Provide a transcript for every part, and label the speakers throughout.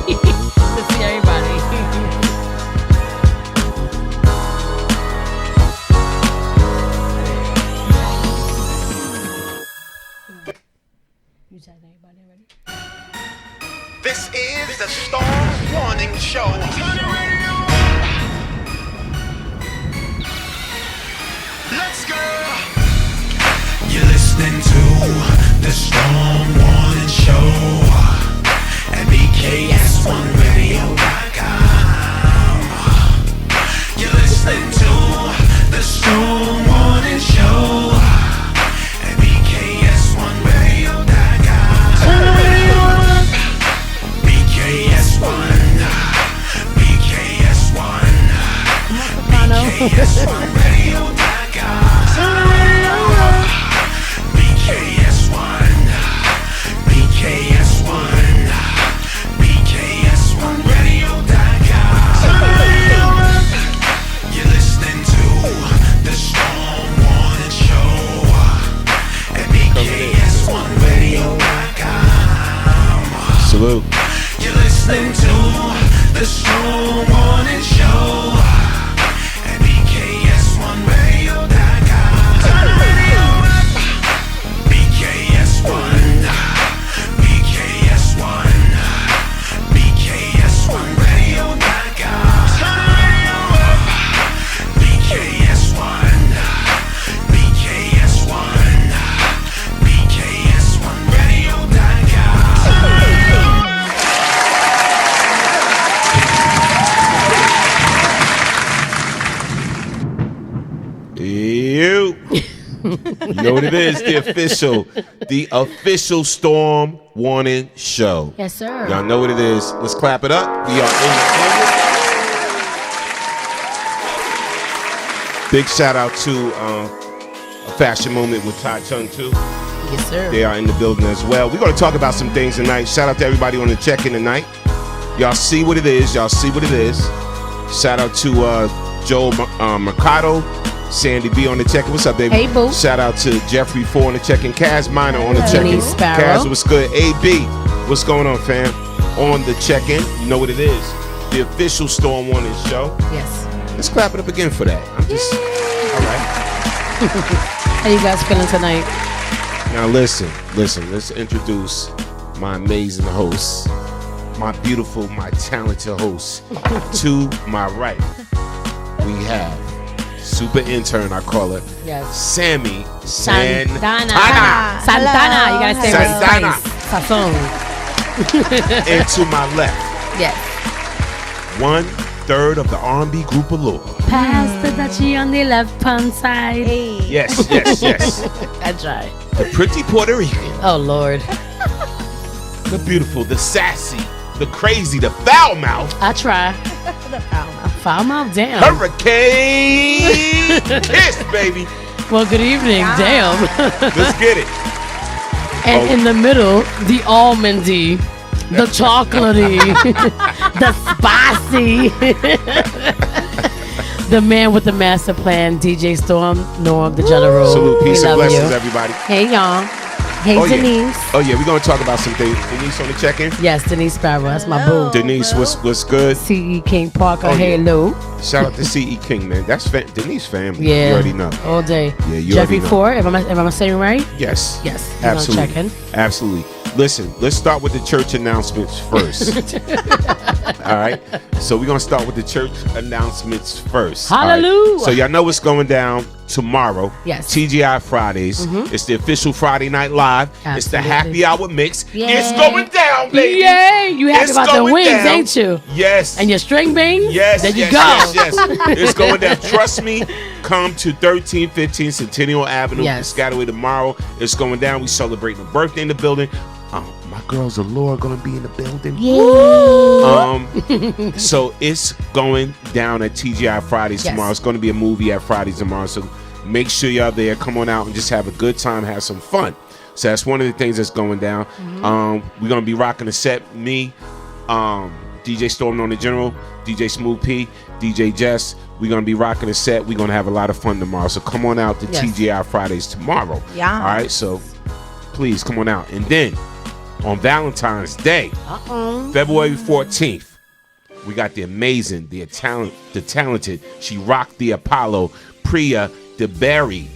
Speaker 1: see everybody. You said everybody already?
Speaker 2: This is the Storm Warning Show. Turn it radio. Let's go. You're listening to the Storm Warning Show at BKS1Radio.com. You're listening to the Storm Warning Show at BKS1Radio.com. Turn the radio up. BKS1, BKS1, BKS1 Radio.com. Turn the radio up. BKS1, BKS1, BKS1 Radio.com. Turn the radio up. You're listening to the Storm Warning Show at BKS1 Radio.com.
Speaker 3: Salute.
Speaker 2: You're listening to the Storm Warning Show at BKS1Radio.com. Turn the radio up. BKS1, BKS1, BKS1 Radio.com. Turn the radio up. BKS1, BKS1, BKS1 Radio.com. Turn the radio up.
Speaker 3: You know what it is? The official Storm Warning Show.
Speaker 1: Yes, sir.
Speaker 3: Y'all know what it is. Let's clap it up. We are in the building. Big shout out to A Fashion Moment with Tai Chung too.
Speaker 1: Yes, sir.
Speaker 3: They are in the building as well. We're going to talk about some things tonight. Shout out to everybody on the check-in tonight. Y'all see what it is. Y'all see what it is. Shout out to Joe Mercado, Sandy B on the check-in. What's up, baby?
Speaker 1: Hey, boo.
Speaker 3: Shout out to Jeffrey 4 on the check-in. Kaz Minor on the check-in.
Speaker 1: Denise Sparrow.
Speaker 3: Kaz, what's good? AB, what's going on, fam? On the check-in. You know what it is. The official Storm Warning Show.
Speaker 1: Yes.
Speaker 3: Let's clap it up again for that. I'm just... All right.
Speaker 1: How you guys feeling tonight?
Speaker 3: Now listen, let's introduce my amazing host, my beautiful, my talented host. To my right, we have super intern, I call her,
Speaker 1: Yes.
Speaker 3: Sammy
Speaker 1: Santana.
Speaker 3: Santana.
Speaker 1: You gotta say
Speaker 3: Santana.
Speaker 1: Sazon.
Speaker 3: And to my left,
Speaker 1: Yes.
Speaker 3: 1/3 of the R&B group of Lord.
Speaker 1: Pass the Dutchie on the left hand side.
Speaker 3: Yes.
Speaker 1: That's right.
Speaker 3: The pretty Puerto Rican,
Speaker 1: Oh, Lord.
Speaker 3: the beautiful, the sassy, the crazy, the foul mouth,
Speaker 1: I try. Foul mouth, damn.
Speaker 3: Hurricane Kiss, baby.
Speaker 1: Well, good evening. Damn.
Speaker 3: Let's get it.
Speaker 1: And in the middle, the almondy, the chocolatey, the spicy. The man with the master plan, DJ Storm, Norm, the General.
Speaker 3: Salute, peace
Speaker 1: We
Speaker 3: and
Speaker 1: love
Speaker 3: blessings,
Speaker 1: you.
Speaker 3: everybody.
Speaker 1: Hey, y'all. Hey,
Speaker 3: Oh, yeah.
Speaker 1: Denise.
Speaker 3: Oh yeah, we're gonna talk about some things. Denise on the check-in.
Speaker 1: Yes, Denise Sparrow. That's my boo.
Speaker 3: Denise, what's good?
Speaker 1: C.E. King Parker.
Speaker 3: Oh, yeah.
Speaker 1: Hey, Lou.
Speaker 3: Shout out to C.E. King, man. That's Denise family.
Speaker 1: Yeah.
Speaker 3: You already know.
Speaker 1: All day.
Speaker 3: Yeah, you
Speaker 1: Jeffrey
Speaker 3: already know.
Speaker 1: Ford. Am I saying right?
Speaker 3: Yes.
Speaker 1: Yes. He's on
Speaker 3: Absolutely.
Speaker 1: check-in.
Speaker 3: Absolutely. Listen, let's start with the church announcements first. All right. So we're gonna start with the church announcements first. all right?
Speaker 1: Hallelujah.
Speaker 3: So y'all know what's going down tomorrow.
Speaker 1: Yes.
Speaker 3: TGI Fridays. It's the official Friday Night Live. It's the
Speaker 1: Absolutely.
Speaker 3: happy hour mix.
Speaker 1: Yay.
Speaker 3: It's going down, baby.
Speaker 1: Yay! You happy
Speaker 3: It's
Speaker 1: about the
Speaker 3: going
Speaker 1: wings,
Speaker 3: down.
Speaker 1: ain't you?
Speaker 3: Yes.
Speaker 1: And your string beans?
Speaker 3: Yes,
Speaker 1: There you
Speaker 3: yes,
Speaker 1: go.
Speaker 3: yes. It's going down. Trust me. Come to 1315 Centennial Avenue.
Speaker 1: Yes.
Speaker 3: Piscataway tomorrow. It's going down. We celebrating a birthday in the building. My girls, Allure, gonna be in the building. So it's going down at TGI Fridays
Speaker 1: Yes.
Speaker 3: tomorrow. It's going to be a movie at Fridays tomorrow. So make sure y'all there. Come on out and just have a good time, have some fun. So that's one of the things that's going down. We're gonna be rocking the set. Me, DJ Storm on the General, DJ Smooth P, DJ Jess. We're gonna be rocking the set. We're gonna have a lot of fun tomorrow. So come on out to
Speaker 1: Yes.
Speaker 3: TGI Fridays tomorrow.
Speaker 4: Yeah.
Speaker 3: All right. So please come on out. And then on Valentine's Day, February 14th, we got the amazing, the talented, she rocked the Apollo, Priya DeBerry.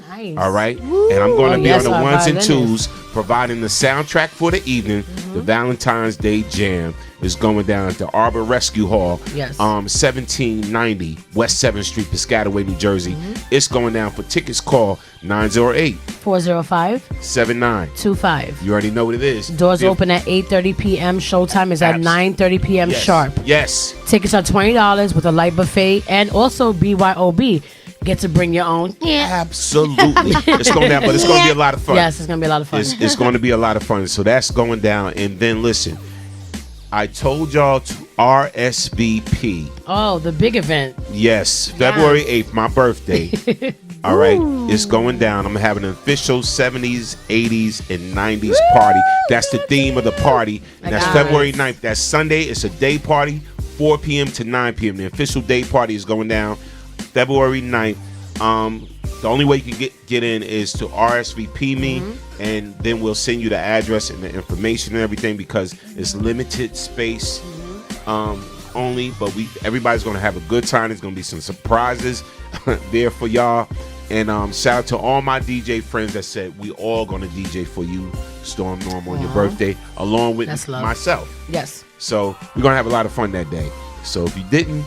Speaker 1: Nice.
Speaker 3: All right? And I'm going to be on the
Speaker 1: our
Speaker 3: ones and
Speaker 1: violinist.
Speaker 3: twos, providing the soundtrack for the evening. The Valentine's Day Jam is going down at the Arbor Rescue Hall,
Speaker 1: Yes.
Speaker 3: 1790 West 7th Street, Piscataway, New Jersey. It's going down. For tickets, call 908
Speaker 1: 405
Speaker 3: 79.
Speaker 1: 25.
Speaker 3: You already know what it is.
Speaker 1: Doors
Speaker 3: If-
Speaker 1: open at 8:30 p.m. Showtime is at
Speaker 3: Abs-
Speaker 1: 9:30 p.m.
Speaker 3: Yes.
Speaker 1: sharp.
Speaker 3: Yes.
Speaker 1: Tickets are $20 with a light buffet and also BYOB. Get to bring your own. Yeah.
Speaker 3: Absolutely. It's going down, but it's going to be a lot of fun.
Speaker 1: Yes, it's gonna be a lot of fun.
Speaker 3: It's going to be a lot of fun. So that's going down. And then listen, I told y'all to RSVP.
Speaker 1: Oh, the big event.
Speaker 3: Yes, February 8th, my birthday. All right, it's going down. I'm having an official 70s, 80s, and 90s party. That's the theme of the party. And that's
Speaker 1: Nice.
Speaker 3: February 9th. That's Sunday. It's a day party, 4 p.m. to 9 p.m. The official day party is going down February 9th. The only way you can get in is to RSVP me, and then we'll send you the address and the information and everything, because it's limited space only. But everybody's gonna have a good time. There's gonna be some surprises there for y'all. And shout out to all my DJ friends that said we all gonna DJ for you, Storm Norm, on your birthday, along with
Speaker 1: That's love.
Speaker 3: myself.
Speaker 1: Yes.
Speaker 3: So we're gonna have a lot of fun that day. So if you didn't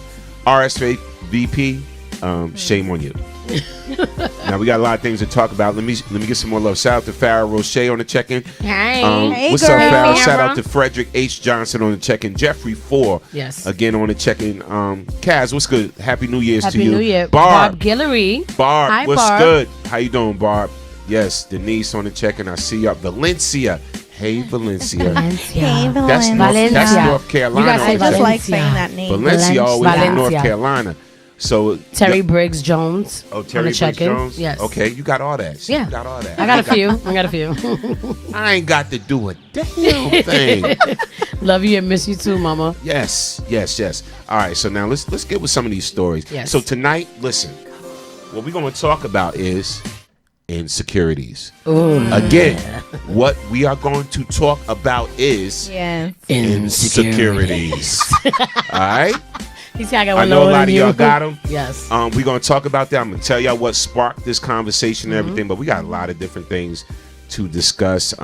Speaker 3: RSVP, shame on you. Now we got a lot of things to talk about. Let me get some more love. Shout out to Farrah Roche on the check-in.
Speaker 1: Hey.
Speaker 3: What's
Speaker 4: girl.
Speaker 3: up, Farrah?
Speaker 1: Hey,
Speaker 3: Shout
Speaker 1: Farrah.
Speaker 3: out to Frederick H. Johnson on the check-in. Jeffrey Four,
Speaker 1: Yes.
Speaker 3: again on the check-in. Kaz, what's good? Happy New Year's to
Speaker 1: Happy
Speaker 3: you.
Speaker 1: New Year.
Speaker 3: Barb,
Speaker 1: Guillory. Hi,
Speaker 3: what's
Speaker 1: Barb.
Speaker 3: good? How you doing, Barb? Yes, Denise on the check-in. I see you. Valencia. Hey, Valencia.
Speaker 4: Hey,
Speaker 3: That's
Speaker 1: Valencia.
Speaker 3: North Carolina.
Speaker 1: You guys
Speaker 3: on
Speaker 1: say
Speaker 3: the
Speaker 4: I just
Speaker 3: check-in.
Speaker 4: like saying that name.
Speaker 3: Valencia, always in North
Speaker 1: Valencia.
Speaker 3: Carolina. So
Speaker 1: Terry Briggs Jones.
Speaker 3: Oh,
Speaker 1: on
Speaker 3: Terry
Speaker 1: the
Speaker 3: Briggs
Speaker 1: check-in.
Speaker 3: Jones?
Speaker 1: Yes.
Speaker 3: Okay, you got all that.
Speaker 1: Yeah.
Speaker 3: You got all that.
Speaker 1: I got a few.
Speaker 3: I ain't got to do a damn thing.
Speaker 1: Love you and miss you too, Mama.
Speaker 3: Yes. All right, so now let's get with some of these stories.
Speaker 1: Yes.
Speaker 3: So tonight, listen, what we're going to talk about is insecurities. Again, what we are going to talk about is
Speaker 4: Yeah.
Speaker 3: insecurities. All right?
Speaker 1: He said I got
Speaker 3: I
Speaker 1: one
Speaker 3: know a
Speaker 1: lower
Speaker 3: lot
Speaker 1: than
Speaker 3: of
Speaker 1: you.
Speaker 3: y'all got them.
Speaker 1: Yes.
Speaker 3: We're going to talk about that. I'm going to tell y'all what sparked this conversation and everything, but we got a lot of different things to discuss.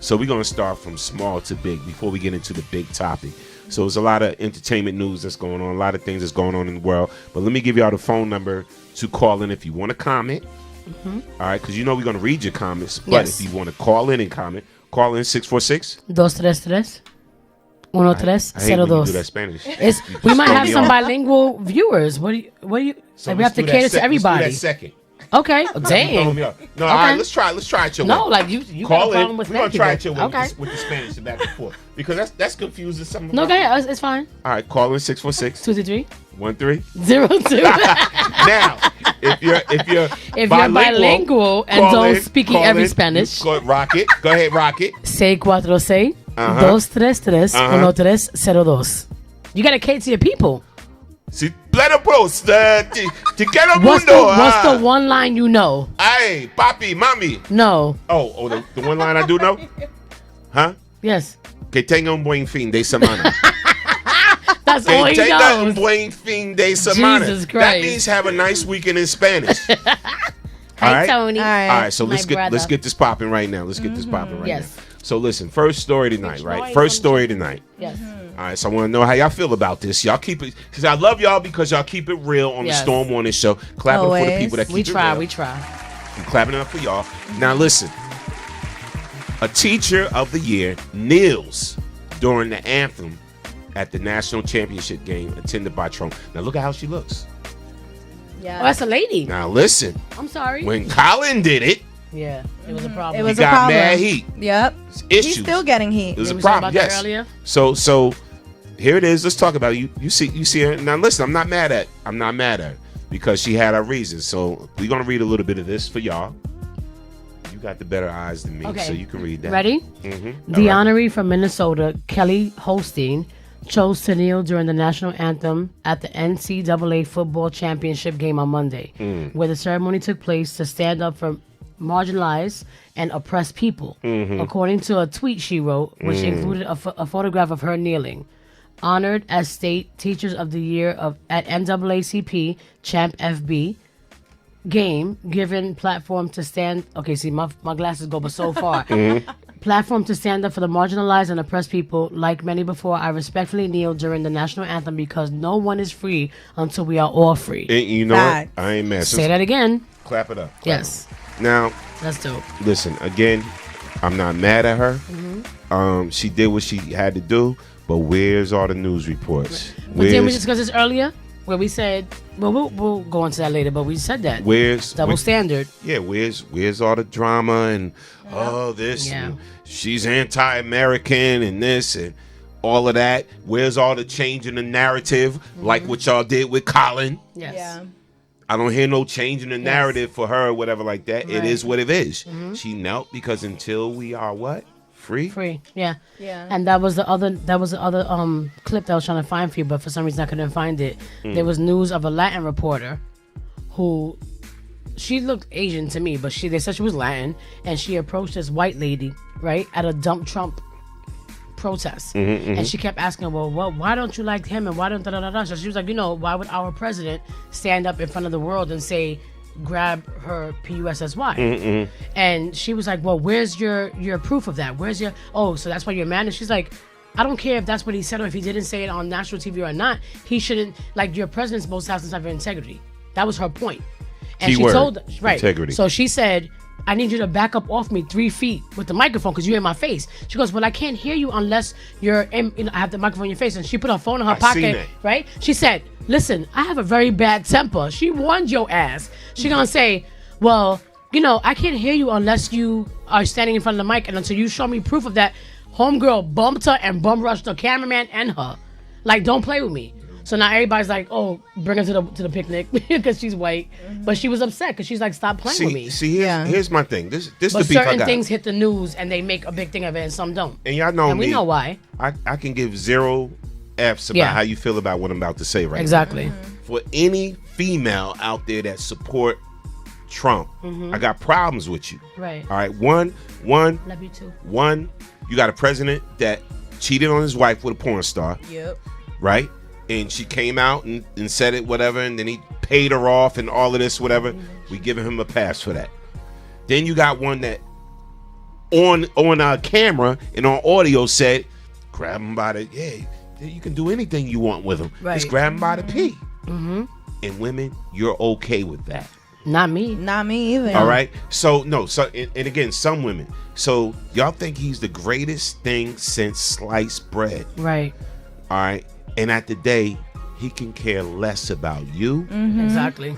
Speaker 3: So we're going to start from small to big before we get into the big topic. So there's a lot of entertainment news that's going on, a lot of things that's going on in the world. But let me give y'all the phone number to call in if you want to comment. All right, because you know we're going to read your comments. But
Speaker 1: Yes.
Speaker 3: if you want to call in and comment, call in 646.
Speaker 1: 233
Speaker 3: I hate when you do
Speaker 1: 1302.
Speaker 3: that Spanish.
Speaker 1: We might
Speaker 3: throw
Speaker 1: have
Speaker 3: me
Speaker 1: some
Speaker 3: off.
Speaker 1: bilingual viewers. What do you
Speaker 3: So
Speaker 1: like, we
Speaker 3: let's
Speaker 1: have to
Speaker 3: do that
Speaker 1: cater to
Speaker 3: Let's
Speaker 1: everybody.
Speaker 3: do that second.
Speaker 1: Okay.
Speaker 3: Throwing
Speaker 1: Dang.
Speaker 3: me off. No, all right, let's try it your way.
Speaker 1: No, like you got a
Speaker 3: Call
Speaker 1: problem
Speaker 3: in.
Speaker 1: with
Speaker 3: We're gonna
Speaker 1: Spanish
Speaker 3: try it
Speaker 1: people.
Speaker 3: your way
Speaker 1: Okay.
Speaker 3: with the Spanish and back and forth because that's confusing some.
Speaker 1: No, okay, it's fine.
Speaker 3: All right, call in 646
Speaker 1: 233
Speaker 3: 13.
Speaker 1: 02.
Speaker 3: Now, if you're
Speaker 1: If you're bilingual and
Speaker 3: call
Speaker 1: don't
Speaker 3: in,
Speaker 1: speak
Speaker 3: call
Speaker 1: every
Speaker 3: in.
Speaker 1: Spanish.
Speaker 3: Go, rock it. Go ahead, rock it.
Speaker 1: 646
Speaker 3: Uh-huh.
Speaker 1: 233 1302. You gotta cater to your people.
Speaker 3: Si pleno posta, te quiero
Speaker 1: What's
Speaker 3: mundo.
Speaker 1: the one line you know?
Speaker 3: Ay, papi, mami.
Speaker 1: No.
Speaker 3: Oh, the one line I do know? Huh?
Speaker 1: Yes.
Speaker 3: Que tenga un buen fin de semana.
Speaker 1: That's all
Speaker 3: Que
Speaker 1: he
Speaker 3: tenga un
Speaker 1: knows.
Speaker 3: buen fin de semana.
Speaker 1: Jesus
Speaker 3: That
Speaker 1: Christ.
Speaker 3: means have a nice weekend in Spanish.
Speaker 1: Hi,
Speaker 3: right.
Speaker 1: Tony.
Speaker 4: All right.
Speaker 3: All right, so
Speaker 1: My
Speaker 3: let's
Speaker 1: brother.
Speaker 3: get this popping right now. Let's get this popping right
Speaker 1: Yes.
Speaker 3: now. So listen, first story tonight, right? First story tonight.
Speaker 1: Yes.
Speaker 3: All right, so I want to know how y'all feel about this. Y'all keep it, because I love y'all because y'all keep it real on
Speaker 1: Yes.
Speaker 3: the Storm Warning Show. Clapping for the
Speaker 4: Always.
Speaker 3: people that keep
Speaker 1: We
Speaker 3: it
Speaker 1: try.
Speaker 3: real.
Speaker 1: We try.
Speaker 3: I'm clapping it up for y'all. Now listen, a teacher of the year kneels during the anthem at the national championship game attended by Trump. Now look at how she looks.
Speaker 4: Yeah.
Speaker 1: Oh, that's a lady.
Speaker 3: Now listen,
Speaker 1: I'm sorry.
Speaker 3: when Colin did it,
Speaker 1: Yeah, it was a problem.
Speaker 4: It was
Speaker 3: he
Speaker 4: a
Speaker 3: got
Speaker 4: problem.
Speaker 3: mad heat.
Speaker 4: Yep.
Speaker 3: Issues.
Speaker 4: He's still getting heat.
Speaker 3: It was a
Speaker 1: We talked
Speaker 3: problem.
Speaker 1: about that
Speaker 3: Yes.
Speaker 1: earlier?
Speaker 3: So here it is. Let's talk about it. You see her. Now listen, I'm not mad at her because she had her reasons. So we're gonna read a little bit of this for y'all. You got the better eyes than me,
Speaker 1: Okay.
Speaker 3: so you can read that.
Speaker 1: Ready?
Speaker 3: Mm-hmm.
Speaker 1: The honoree from Minnesota, Kelly Holstein, chose to kneel during the national anthem at the NCAA football championship game on Monday, where the ceremony took place to stand up for marginalized and oppressed people, according to a tweet she wrote, which included a photograph of her kneeling. Honored as State Teachers of the Year at NAACP Champ FB game, given platform to stand. Okay, see, my glasses go but so far. Platform to stand up for the marginalized and oppressed people. Like many before, I respectfully kneel during the national anthem because no one is free until we are all free.
Speaker 3: And you know
Speaker 4: Facts.
Speaker 3: what? I ain't mad.
Speaker 1: Say that again.
Speaker 3: Clap it up. Clap
Speaker 1: Yes,
Speaker 3: it up. Now,
Speaker 1: that's dope.
Speaker 3: listen, again, I'm not mad at her. She did what she had to do, but where's all the news reports?
Speaker 1: But didn't we
Speaker 3: Where's
Speaker 1: discuss this earlier? Where we said, well, we'll go into that later, but we said that. Double standard.
Speaker 3: Yeah, where's all the drama and this
Speaker 1: Yeah.
Speaker 3: and she's anti-American and this and all of that? Where's all the change in the narrative like what y'all did with Colin?
Speaker 1: Yes.
Speaker 4: Yeah.
Speaker 3: I don't hear no change in the narrative for her or whatever like that. It
Speaker 1: Right.
Speaker 3: is what it is. She knelt because until we are what? Free?
Speaker 1: Free. Yeah.
Speaker 4: Yeah.
Speaker 1: And that was the other clip that I was trying to find for you, but for some reason I couldn't find it. There was news of a Latin reporter who she looked Asian to me, but they said she was Latin, and she approached this white lady, right, at a Dump Trump protest. And she kept asking, well, why don't you like him and why don't da-da-da-da? So she was like, why would our president stand up in front of the world and say, grab her PUSSY? And she was like, well, where's your proof of that? Where's your, so that's why you're mad? And she's like, I don't care if that's what he said or if he didn't say it on national TV or not. He shouldn't, like, your president's supposed to have some type of integrity. That was her point. And
Speaker 3: Keyword,
Speaker 1: she told, right.
Speaker 3: integrity.
Speaker 1: So she said, I need you to back up off me 3 feet with the microphone because you're in my face. She goes, well, I can't hear you unless you're in, I have the microphone in your face. And she put her phone in her
Speaker 3: I seen
Speaker 1: pocket,
Speaker 3: that.
Speaker 1: right? She said, listen, I have a very bad temper. She warned your ass. She gonna say, well, I can't hear you unless you are standing in front of the mic and until you show me proof of that. Homegirl bumped her and bum rushed the cameraman and her. Like, don't play with me. So now everybody's like, oh, bring her to the picnic because she's white. But she was upset because she's like, stop playing with me.
Speaker 3: Here's my thing. This
Speaker 1: But
Speaker 3: the beef I
Speaker 1: certain
Speaker 3: got.
Speaker 1: things hit the news and they make a big thing of it and some don't.
Speaker 3: And y'all know
Speaker 1: And
Speaker 3: me.
Speaker 1: we know why.
Speaker 3: I can give 0 F's about
Speaker 1: Yeah.
Speaker 3: how you feel about what I'm about to say right
Speaker 1: Exactly.
Speaker 3: now. For any female out there that support Trump, I got problems with you.
Speaker 1: Right.
Speaker 3: All right. One,
Speaker 1: Love you too.
Speaker 3: you got a president that cheated on his wife with a porn star,
Speaker 4: Yep.
Speaker 3: right? And she came out and said it, whatever, and then he paid her off and all of this, whatever. We giving him a pass for that. Then you got one that on camera and on audio said, grab him by the, you can do anything you want with him.
Speaker 1: Right.
Speaker 3: Just grab him by the pee. And women, you're okay with that.
Speaker 1: Not me.
Speaker 4: Not me either.
Speaker 3: All right. So and again, some women. So y'all think he's the greatest thing since sliced bread.
Speaker 1: Right.
Speaker 3: All right. And at the day, he can care less about you.
Speaker 1: Exactly.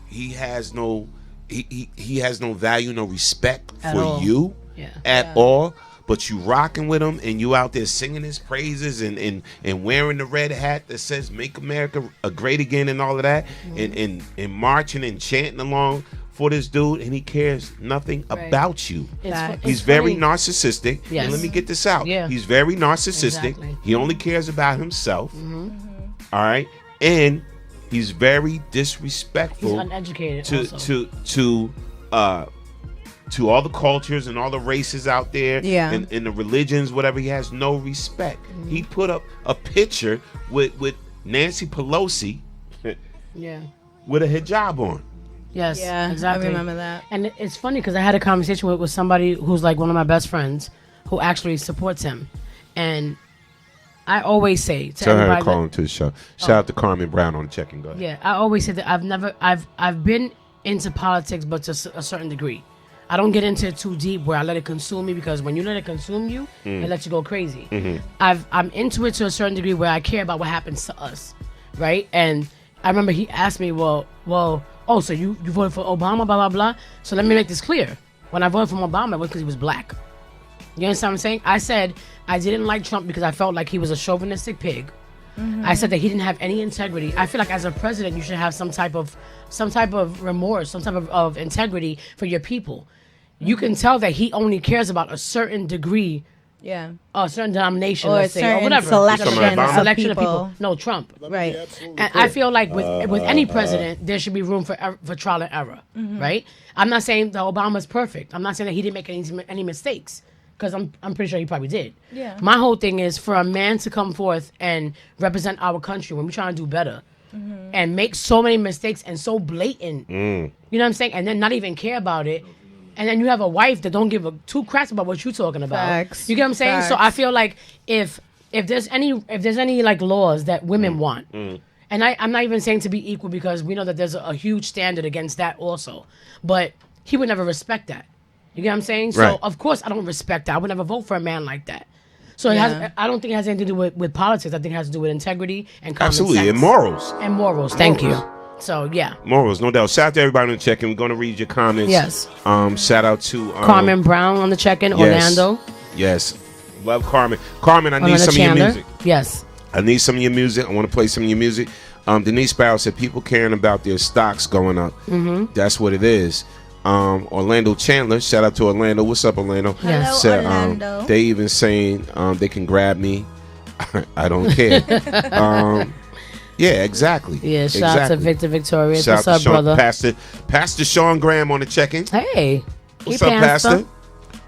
Speaker 3: He has no he has no value, no respect
Speaker 1: At
Speaker 3: for
Speaker 1: all.
Speaker 3: you
Speaker 1: Yeah.
Speaker 3: at all. But you rocking with him and you out there singing his praises and wearing the red hat that says "Make America Great Again" and all of that, and marching and chanting along for this dude, and he cares nothing
Speaker 1: Right.
Speaker 3: about you.
Speaker 1: It's
Speaker 3: He's very
Speaker 1: funny.
Speaker 3: narcissistic.
Speaker 1: Yes.
Speaker 3: And let me get this out.
Speaker 1: Yeah.
Speaker 3: He's very narcissistic.
Speaker 1: Exactly.
Speaker 3: He only cares about himself. All right. And he's very
Speaker 1: He's
Speaker 3: disrespectful
Speaker 1: uneducated also.
Speaker 3: to all the cultures and all the races out there,
Speaker 4: Yeah.
Speaker 3: and the religions, whatever. He has no respect. He put up a picture with Nancy Pelosi
Speaker 1: Yeah.
Speaker 3: with a hijab on.
Speaker 1: Yes.
Speaker 4: Yeah,
Speaker 1: Exactly.
Speaker 4: I remember that.
Speaker 1: And it's funny because I had a conversation with somebody who's like one of my best friends who actually supports him. And I always say to
Speaker 3: Tell her to
Speaker 1: everybody
Speaker 3: call
Speaker 1: that-
Speaker 3: him to the show. Shout out to Carmen Brown on the check-in. Go ahead.
Speaker 1: Yeah, I always say that I've been into politics, but to a certain degree. I don't get into it too deep where I let it consume me, because when you let it consume you, it lets you go crazy. I'm into it to a certain degree where I care about what happens to us, right? And I remember he asked me, well, so you voted for Obama, blah, blah, blah. So let me make this clear. When I voted for Obama, it was because he was black. You understand what I'm saying? I said I didn't like Trump because I felt like he was a chauvinistic pig. I said that he didn't have any integrity. I feel like as a president, you should have some type of remorse, some type of integrity for your people. You can tell that he only cares about a certain degree
Speaker 4: Yeah.
Speaker 1: a certain denomination,
Speaker 4: Or
Speaker 1: let's say, or
Speaker 4: certain
Speaker 1: whatever.
Speaker 4: selection
Speaker 3: of
Speaker 1: Selection of
Speaker 4: people.
Speaker 1: people. No, Trump.
Speaker 4: Right.
Speaker 1: And I feel like with any president, there should be room for trial and error, right? I'm not saying that Obama's perfect. I'm not saying that he didn't make any mistakes, because I'm pretty sure he probably did.
Speaker 4: Yeah.
Speaker 1: My whole thing is for a man to come forth and represent our country when we're trying to do better, and make so many mistakes and so blatant. You know what I'm saying? And then not even care about it. And then you have a wife that don't give a two craps about what you're talking about.
Speaker 4: Facts.
Speaker 1: You get what I'm saying? So
Speaker 4: Facts.
Speaker 1: I feel like if there's any like laws that women want, and I'm not even saying to be equal, because we know that there's a huge standard against that also, but he would never respect that. You get what I'm saying? So
Speaker 3: Right.
Speaker 1: of course I don't respect that. I would never vote for a man like that. So
Speaker 4: Yeah.
Speaker 1: I don't think it has anything to do with politics. I think it has to do with integrity and common
Speaker 3: Absolutely,
Speaker 1: sense.
Speaker 3: and morals.
Speaker 1: And morals. Thank
Speaker 3: Morals.
Speaker 1: you. So yeah.
Speaker 3: Morals, no doubt. Shout out to everybody on the check-in. We're going to read your comments.
Speaker 1: Yes.
Speaker 3: Shout out to
Speaker 1: Carmen Brown on the check-in,
Speaker 3: yes.
Speaker 1: Orlando.
Speaker 3: Yes. Love Carmen. Carmen, I need
Speaker 1: Orlando
Speaker 3: some
Speaker 1: Chandler.
Speaker 3: of your music.
Speaker 1: Yes.
Speaker 3: I need some of your music. I want to play some of your music. Denise Sparrow said people caring about their stocks going up. That's what it is. Orlando Chandler, shout out to Orlando. What's up, Orlando?
Speaker 1: Yes.
Speaker 4: Hello,
Speaker 3: Said,
Speaker 4: Orlando.
Speaker 3: they even saying they can grab me. I don't care. Yeah, exactly.
Speaker 1: Yeah, shout out to
Speaker 3: Exactly.
Speaker 1: Victor Victorious.
Speaker 3: Shout
Speaker 1: What's
Speaker 3: out
Speaker 1: up,
Speaker 3: to Sean,
Speaker 1: brother?
Speaker 3: Pastor Sean Graham on the check-in.
Speaker 1: Hey.
Speaker 3: What's
Speaker 1: Hey,
Speaker 3: up, Pastor?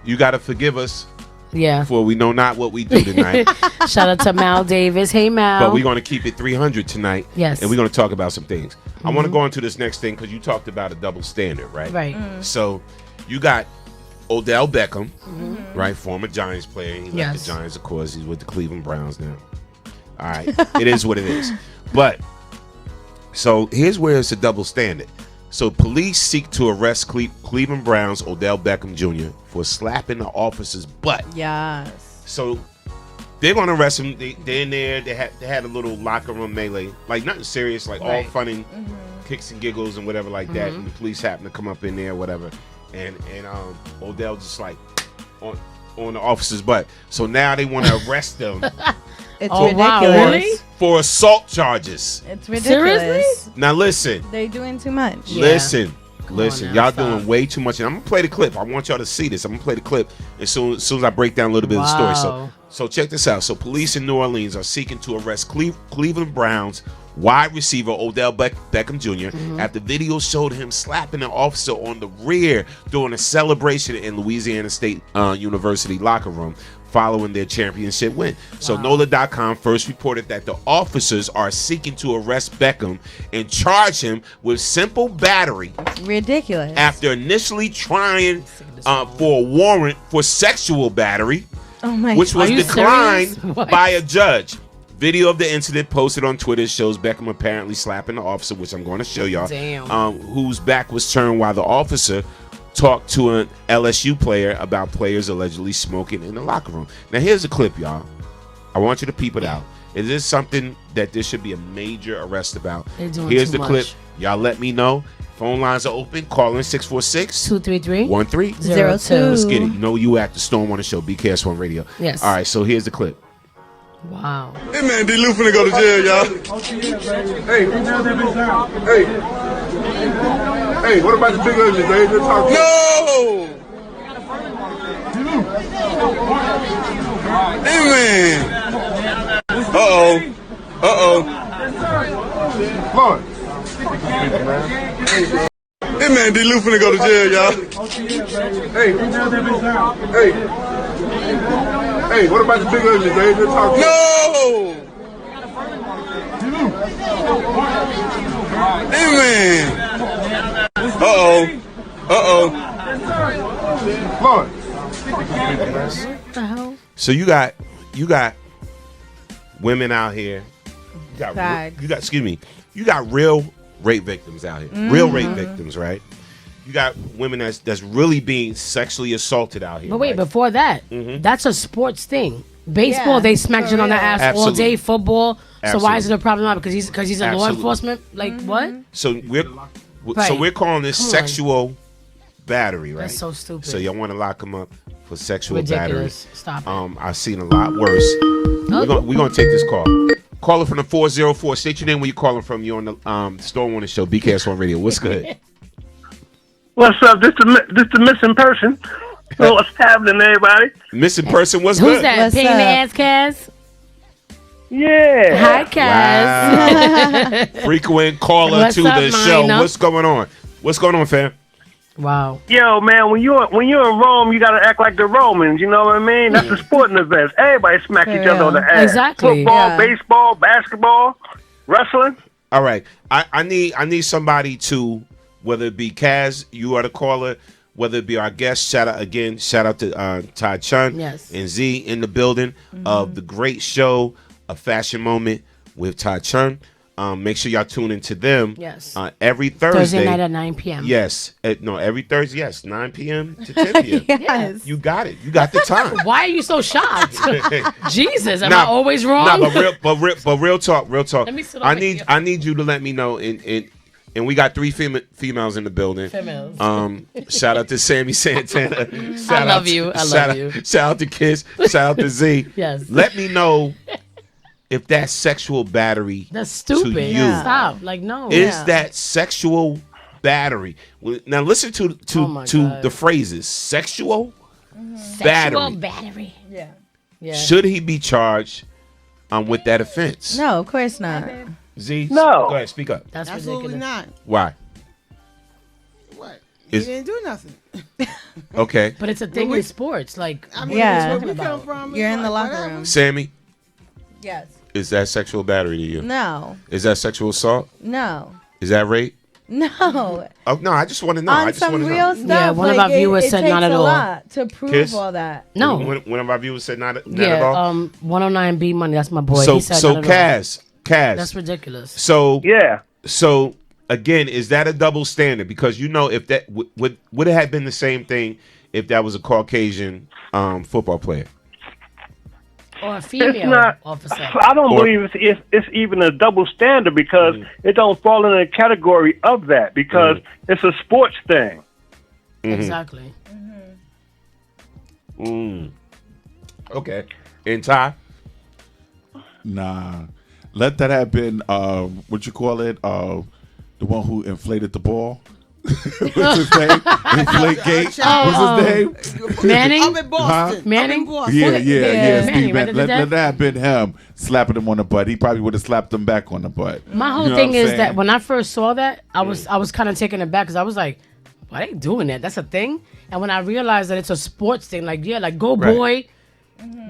Speaker 3: You got to forgive us
Speaker 1: Yeah.
Speaker 3: for we know not what we do tonight.
Speaker 1: Shout out to Mal Davis. Hey, Mal.
Speaker 3: But we're going to keep it 300 tonight.
Speaker 1: Yes.
Speaker 3: And we're going to talk about some things. I want to go into this next thing because you talked about a double standard, right?
Speaker 1: Right.
Speaker 3: So you got Odell Beckham, right? Former Giants player. He left
Speaker 1: Yes.
Speaker 3: the Giants, of course. He's with the Cleveland Browns now. All right. It is what it is. But so here's where it's a double standard. So police seek to arrest Cleveland Browns Odell Beckham Jr. for slapping the officer's butt.
Speaker 4: Yes.
Speaker 3: So they're gonna arrest him. They're in there. They had a little locker room melee, like nothing serious, like all
Speaker 1: Right.
Speaker 3: fun and kicks and giggles and whatever like that. And the police happen to come up in there, whatever. And Odell just like on the officer's butt. So now they want to arrest them
Speaker 4: It's
Speaker 1: Oh,
Speaker 4: ridiculous.
Speaker 1: wow, really?
Speaker 3: for assault charges.
Speaker 4: It's ridiculous.
Speaker 1: Seriously?
Speaker 3: Now listen,
Speaker 4: They're doing too much.
Speaker 1: Yeah.
Speaker 3: listen.
Speaker 1: Come
Speaker 3: Listen,
Speaker 1: on now,
Speaker 3: y'all
Speaker 1: stop.
Speaker 3: doing way too much, and I'm gonna play the clip. I want y'all to see this. I'm gonna play the clip as soon as I break down a little bit of the story.
Speaker 1: Wow.
Speaker 3: So check this out. So police in New Orleans are seeking to arrest Cleveland Browns wide receiver Odell Beckham Jr. after video showed him slapping an officer on the rear during a celebration in Louisiana State University locker room following their championship win. So NOLA.com first reported that the officers are seeking to arrest Beckham and charge him with simple battery
Speaker 4: Ridiculous.
Speaker 3: after initially trying for a warrant for sexual battery,
Speaker 4: Oh my
Speaker 3: which was
Speaker 1: Are you
Speaker 3: declined
Speaker 1: serious? What?
Speaker 3: by a judge. Video of the incident posted on Twitter shows Beckham apparently slapping the officer, which I'm going to show y'all,
Speaker 1: Damn.
Speaker 3: whose back was turned while the officer talked to an LSU player about players allegedly smoking in the locker room. Now, here's a clip, y'all. I want you to peep it out. Is this something that there should be a major arrest about?
Speaker 1: They're doing
Speaker 3: Here's
Speaker 1: too
Speaker 3: the clip.
Speaker 1: much.
Speaker 3: Y'all let me know. Phone lines are open. Call in 646
Speaker 1: 233
Speaker 3: 13.
Speaker 1: 02.
Speaker 3: Let's get it. You know you at the Storm on the show, BKS1 Radio.
Speaker 1: Yes.
Speaker 3: All right, so here's the clip.
Speaker 1: Wow.
Speaker 5: Hey man, D. Lou finna go to jail, y'all. Hey, hey, what about the big ugly, man? Just talk. No! Hey man. Uh-oh. Lord. Hey man, D. Lou finna go to jail, y'all. Hey, what about the big ugly, man? Just talk. No! Hey man. Lord.
Speaker 1: What the hell?
Speaker 3: So you got women out here.
Speaker 4: Facts.
Speaker 3: You got real rape victims out here. Real rape victims, right? You got women that's really being sexually assaulted out here.
Speaker 1: But wait,
Speaker 3: right?
Speaker 1: before that, that's a sports thing. Baseball,
Speaker 4: Yeah,
Speaker 1: they smacked
Speaker 4: for
Speaker 1: it on the
Speaker 4: real.
Speaker 1: ass all
Speaker 3: Absolutely.
Speaker 1: day. Football. So why is it
Speaker 3: Absolutely.
Speaker 1: a problem now? Because he's a law
Speaker 3: Absolutely.
Speaker 1: enforcement. Like what?
Speaker 3: So
Speaker 1: Right.
Speaker 3: we're calling this
Speaker 1: Come on.
Speaker 3: sexual battery, right?
Speaker 1: That's so stupid.
Speaker 3: So y'all want to lock them up for sexual battery?
Speaker 1: Ridiculous. Stop it.
Speaker 3: I've seen a lot worse. We're gonna take this call. Caller from the 404. State your name where you're calling from. You're on the Storm on the show, BKS1 Radio. What's good?
Speaker 6: What's up? This the missing person. What's happening, everybody?
Speaker 3: Missing person was
Speaker 1: Who's
Speaker 3: good.
Speaker 1: that?
Speaker 4: What's
Speaker 1: Pain in the
Speaker 4: up?
Speaker 1: ass, Kaz?
Speaker 6: Yeah.
Speaker 1: Hi, Kaz.
Speaker 3: Wow. Frequent caller
Speaker 1: What's
Speaker 3: to
Speaker 1: up,
Speaker 3: the show.
Speaker 1: Mina?
Speaker 3: What's going on? What's going on, fam?
Speaker 1: Wow.
Speaker 6: Yo, man, when you're in Rome, you gotta act like the Romans. You know what I mean? That's the sporting events. Everybody smack
Speaker 4: For
Speaker 6: each other on the ass.
Speaker 1: Exactly.
Speaker 6: Football,
Speaker 4: Yeah.
Speaker 6: baseball, basketball, wrestling.
Speaker 3: All right. I need somebody to, whether it be Kaz, you are the caller, whether it be our guest, shout out to Ty Chun
Speaker 1: Yes.
Speaker 3: and Z in the building of the great show, A Fashion Moment with Ty Chun. Make sure y'all tune into them.
Speaker 1: Yes.
Speaker 3: Every Thursday.
Speaker 1: Thursday night at 9 p.m.
Speaker 3: Yes. Every Thursday, yes. 9 p.m. to 10 p.m.
Speaker 4: Yes.
Speaker 3: You got it. You got the time.
Speaker 1: Why are you so shocked? Jesus, am
Speaker 3: Nah,
Speaker 1: I always wrong?
Speaker 3: Nah, but real talk.
Speaker 1: Let me sit
Speaker 3: I
Speaker 1: over
Speaker 3: need
Speaker 1: here.
Speaker 3: I need you to let me know. And we got 3 females in the building.
Speaker 1: Females.
Speaker 3: Shout out to Sammy Santana. Shout
Speaker 1: love
Speaker 3: out
Speaker 1: you. I
Speaker 3: shout
Speaker 1: love
Speaker 3: out-
Speaker 1: you.
Speaker 3: Shout out to Kiss. Shout out to Z.
Speaker 1: Yes.
Speaker 3: Let me know if that's sexual battery.
Speaker 1: That's stupid.
Speaker 3: To you.
Speaker 4: Yeah.
Speaker 1: Stop. Like, no.
Speaker 3: Is that sexual battery? Now listen to
Speaker 1: Oh my
Speaker 3: to
Speaker 1: God.
Speaker 3: the phrases. Sexual
Speaker 1: Sexual
Speaker 3: battery.
Speaker 1: battery.
Speaker 4: Yeah.
Speaker 1: Yeah.
Speaker 3: Should he be charged with that offense?
Speaker 4: No, of course not.
Speaker 3: Z?
Speaker 6: No.
Speaker 3: Go ahead, speak up.
Speaker 1: That's
Speaker 7: Absolutely
Speaker 1: ridiculous.
Speaker 7: not.
Speaker 3: Why?
Speaker 7: What?
Speaker 3: Is-
Speaker 7: He didn't do nothing.
Speaker 3: Okay.
Speaker 1: But it's a thing in sports. Like,
Speaker 7: I mean,
Speaker 4: Yeah.
Speaker 7: it's where we come from.
Speaker 4: You're
Speaker 7: it's
Speaker 4: in the
Speaker 7: like,
Speaker 4: locker
Speaker 7: whatever.
Speaker 4: room.
Speaker 3: Sammy,
Speaker 4: Yes.
Speaker 3: is that sexual battery to you?
Speaker 4: No.
Speaker 3: Is that sexual assault?
Speaker 4: No.
Speaker 3: Is that rape?
Speaker 4: No.
Speaker 3: Oh no, I just want to know. I
Speaker 4: On
Speaker 3: just
Speaker 4: some
Speaker 3: want to
Speaker 4: real
Speaker 3: know.
Speaker 4: stuff.
Speaker 1: Yeah, one of
Speaker 4: like,
Speaker 1: our viewers said
Speaker 4: it
Speaker 1: not
Speaker 4: takes
Speaker 1: at
Speaker 4: a
Speaker 1: all.
Speaker 4: lot to prove
Speaker 3: Kiss?
Speaker 4: all that.
Speaker 1: no.
Speaker 3: One of our viewers said not at
Speaker 1: Yeah.
Speaker 3: all.
Speaker 1: 109B Money. That's my boy.
Speaker 3: So
Speaker 1: He said
Speaker 3: so
Speaker 1: not at all.
Speaker 3: Kaz.
Speaker 1: That's ridiculous.
Speaker 3: So
Speaker 6: Yeah.
Speaker 3: So again, is that a double standard? Because you know, if that would it have been the same thing if that was a Caucasian football player?
Speaker 1: Or a
Speaker 6: It's
Speaker 1: female
Speaker 6: not.
Speaker 1: officer.
Speaker 6: I don't
Speaker 3: Or-
Speaker 6: believe it's even a double standard because it don't fall in the category of that because it's a sports thing.
Speaker 1: Exactly.
Speaker 3: Okay. And Ty?
Speaker 8: Nah, let that have been what you call it? The one who inflated the ball. What's his name? Inflate Gate. What's his name?
Speaker 1: Manning?
Speaker 7: I'm in Boston.
Speaker 1: Manning?
Speaker 7: I'm in Boston.
Speaker 8: Yeah,
Speaker 1: Manning,
Speaker 8: Steve
Speaker 1: right,
Speaker 8: Manning.
Speaker 1: the
Speaker 8: Let
Speaker 1: dad?
Speaker 8: that have been him slapping him on the butt. He probably would have slapped him back on the butt.
Speaker 1: My whole
Speaker 8: You know
Speaker 1: thing
Speaker 8: what I'm
Speaker 1: is
Speaker 8: saying?
Speaker 1: that when I first saw that, I was kind of taken aback because I was like, why they doing that? That's a thing. And when I realized that it's a sports thing, like, yeah, like, go
Speaker 3: Right.
Speaker 1: boy.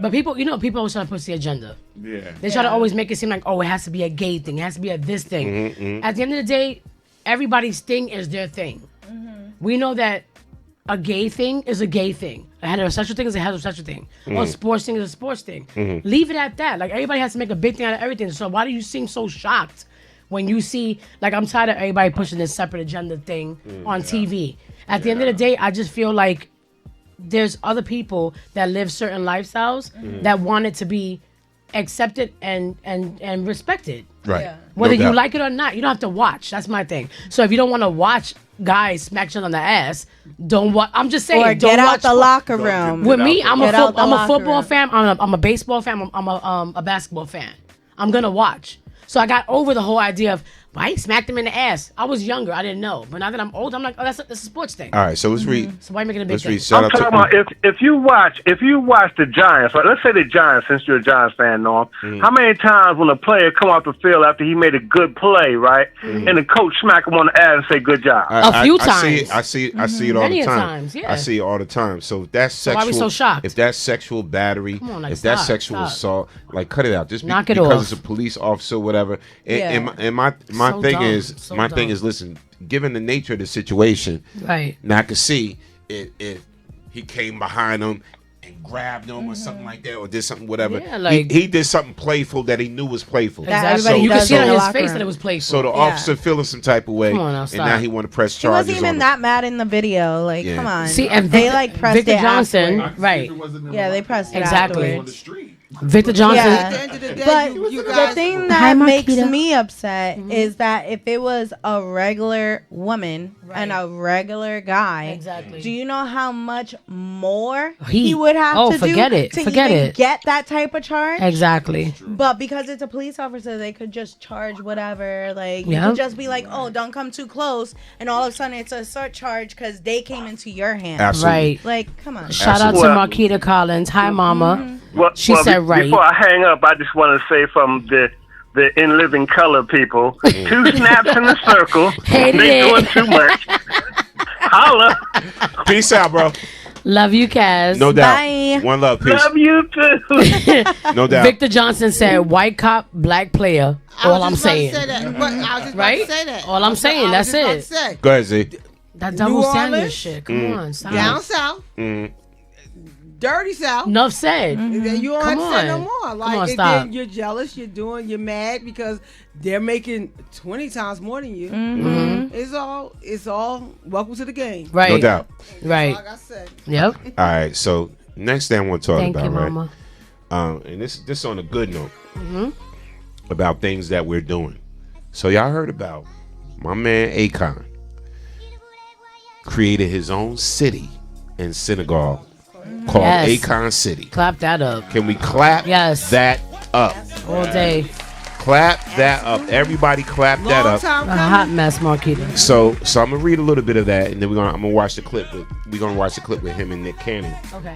Speaker 1: But people always try to push the agenda.
Speaker 8: Yeah.
Speaker 1: They try to always make it seem like, oh, it has to be a gay thing. It has to be a this thing. At the end of the day, everybody's thing is their thing. We know that a gay thing is a gay thing. A heterosexual thing is a heterosexual thing. Or a sports thing is a sports thing. Leave it at that. Like, everybody has to make a big thing out of everything. So why do you seem so shocked when you see, like, I'm tired of everybody pushing this separate agenda thing on TV. At the end of the day, I just feel like there's other people that live certain lifestyles that want it to be accepted and respected.
Speaker 3: Right.
Speaker 4: Yeah.
Speaker 1: Whether
Speaker 3: No
Speaker 1: you
Speaker 3: doubt.
Speaker 1: like it or not, you don't have to watch. That's my thing. So if you don't want to watch guys smack each other on the ass, don't watch. I'm just saying,
Speaker 4: Or
Speaker 1: don't
Speaker 4: get out
Speaker 1: watch
Speaker 4: the locker room.
Speaker 1: With me, I'm
Speaker 4: Get out the
Speaker 1: a
Speaker 4: locker
Speaker 1: football
Speaker 4: room.
Speaker 1: fan. I'm a baseball fan. I'm a basketball fan. I'm gonna watch. So I got over the whole idea of why he smacked him in the ass. I was younger, I didn't know, but now that I'm old, I'm like, oh, that's a sports thing.
Speaker 3: All right, so let's read.
Speaker 1: So why are you making a big
Speaker 3: Let's
Speaker 1: thing?
Speaker 3: read. Shout
Speaker 6: I'm
Speaker 3: out
Speaker 6: talking about if you watch the Giants, like, let's say the Giants, since you're a Giants fan, Norm, how many times when a player come off the field after he made a good play, right, and the coach smack him on the ass and say good job?
Speaker 1: A few
Speaker 3: I see it all
Speaker 1: Many
Speaker 3: the
Speaker 1: a
Speaker 3: time.
Speaker 1: times, yeah.
Speaker 3: I see it all the time. So if that's
Speaker 1: why
Speaker 3: sexual.
Speaker 1: we so shocked?
Speaker 3: If that's sexual battery,
Speaker 1: Come on, like,
Speaker 3: if that's
Speaker 1: stop,
Speaker 3: sexual
Speaker 1: stop.
Speaker 3: assault, like cut it out. Just
Speaker 1: Knock it
Speaker 3: because
Speaker 1: off.
Speaker 3: it's a police officer, or whatever. And,
Speaker 4: Yeah.
Speaker 3: and my
Speaker 1: So
Speaker 3: thing
Speaker 1: dumb.
Speaker 3: is
Speaker 1: So
Speaker 3: my thing
Speaker 1: dumb.
Speaker 3: is listen. Given the nature of the situation,
Speaker 1: Right.
Speaker 3: now I can see if he came behind him and grabbed him or something like that, or did something whatever.
Speaker 1: Yeah, like-
Speaker 3: he did something playful that he knew was playful.
Speaker 4: That
Speaker 1: Exactly.
Speaker 4: everybody
Speaker 1: You could
Speaker 4: does
Speaker 1: see it
Speaker 4: in
Speaker 1: on
Speaker 4: the
Speaker 1: his
Speaker 4: locker
Speaker 1: face
Speaker 4: room.
Speaker 1: that it was playful.
Speaker 3: So the officer feeling some type of way,
Speaker 1: Come on now,
Speaker 3: and
Speaker 1: stop.
Speaker 3: now he want to press
Speaker 4: He
Speaker 3: charges.
Speaker 4: wasn't even
Speaker 3: on him.
Speaker 4: that mad in the video. Like,
Speaker 3: Yeah.
Speaker 4: come on.
Speaker 1: See, and
Speaker 4: they
Speaker 1: Victor-
Speaker 4: like pressed
Speaker 1: Victor
Speaker 4: it
Speaker 1: Johnson,
Speaker 4: afterwards.
Speaker 1: right?
Speaker 4: Yeah, they pressed it
Speaker 1: Exactly.
Speaker 4: afterwards.
Speaker 8: On the street.
Speaker 1: Victor Johnson.
Speaker 4: Yeah.
Speaker 7: At the end of the day,
Speaker 4: But
Speaker 7: you
Speaker 4: the
Speaker 7: guys,
Speaker 4: thing
Speaker 1: Hi,
Speaker 4: that makes
Speaker 1: Marquita.
Speaker 4: me upset is that if it was a regular woman and a regular guy,
Speaker 1: Exactly.
Speaker 4: do you know how much more
Speaker 1: He-
Speaker 4: he would have to
Speaker 1: forget
Speaker 4: do
Speaker 1: it.
Speaker 4: to
Speaker 1: Forget
Speaker 4: even
Speaker 1: it.
Speaker 4: get that type of charge?
Speaker 1: Exactly.
Speaker 4: But because it's a police officer, they could just charge whatever. Like, you
Speaker 1: Yeah.
Speaker 4: could just be like, oh, don't come too close. And all of a sudden, it's a surcharge because they came into your hand.
Speaker 3: Absolutely.
Speaker 1: Right.
Speaker 4: Like, come on.
Speaker 1: Shout out to
Speaker 6: Well-
Speaker 1: Marquita Collins. Hi, Mama.
Speaker 6: Well,
Speaker 1: She said right.
Speaker 6: Before I hang up, I just want to say from the In Living Color people, 2 snaps in a circle.
Speaker 1: Hated
Speaker 6: They
Speaker 1: it.
Speaker 6: doing too much. Holla.
Speaker 3: Peace out, bro.
Speaker 1: Love you, Kaz.
Speaker 3: No doubt.
Speaker 4: Bye.
Speaker 3: One love. Peace.
Speaker 6: Love you too.
Speaker 3: No doubt.
Speaker 1: Victor Johnson said, "White cop, black player."
Speaker 7: I was
Speaker 1: All I'm
Speaker 7: just about to
Speaker 1: saying.
Speaker 7: say that, but I was just
Speaker 1: Right?
Speaker 7: about to say that.
Speaker 1: All I'm saying,
Speaker 7: I was
Speaker 1: that's
Speaker 7: just about
Speaker 1: it.
Speaker 7: to say.
Speaker 3: Go ahead, Z.
Speaker 1: That double
Speaker 7: New
Speaker 1: standard
Speaker 7: Orleans?
Speaker 1: shit. Come on, stop.
Speaker 7: Down south, dirty south.
Speaker 1: Enough said.
Speaker 7: Then you don't
Speaker 1: Come
Speaker 7: have to say no
Speaker 1: on.
Speaker 7: more.
Speaker 1: Come
Speaker 7: Like,
Speaker 1: on,
Speaker 7: and
Speaker 1: stop.
Speaker 7: then you're jealous, you're mad because they're making 20 times more than you. It's all welcome to the game.
Speaker 1: Right.
Speaker 3: No doubt.
Speaker 1: Right.
Speaker 7: Like I said.
Speaker 1: Yep.
Speaker 3: All right. So next thing I want to talk
Speaker 1: Thank
Speaker 3: about,
Speaker 1: you,
Speaker 3: right?
Speaker 1: Mama.
Speaker 3: And this on a good note about things that we're doing. So y'all heard about my man Akon created his own city in Senegal called
Speaker 1: Yes.
Speaker 3: Akon City.
Speaker 1: Clap that up
Speaker 3: Can we clap
Speaker 1: Yes.
Speaker 3: that up?
Speaker 1: all day.
Speaker 3: Clap that up. Everybody clap that
Speaker 7: Long
Speaker 3: up.
Speaker 7: time
Speaker 1: A
Speaker 7: coming.
Speaker 1: hot mess, Marquita.
Speaker 3: So I'm gonna read a little bit of that, and then I'm gonna watch the clip. We're gonna watch the clip with him and Nick Cannon
Speaker 1: Okay.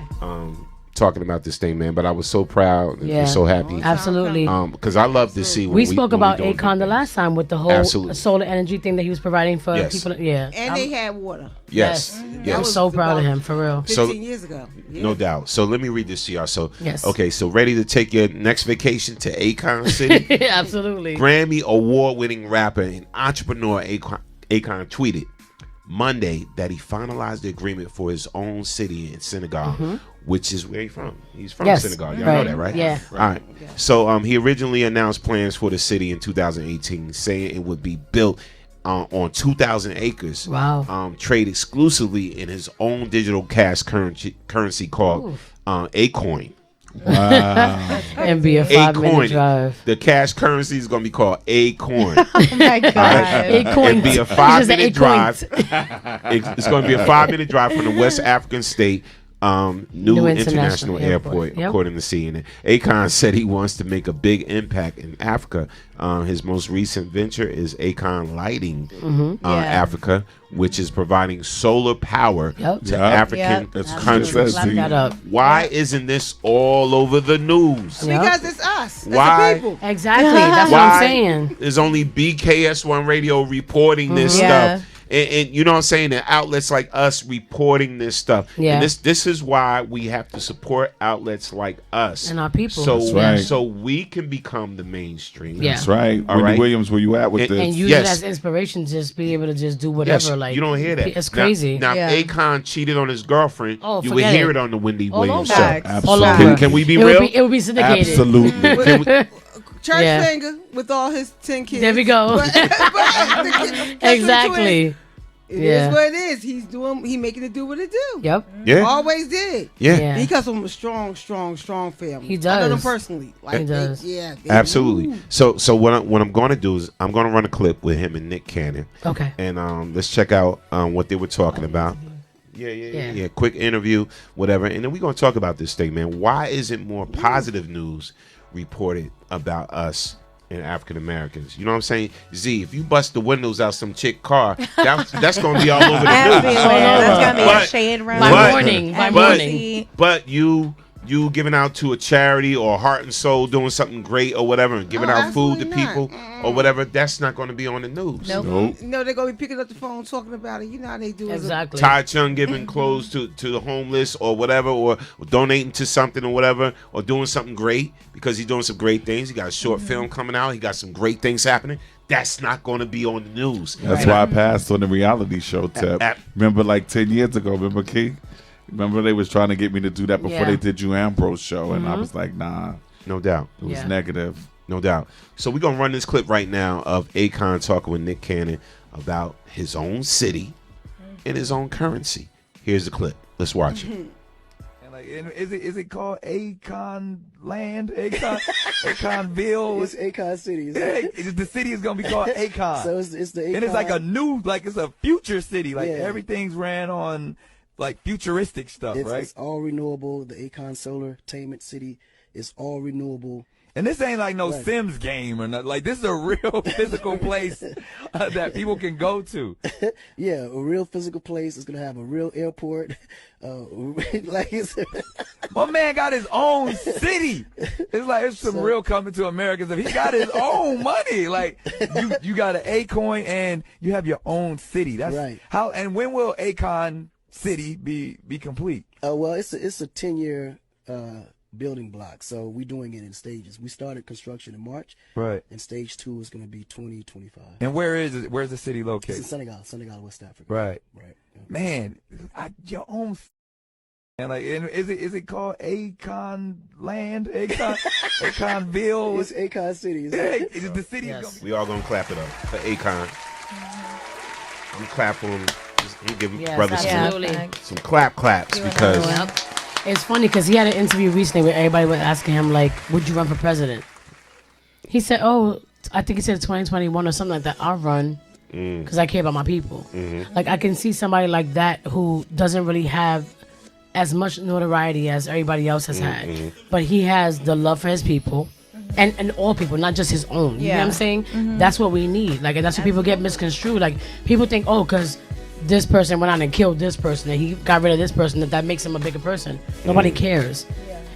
Speaker 3: talking about this thing, man. But I was so proud and
Speaker 1: Yeah.
Speaker 3: so happy.
Speaker 1: Absolutely.
Speaker 3: Because I love to see when
Speaker 1: we spoke
Speaker 3: when
Speaker 1: about
Speaker 3: doing
Speaker 1: Akon the
Speaker 3: things.
Speaker 1: last time with the whole
Speaker 3: Absolutely.
Speaker 1: solar energy thing that he was providing for
Speaker 3: Yes.
Speaker 1: people. Yeah.
Speaker 7: And they had water
Speaker 3: Yes,
Speaker 1: I'm
Speaker 3: yes,
Speaker 1: so proud of him, for real.
Speaker 7: 15
Speaker 3: So-
Speaker 7: years ago. Yeah.
Speaker 3: no doubt. So let me read this to y'all. So
Speaker 1: Yes.
Speaker 3: okay, so ready to take your next vacation to Akon City?
Speaker 1: Absolutely.
Speaker 3: Grammy award-winning rapper and entrepreneur Akon tweeted Monday that he finalized the agreement for his own city in Senegal, which is where he's from. He's from
Speaker 1: Yes,
Speaker 3: Senegal. Y'all
Speaker 1: right.
Speaker 3: know that, right?
Speaker 1: Yeah.
Speaker 3: All right. So he originally announced plans for the city in 2018, saying it would be built on 2,000 acres.
Speaker 1: Wow.
Speaker 3: Trade exclusively in his own digital cash currency called Acoin.
Speaker 1: And be a 5-minute
Speaker 3: Acoin.
Speaker 1: drive.
Speaker 3: The cash currency is going to be called Acoin.
Speaker 4: Oh my God.
Speaker 1: Acoin.
Speaker 3: It'd be a
Speaker 1: It's just an
Speaker 3: 5-minute
Speaker 1: Acoin.
Speaker 3: drive. It's going to be a 5-minute drive from the West African state, New International Airport,
Speaker 1: Yep.
Speaker 3: according to CNN. Akon said he wants to make a big impact in Africa. His most recent venture is Akon Lighting
Speaker 4: Yeah.
Speaker 3: Africa, which is providing solar power
Speaker 1: Yep.
Speaker 3: to
Speaker 8: Yep.
Speaker 3: African
Speaker 4: Yep.
Speaker 8: That's
Speaker 3: countries.
Speaker 1: Clap that up.
Speaker 3: Why isn't this all over the news?
Speaker 1: Yep.
Speaker 7: Because it's us. It's
Speaker 3: Why?
Speaker 7: the people.
Speaker 1: Exactly. That's what I'm saying.
Speaker 3: There's only BKS1 Radio reporting this
Speaker 4: Yeah.
Speaker 3: stuff. And you know what I'm saying? And outlets like us reporting this stuff.
Speaker 1: Yeah.
Speaker 3: And this is why we have to support outlets like us.
Speaker 1: And our people.
Speaker 3: So,
Speaker 8: That's right.
Speaker 3: so we can become the mainstream.
Speaker 1: Yeah.
Speaker 8: That's right.
Speaker 3: All
Speaker 8: Wendy
Speaker 3: right.
Speaker 8: Williams, where you at with
Speaker 3: And-
Speaker 8: this?
Speaker 1: And use
Speaker 3: Yes.
Speaker 1: it as inspiration to just be able to just do whatever.
Speaker 3: Yes,
Speaker 1: Like
Speaker 3: you don't hear that.
Speaker 1: It's
Speaker 3: Now-
Speaker 1: crazy.
Speaker 3: Now,
Speaker 4: Yeah.
Speaker 3: if Akon cheated on his girlfriend,
Speaker 1: Oh,
Speaker 3: you would
Speaker 1: forget
Speaker 3: hear
Speaker 1: it.
Speaker 3: it on the Wendy
Speaker 1: All
Speaker 3: Williams
Speaker 1: over.
Speaker 3: show.
Speaker 4: Facts.
Speaker 8: Absolutely.
Speaker 1: All over.
Speaker 3: Can we be
Speaker 1: it
Speaker 3: real?
Speaker 1: Would be, it would be syndicated.
Speaker 8: Absolutely.
Speaker 7: Church
Speaker 1: Yeah.
Speaker 7: singer with all his 10 kids.
Speaker 1: There we go.
Speaker 7: But the kid-
Speaker 1: Exactly.
Speaker 7: It
Speaker 1: Yeah.
Speaker 7: is what it is. He making it do what it do.
Speaker 1: Yep.
Speaker 3: Yeah.
Speaker 7: Always did.
Speaker 3: Yeah.
Speaker 1: Yeah.
Speaker 7: He comes from a strong family.
Speaker 1: He
Speaker 7: I know them
Speaker 1: does.
Speaker 7: personally. Like,
Speaker 1: He does.
Speaker 7: Yeah. they-
Speaker 3: Absolutely. So what I'm going to do is I'm going to run a clip with him and Nick Cannon.
Speaker 1: Okay.
Speaker 3: And let's check out what they were talking about. Yeah. Quick interview, whatever. And then we're going to talk about this thing, man. Why isn't more positive news reported about us and African Americans? You know what I'm saying? Z, if you bust the windows out some chick car, that's going to be all over the
Speaker 4: Everywhere.
Speaker 3: news.
Speaker 4: That's gonna be a
Speaker 3: But-
Speaker 4: shade room.
Speaker 1: By
Speaker 3: But-
Speaker 1: morning. By
Speaker 4: but-
Speaker 1: morning.
Speaker 3: But you giving out to a charity or Heart and Soul doing something great or whatever and giving
Speaker 7: Oh,
Speaker 3: out food to
Speaker 7: absolutely not.
Speaker 3: people or whatever, that's not going to be on the news.
Speaker 4: Nope.
Speaker 8: Nope.
Speaker 7: No, they're gonna be picking up the phone talking about it. You know how they do.
Speaker 1: Exactly.
Speaker 3: Ty Chung giving clothes to the homeless or whatever, or donating to something or whatever, or doing something great because he's doing some great things. He got a short film coming out. He got some great things happening. That's not going to be on the news.
Speaker 8: That's why I passed on the reality show tip. Remember, like 10 years ago, remember, Key? Remember they was trying to get me to do that before
Speaker 1: Yeah.
Speaker 8: they did you Ambrose show, and I was like, nah,
Speaker 3: No doubt.
Speaker 8: it was
Speaker 1: Yeah.
Speaker 8: negative.
Speaker 3: No doubt. So we're going to run this clip right now of Akon talking with Nick Cannon about his own city and his own currency. Here's the clip. Let's watch it.
Speaker 9: And Like, is it called Akon Land? Akonville?
Speaker 10: It's Akon City.
Speaker 9: The city is gonna be called Akon.
Speaker 10: So it's the Akon.
Speaker 9: And it's like it's a future city. Like
Speaker 10: Yeah.
Speaker 9: everything's ran on like futuristic stuff, right?
Speaker 10: It's all renewable. The Akon Solar Tainment City is all renewable.
Speaker 9: And this ain't like no
Speaker 10: Right.
Speaker 9: Sims game or nothing. Like, this is a real physical place that people can go to.
Speaker 10: Yeah, a real physical place. It's gonna have a real airport. Like
Speaker 9: My man got his own city. It's like it's some real coming to America stuff. He got his own money. Like you got an A-coin and you have your own city. That's
Speaker 10: right.
Speaker 9: How and when will Akon City be complete?
Speaker 10: Well, it's a 10-year building block. So we're doing it in stages. We started construction in March.
Speaker 9: Right.
Speaker 10: And stage 2 is going to be 2025.
Speaker 9: And where is it? Where's the city
Speaker 10: It's
Speaker 9: located?
Speaker 10: in Senegal, West Africa.
Speaker 9: Right.
Speaker 10: Right. Yeah.
Speaker 9: Man, your own. And like, is it called Akon Land? Akonville?
Speaker 10: It's Akon City.
Speaker 9: The city is gonna be.
Speaker 3: We all gonna clap it up for Akon. We clap for him. We give brothers some claps because.
Speaker 1: Yep. It's funny because he had an interview recently where everybody was asking him, like, would you run for president? He said, I think he said 2021 or something like that. I'll run because I care about my people. Like, I can see somebody like that who doesn't really have as much notoriety as everybody else has had. But he has the love for his people and all people, not just his own. You know what I'm saying? That's what we need. Like, and that's what people get misconstrued. Like, people think, because this person went out and killed this person and he got rid of this person, that makes him a bigger person. Nobody cares.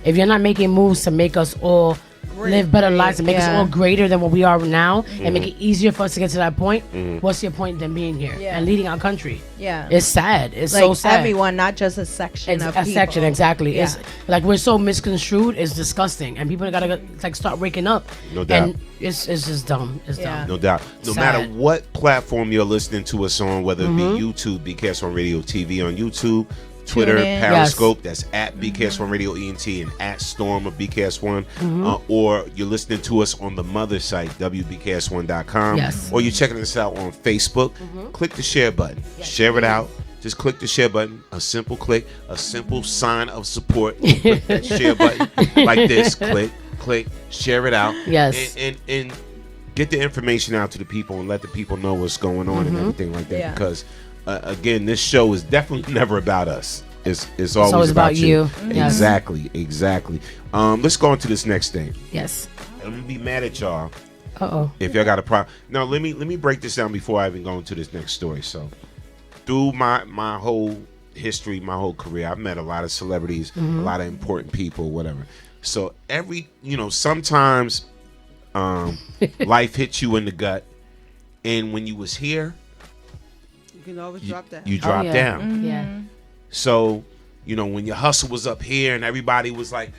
Speaker 1: If you're not making moves to make us all live better lives and make us all greater than what we are now and make it easier for us to get to that point, what's your point in being here and leading our country? It's sad. It's
Speaker 4: like
Speaker 1: so sad.
Speaker 4: Everyone, not just a section of
Speaker 1: a
Speaker 4: people.
Speaker 1: section, exactly. It's like we're so misconstrued. It's disgusting, and people gotta like start waking up.
Speaker 3: No doubt.
Speaker 1: And it's just dumb. It's dumb.
Speaker 3: No doubt. No matter what platform you're listening to us on, whether it be YouTube, BKS on Radio TV on YouTube, Twitter, Periscope, that's at BKS1 Radio ENT and at Storm of BKS1, or you're listening to us on the mother site, WBKS1.com, or you're checking us out on Facebook, click the share button. Share it out. Just click the share button. A simple click, a simple sign of support. Click that share button like this. Click, share it out.
Speaker 1: Yes.
Speaker 3: And get the information out to the people and let the people know what's going on and everything like that. Because again, this show is definitely never about us. It's always about you.
Speaker 1: Yes.
Speaker 3: Exactly. Let's go on to this next thing.
Speaker 1: Yes.
Speaker 3: I'm gonna be mad at y'all.
Speaker 1: If
Speaker 3: y'all got a problem. Now let me break this down before I even go into this next story. So through my whole history, my whole career, I've met a lot of celebrities, a lot of important people, whatever. So sometimes life hits you in the gut, and when you was here,
Speaker 7: you can always drop down.
Speaker 3: You drop down.
Speaker 1: Yeah.
Speaker 3: So, when your hustle was up here and everybody was like,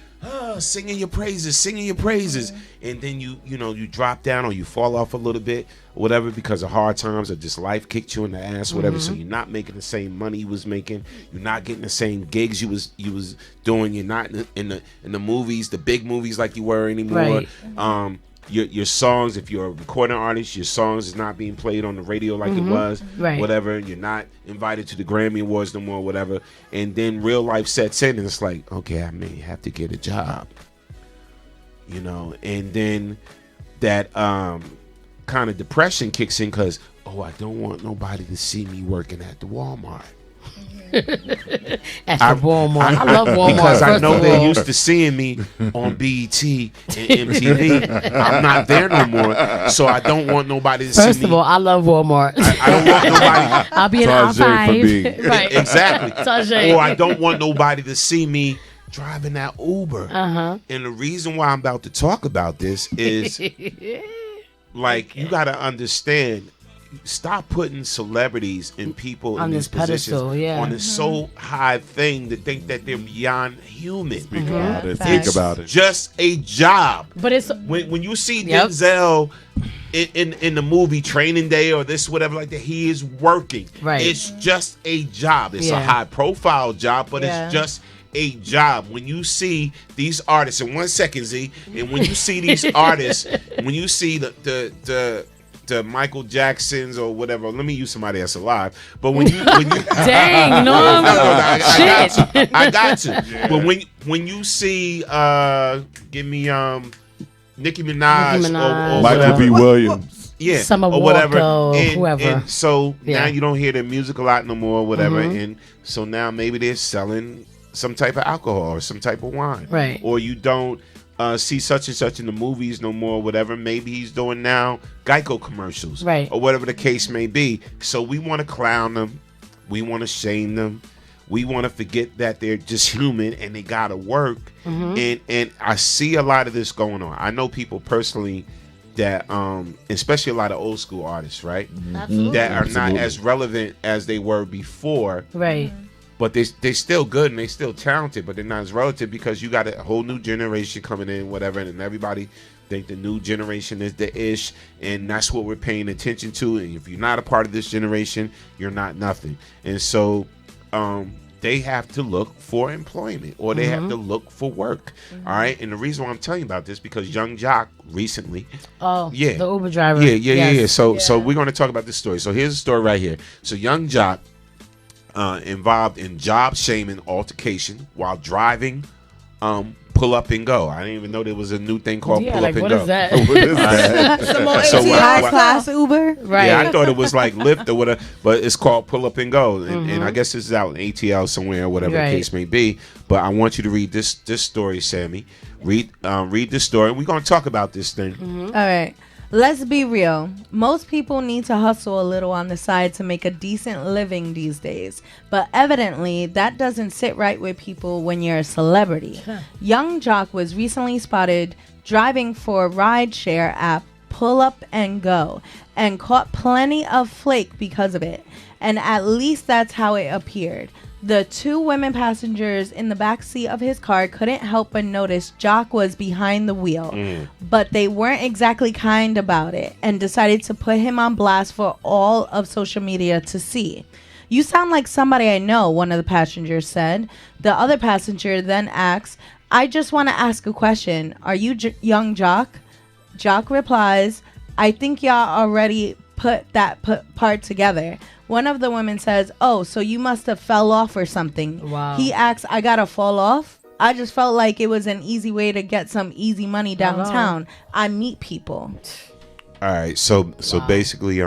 Speaker 3: singing your praises, and then you drop down or you fall off a little bit, or whatever, because of hard times or just life kicked you in the ass, whatever. So you're not making the same money you was making, you're not getting the same gigs you was doing, you're not in the movies, the big movies like you were anymore.
Speaker 1: Right.
Speaker 3: Your songs, if you're a recording artist, your songs is not being played on the radio like it was, whatever. You're not invited to the Grammy Awards no more, whatever. And then real life sets in, and it's like, okay, I may have to get a job, and then that kind of depression kicks in because, I don't want nobody to see me working at the Walmart.
Speaker 1: Walmart. I love Walmart
Speaker 3: because I know they're used to seeing me on BET and MTV. I'm not there no more, so I don't want nobody to see me.
Speaker 1: First of all, I love Walmart.
Speaker 3: I don't want nobody.
Speaker 1: I'll be in R5. Right.
Speaker 3: Exactly. Or I don't want nobody to see me driving that Uber. And the reason why I'm about to talk about this is, like, you got to understand. Stop putting celebrities and people
Speaker 1: on
Speaker 3: in these
Speaker 1: this pedestal,
Speaker 3: positions on this so high thing to think that they're beyond human.
Speaker 8: Think about it.
Speaker 3: Just a job.
Speaker 1: But it's
Speaker 3: when you see Denzel in the movie Training Day or this whatever like that, he is working.
Speaker 1: Right.
Speaker 3: It's just a job. It's a high profile job, but it's just a job. When you see these artists, in 1 second, Z, and when you see these artists, when you see the the Michael Jacksons or whatever. Let me use somebody that's alive. But when you
Speaker 1: dang, no,
Speaker 3: I got to. Yeah. But when you see give me Nicki Minaj or
Speaker 8: Michael
Speaker 3: whatever.
Speaker 8: B. Williams.
Speaker 3: Yeah,
Speaker 1: Summer
Speaker 3: or whatever,
Speaker 1: Walker, whoever.
Speaker 3: And so
Speaker 1: Yeah.
Speaker 3: now you don't hear their music a lot no more, whatever. And so now maybe they're selling some type of alcohol or some type of wine,
Speaker 1: right?
Speaker 3: Or you don't see such and such in the movies no more, whatever. Maybe he's doing now Geico commercials,
Speaker 1: right?
Speaker 3: Or whatever the case may be. So we want to clown them, we want to shame them. We want to forget that they're just human and they gotta work. And I see a lot of this going on. I know people personally that especially a lot of old school artists, right?
Speaker 1: Absolutely.
Speaker 3: That are not as relevant as they were before.
Speaker 1: Right.
Speaker 3: But they still good and they still talented, but they're not as relative because you got a whole new generation coming in, whatever, and everybody think the new generation is the ish, and that's what we're paying attention to. And if you're not a part of this generation, you're not nothing. And so they have to look for employment or they have to look for work. All right. And the reason why I'm telling you about this because Young Jock recently.
Speaker 1: Oh,
Speaker 3: yeah.
Speaker 1: The Uber driver.
Speaker 3: Yeah. So we're going to talk about this story. So here's the story right here. So Young Jock involved in job shaming altercation while driving pull up and go. I didn't even know there was a new thing called pull up and
Speaker 1: what
Speaker 3: go.
Speaker 1: Is that?
Speaker 3: What is that?
Speaker 4: So high class Uber,
Speaker 1: right?
Speaker 3: Yeah, I thought it was like Lyft or whatever, but it's called pull up and go, and I guess this is out in ATL somewhere, or whatever the case may be. But I want you to read this story, Sammy. Read this story. We're gonna talk about this thing.
Speaker 4: All right. Let's be real. Most people need to hustle a little on the side to make a decent living these days. But evidently, that doesn't sit right with people when you're a celebrity. Young Jock was recently spotted driving for rideshare app Pull Up and Go and caught plenty of flake because of it. And at least that's how it appeared. The two women passengers in the back seat of his car couldn't help but notice Jock was behind the wheel, but they weren't exactly kind about it and decided to put him on blast for all of social media to see. "You sound like somebody I know," one of the passengers said. The other passenger then asks, "I just want to ask a question. Are you Young Jock?" Jock replies, "I think y'all already put that part together." One of the women says, "Oh, so you must have fell off or something."
Speaker 1: Wow.
Speaker 4: He asks, "I gotta fall off? I just felt like it was an easy way to get some easy money downtown. I meet people."
Speaker 3: All right, so basically,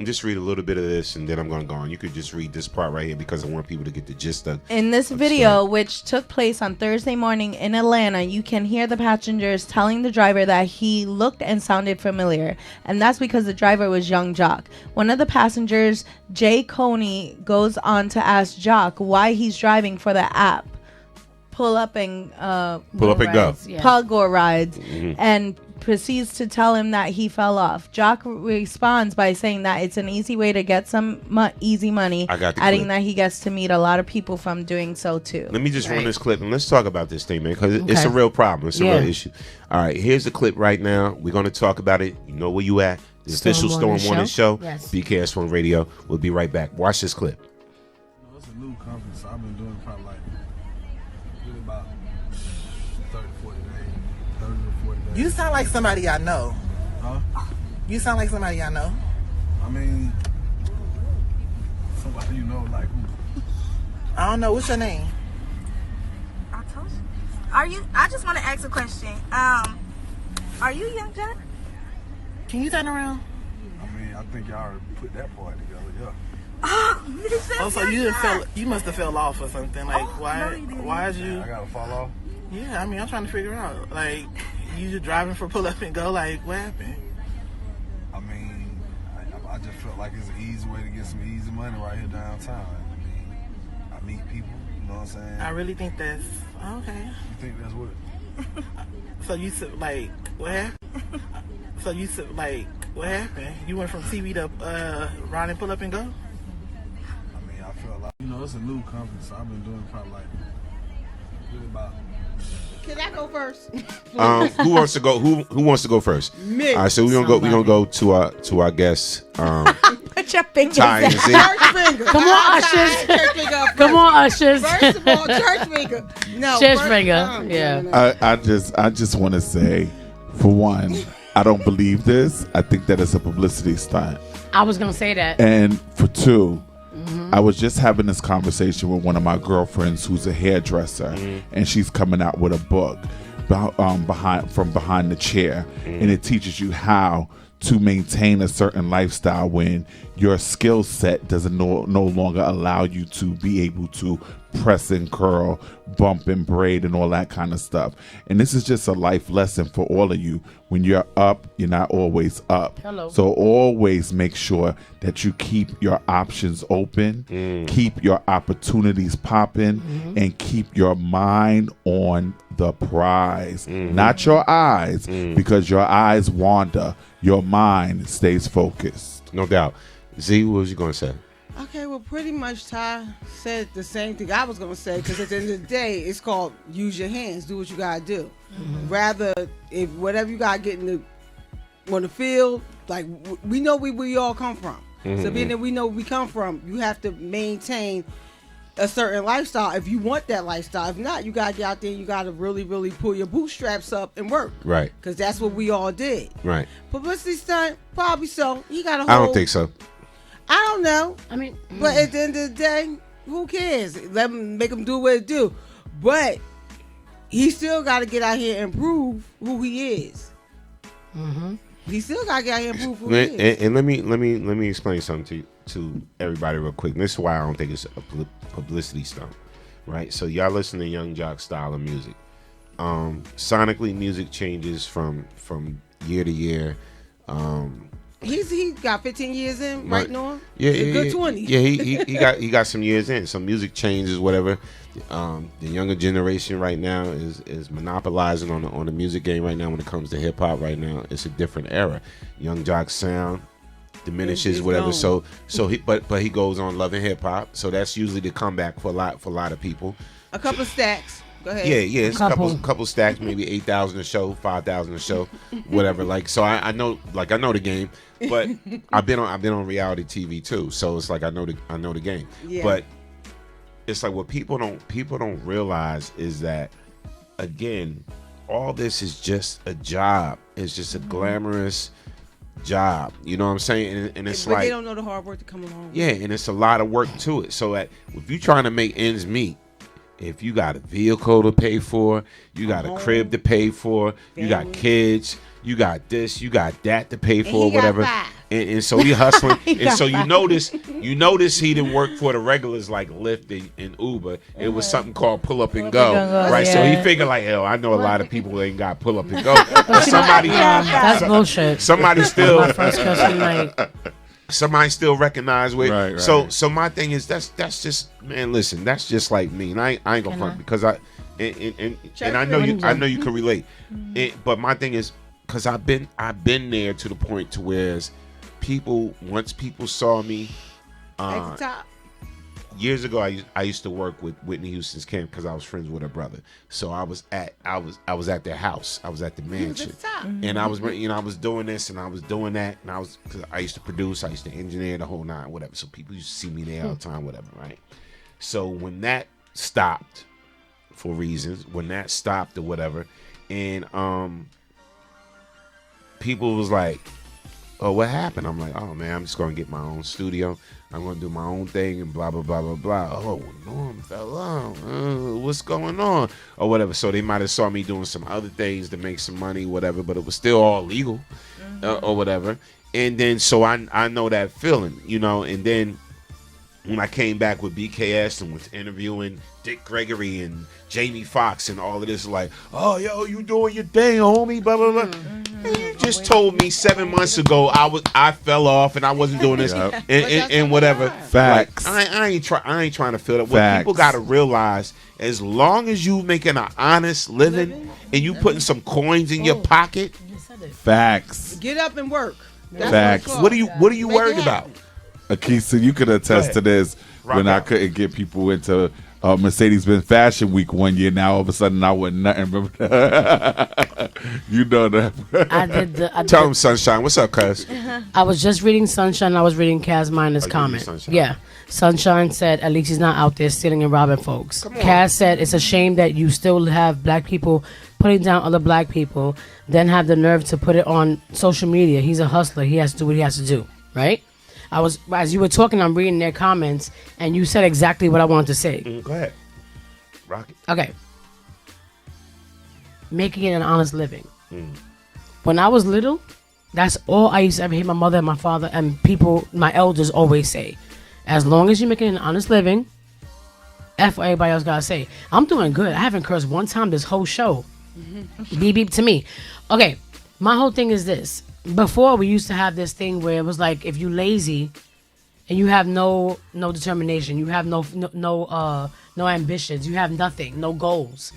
Speaker 3: just read a little bit of this, and then I'm gonna go on. You could just read this part right here because I want people to get the gist of.
Speaker 4: In this video, which took place on Thursday morning in Atlanta, you can hear the passengers telling the driver that he looked and sounded familiar, and that's because the driver was Young Jock. One of the passengers, Jay Coney, goes on to ask Jock why he's driving for the app Pull Up and Go, Pug or Rides, and proceeds to tell him that he fell off. Jock responds by saying that it's an easy way to get some easy money, adding that he gets to meet a lot of people from doing so too.
Speaker 3: Let me just run this clip and let's talk about this thing, man, because it's a real problem. It's a real issue. All right, here's the clip right now. We're going to talk about it. You know where you at. The official Storm Warning Show.
Speaker 1: Yes.
Speaker 3: BKS1 Radio. We'll be right back. Watch this clip.
Speaker 11: It's a new company, so I've been doing probably like about 30 to 40 days.
Speaker 12: You sound like somebody I know.
Speaker 11: Huh?
Speaker 12: You sound like somebody I know.
Speaker 11: I mean, somebody you know, like who?
Speaker 12: I don't know. What's your name?
Speaker 13: I told you. Are you? I just want to ask a question. Are you Young Jock?
Speaker 12: Can you turn around?
Speaker 11: I mean, I think y'all already put that part together, yeah.
Speaker 12: Oh, so you must have fell off or something. Like, why is you?
Speaker 11: I gotta fall off.
Speaker 12: Yeah, I mean, I'm trying to figure out. Like, you just driving for Pull Up and Go. Like, what happened?
Speaker 11: I mean, I just felt like it's an easy way to get some easy money right here downtown. I mean, I meet people. You know what I'm saying?
Speaker 12: I really think that's okay.
Speaker 11: You think that's what?
Speaker 12: So you said like what happened? So you said like what happened? You went from TV to ride and Pull Up and Go?
Speaker 11: I mean, I felt like it's a new company, so I've been doing probably like really about.
Speaker 7: Can I go first?
Speaker 3: Who wants to go? Who wants to go first?
Speaker 7: Me.
Speaker 3: All right, so we're gonna go to our guests.
Speaker 4: Put your fingers
Speaker 3: Ty and
Speaker 4: down.
Speaker 3: Z.
Speaker 7: Church finger.
Speaker 1: Come on, ushers.
Speaker 7: Church finger up
Speaker 1: Come on, ushers.
Speaker 7: First of all, church finger. No.
Speaker 1: Church
Speaker 7: first-
Speaker 1: finger. Yeah.
Speaker 8: I just want to say, for one, I don't believe this. I think that it's a publicity stunt.
Speaker 1: I was gonna say that.
Speaker 8: And for two, I was just having this conversation with one of my girlfriends who's a hairdresser, and she's coming out with a book behind the chair, and it teaches you how to maintain a certain lifestyle when your skill set doesn't no longer allow you to be able to press and curl, bump and braid, and all that kind of stuff. And this is just a life lesson for all of you. When you're up, you're not always up.
Speaker 1: Hello.
Speaker 8: So always make sure that you keep your options open, keep your opportunities popping, and keep your mind on the prize, not your eyes, because your eyes wander. Your mind stays focused.
Speaker 3: No doubt. Z, what was you going to say?
Speaker 7: Okay, well, pretty much Ty said the same thing I was going to say, because at the end of the day, it's called use your hands, do what you got to do. Rather, if whatever you got to get on the field, like we know where we all come from. So being that we know where we come from, you have to maintain a certain lifestyle if you want that lifestyle. If not, you got to get out there, you got to really, really pull your bootstraps up and work.
Speaker 3: Right.
Speaker 7: Because that's what we all did.
Speaker 3: Right.
Speaker 7: Publicity stunt, probably so. He got a whole...
Speaker 3: I don't think so.
Speaker 7: I don't know.
Speaker 1: I mean,
Speaker 7: but at the end of the day, who cares? Let him make him do what it do. But he still got to get out here and prove who he is. He still got to get out here and prove who he is.
Speaker 3: And let me explain something to everybody real quick. And this is why I don't think it's a publicity stunt, right? So y'all listen to Young Jock's style of music. Sonically, music changes from year to year.
Speaker 7: He got 15 years in right now.
Speaker 3: Yeah,
Speaker 7: a good 20.
Speaker 3: Yeah, he got some years in. Some music changes, whatever. The younger generation right now is monopolizing on the music game right now. When it comes to hip hop, right now it's a different era. Young Jock's sound diminishes,
Speaker 7: it's
Speaker 3: whatever.
Speaker 7: gone.
Speaker 3: So he but he goes on loving hip hop. So that's usually the comeback for a lot of people.
Speaker 7: A couple of stacks. Go ahead.
Speaker 3: Yeah, it's a couple stacks, maybe 8,000 a show, 5,000 a show, whatever. Like, so I know the game, but I've been on reality TV too, so it's like I know the game.
Speaker 7: Yeah.
Speaker 3: But it's like what people don't realize is that, again, all this is just a job. It's just a glamorous job. You know what I'm saying? And it's
Speaker 7: but
Speaker 3: like
Speaker 7: they don't know the hard work to come along.
Speaker 3: Yeah, and it's a lot of work to it. So if you're trying to make ends meet. If you got a vehicle to pay for, you got a crib to pay for, you got kids, you got this, you got that to pay for, whatever. And so he hustling. And so you notice he didn't work for the regulars like Lyft and Uber. It was something called pull up and go. Right. So he figured like, hell, I know a lot of people ain't got pull up and go. But somebody
Speaker 1: that's bullshit.
Speaker 3: Somebody still
Speaker 1: My first question, like,
Speaker 3: somebody still recognize with.
Speaker 8: Right.
Speaker 3: So my thing is that's just, man, listen, that's just like me, and I ain't gonna front because I know you can relate. But my thing is, because I've been there to the point to where once people saw me years ago, I used to work with Whitney Houston's camp because I was friends with her brother. So I was at their house. I was at the mansion, and I was doing this and I was doing that, and because I used to produce, I used to engineer the whole nine, whatever. So people used to see me there all the time, whatever, right? So when that stopped, for reasons, or whatever, and people was like, oh, what happened? I'm like, oh man, I'm just gonna get my own studio. I'm gonna do my own thing and blah blah blah blah blah. Oh, Norm fell out. What's going on? Or whatever. So they might have saw me doing some other things to make some money, whatever. But it was still all legal, or whatever. And then so I know that feeling, And then when I came back with BKS and was interviewing Dick Gregory and Jamie Foxx and all of this, like, oh, yo, you doing your thing, homie, blah, blah, blah. You just told me 7 months ago I fell off and I wasn't doing this and whatever.
Speaker 8: Facts.
Speaker 3: Like, I ain't trying to feel that. What people got to realize, as long as you making an honest living and you putting some coins in your pocket.
Speaker 8: Facts.
Speaker 7: Get up and work. That's
Speaker 8: Facts.
Speaker 3: What are you worried about?
Speaker 8: Akisa, you could attest to this. When I couldn't get people into Mercedes-Benz Fashion Week one year, now all of a sudden I wasn't nothing. You know that.
Speaker 3: Tell him, Sunshine. What's up, cuz?
Speaker 1: I was just reading Sunshine. I was reading Kaz Miner's comment. Yeah. Sunshine said, at least he's not out there stealing and robbing folks. Kaz said, it's a shame that you still have black people putting down other black people, then have the nerve to put it on social media. He's a hustler. He has to do what he has to do, right? As you were talking, I'm reading their comments, and you said exactly what I wanted to say.
Speaker 3: Go ahead. Rock it.
Speaker 1: Okay. Making it an honest living. When I was little, that's all I used to ever hear my mother and my father and people, my elders always say. As long as you're making an honest living, F what everybody else gotta say. I'm doing good. I haven't cursed one time this whole show. Beep beep to me. Okay, my whole thing is this. Before we used to have this thing where it was like if you lazy and you have no determination, you have no ambitions, you have nothing, no goals.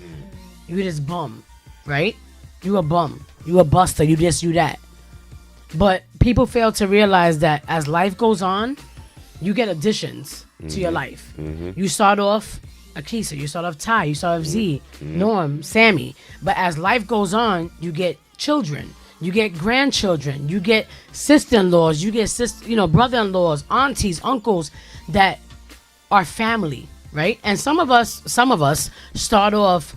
Speaker 1: You just bum, right? You a bum. You a buster. You this, you that. But people fail to realize that as life goes on, you get additions to your life. You start off Akisa, you start off Ty, you start off Z, Norm, Sammy. But as life goes on, you get children, you get grandchildren, you get sister-in-laws, you get brother-in-laws, aunties, uncles that are family, right? And some of us start off,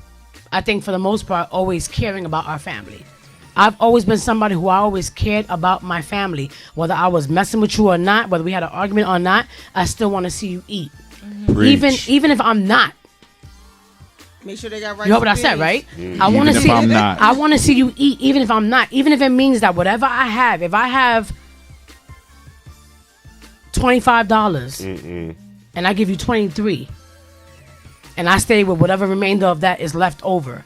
Speaker 1: I think for the most part, always caring about our family. I've always been somebody who I always cared about my family. Whether I was messing with you or not, whether we had an argument or not, I still want to see you eat. Even if I'm not.
Speaker 7: Make sure they got right.
Speaker 1: You know what I said, right? I want to see you eat, even if I'm not. Even if it means that whatever I have, if I have $25 and I give you 23, and I stay with whatever remainder of that is left over,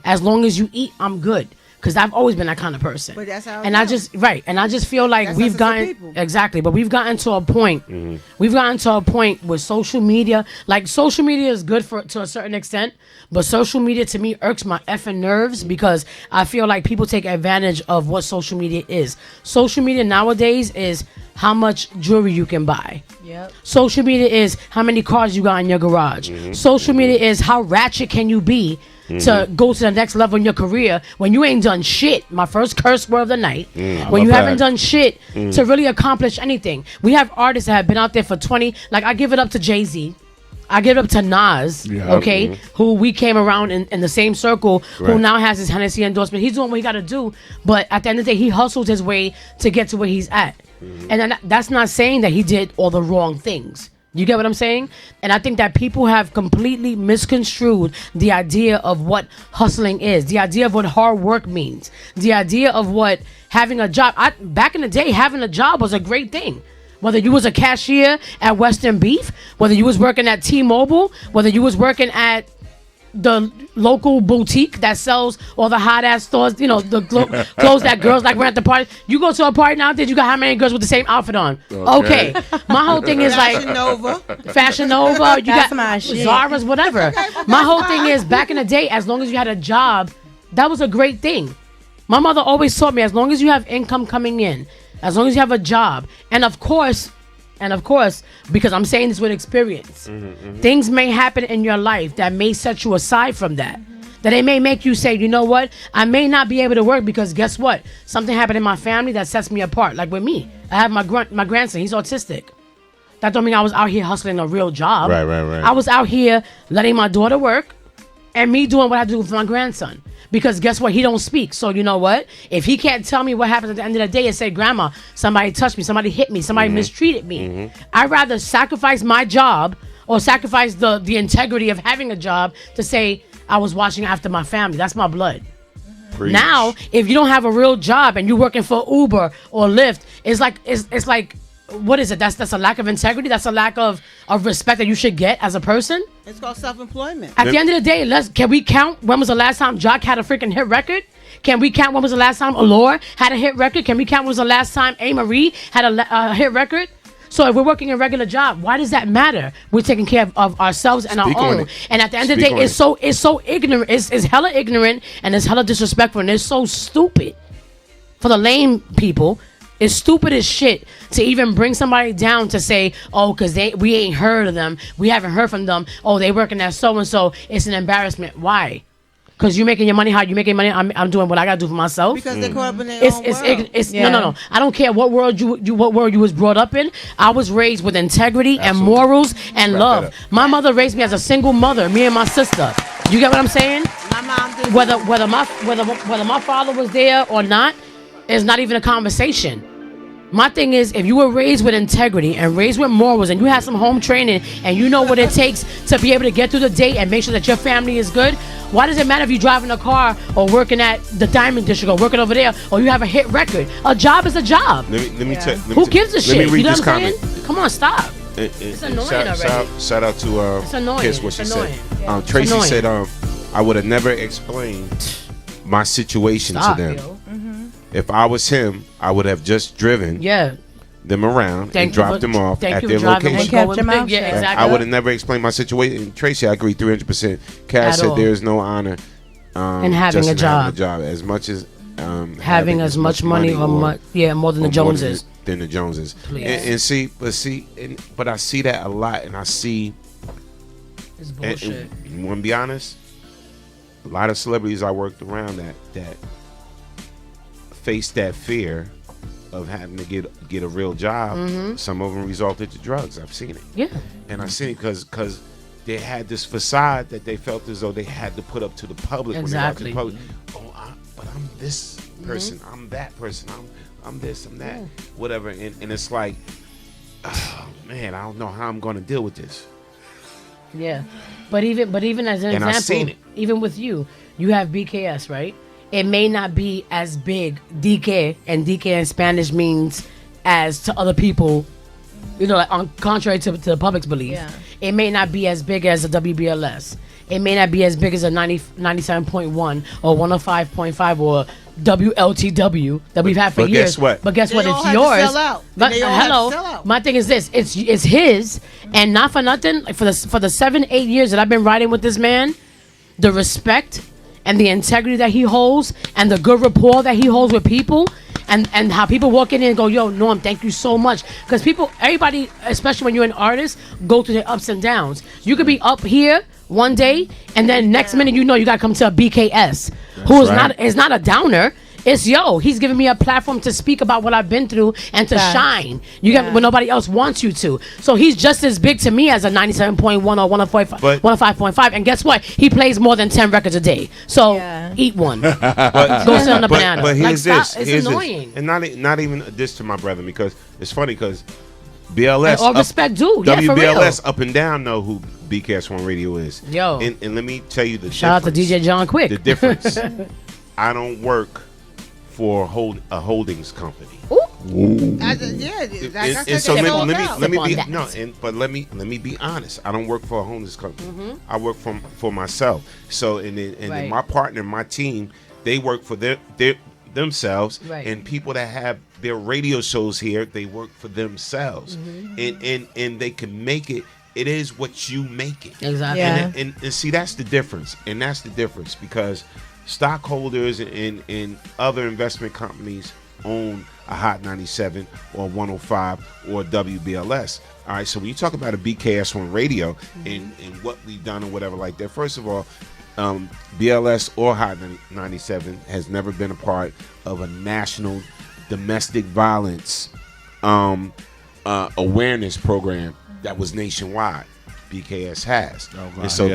Speaker 1: as long as you eat, I'm good. Because I've always been that kind of person. But that's how I just feel like
Speaker 7: that's
Speaker 1: we've gotten exactly, but we've gotten to a point. We've gotten to a point with social media. Like social media is good to a certain extent, but social media to me irks my effing nerves because I feel like people take advantage of what social media is. Social media nowadays is how much jewelry you can buy.
Speaker 4: Yep.
Speaker 1: Social media is how many cars you got in your garage. Social media is how ratchet can you be to go to the next level in your career when you ain't done shit. My first curse word of the night. When you haven't done shit to really accomplish anything. We have artists that have been out there for 20. Like I give it up to Jay-Z. I give it up to Nas, okay, who we came around in the same circle, who now has his Hennessy endorsement. He's doing what he got to do, but at the end of the day, he hustled his way to get to where he's at. And that's not saying that he did all the wrong things. You get what I'm saying? And I think that people have completely misconstrued the idea of what hustling is, the idea of what hard work means, the idea of what having a job. Back in the day, having a job was a great thing. Whether you was a cashier at Western Beef, whether you was working at T-Mobile, whether you was working at the local boutique that sells all the hot ass stores, you know, the clothes that girls like wear at the party. You go to a party nowadays, you got how many girls with the same outfit on? Okay. My whole thing is like Fashion Nova, you got
Speaker 4: my shit.
Speaker 1: Zara's, whatever. My whole thing is back in the day, as long as you had a job, that was a great thing. My mother always taught me, as long as you have income coming in, as long as you have a job, and of course, because I'm saying this with experience, things may happen in your life that may set you aside from that. That it may make you say, you know what? I may not be able to work because guess what? Something happened in my family that sets me apart. Like with me, I have my grandson. He's autistic. That don't mean I was out here hustling a real job.
Speaker 3: Right.
Speaker 1: I was out here letting my daughter work and me doing what I do for my grandson. Because guess what? He don't speak. So you know what? If he can't tell me what happened at the end of the day and say, Grandma, somebody touched me, somebody hit me, somebody mistreated me, I'd rather sacrifice my job or sacrifice the integrity of having a job to say I was watching after my family. That's my blood.
Speaker 3: Preach.
Speaker 1: Now, if you don't have a real job and you're working for Uber or Lyft, it's like what is it? That's a lack of integrity. That's a lack of respect that you should get as a person.
Speaker 7: It's called self-employment.
Speaker 1: At the end of the day, can we count when was the last time Jock had a freaking hit record? Can we count when was the last time Allure had a hit record? Can we count when was the last time A. Marie had a hit record? So if we're working a regular job, why does that matter? We're taking care of ourselves and our own. And at the end of the day, it's so ignorant. It's hella ignorant and it's hella disrespectful and it's so stupid for the lame people. It's stupid as shit to even bring somebody down to say, oh, because we ain't heard of them. We haven't heard from them. Oh, they working at so-and-so. It's an embarrassment. Why? Because you're making your money. How you making money? I'm doing what I got to do for myself.
Speaker 7: Because they're caught up in their own world.
Speaker 1: No. I don't care what world you was brought up in. I was raised with integrity and morals and love. My mother raised me as a single mother, me and my sister. You get what I'm saying?
Speaker 7: My mom did.
Speaker 1: Whether my father was there or not is not even a conversation. My thing is, if you were raised with integrity and raised with morals and you had some home training and you know what it takes to be able to get through the day and make sure that your family is good, why does it matter if you're driving a car or working at the Diamond District or working over there or you have a hit record? A job is a job.
Speaker 3: Let me tell.
Speaker 1: Who gives a shit?
Speaker 3: Let me read
Speaker 1: You know
Speaker 3: this
Speaker 1: what I'm
Speaker 3: comment.
Speaker 1: saying? Come on, stop. It's annoying already.
Speaker 3: Shout out to
Speaker 1: It's annoying.
Speaker 3: Kiss what
Speaker 1: It's
Speaker 3: she
Speaker 1: annoying.
Speaker 3: said. Tracy
Speaker 1: annoying.
Speaker 3: said I would have never explained my situation
Speaker 1: Stop,
Speaker 3: to them.
Speaker 1: yo.
Speaker 3: If I was him, I would have just driven them around and dropped them off at their location.
Speaker 1: Yeah, exactly.
Speaker 3: I would have never explained my situation. And Tracy, I agree 300%. Cass
Speaker 1: At
Speaker 3: said
Speaker 1: all.
Speaker 3: there is no honor
Speaker 1: in having
Speaker 3: just
Speaker 1: a
Speaker 3: in
Speaker 1: job.
Speaker 3: having a job. As much as
Speaker 1: having as much money or more than the Joneses.
Speaker 3: Than the Joneses.
Speaker 1: Please.
Speaker 3: But I see that a lot, and I see.
Speaker 1: It's bullshit.
Speaker 3: And you want to be honest? A lot of celebrities I worked around that face that fear of having to get a real job.
Speaker 1: Mhm.
Speaker 3: Some of them resulted to drugs. I've seen it.
Speaker 1: Yeah.
Speaker 3: And I've seen it because they had this facade that they felt as though they had to put up to the public.
Speaker 1: Exactly.
Speaker 3: When they got to the public. But I'm this person. I'm that person. I'm this. I'm that. Whatever. And it's like, oh, man, I don't know how I'm going to deal with this.
Speaker 1: Yeah, but even as an
Speaker 3: And I've
Speaker 1: example,
Speaker 3: seen it.
Speaker 1: even with you have BKS, right? It may not be as big DK, and DK in Spanish means as to other people, you know, like on contrary to the public's belief.
Speaker 4: Yeah.
Speaker 1: It may not be as big as a WBLS. It may not be as big as a 97.1 or 105.5 or WLTW that we've had for
Speaker 3: But
Speaker 1: years.
Speaker 3: guess what?
Speaker 1: But guess
Speaker 7: They
Speaker 1: what?
Speaker 7: all
Speaker 1: It's
Speaker 7: had to
Speaker 1: yours.
Speaker 7: sell out.
Speaker 1: But
Speaker 7: They all had to
Speaker 1: hello,
Speaker 7: sell out.
Speaker 1: my thing is this: it's his, and not for nothing. Like for the 7-8 years that I've been riding with this man, the respect and the integrity that he holds, and the good rapport that he holds with people, and how people walk in and go, "Yo, Norm, thank you so much," because everybody, especially when you're an artist, go through their ups and downs. You could be up here one day, and then next minute you know you gotta come to a BKS, who is not a downer. It's he's giving me a platform to speak about what I've been through and to shine. You get when nobody else wants you to. So he's just as big to me as a 97.1 or 105.5. And guess what? He plays more than 10 records a day. So eat one. Go sit on the banana.
Speaker 3: But here's
Speaker 1: stop.
Speaker 3: this.
Speaker 1: It's
Speaker 3: here's
Speaker 1: annoying.
Speaker 3: This. And not even a diss to my brother, because it's funny because BLS.
Speaker 1: And all respect due. Yeah, for real.
Speaker 3: WBLS up and down know who BKS1 Radio is.
Speaker 1: Yo.
Speaker 3: And let me tell you the
Speaker 1: Shout out to DJ John Quick.
Speaker 3: The difference. I don't work for a holdings company. So let me be honest. I don't work for a holdings company. I work for myself. So and then my partner, my team, they work for themselves.
Speaker 1: Right.
Speaker 3: And people that have their radio shows here, they work for themselves. And they can make it. It is what you make it.
Speaker 1: Exactly.
Speaker 4: Yeah.
Speaker 3: And see, that's the difference. And that's the difference because stockholders and other investment companies own a Hot 97 or 105 or WBLS. All right, so when you talk about a BKS1 Radio and what we've done or whatever like that, first of all, BLS or Hot 97 has never been a part of a national domestic violence awareness program that was nationwide. BKS has. And so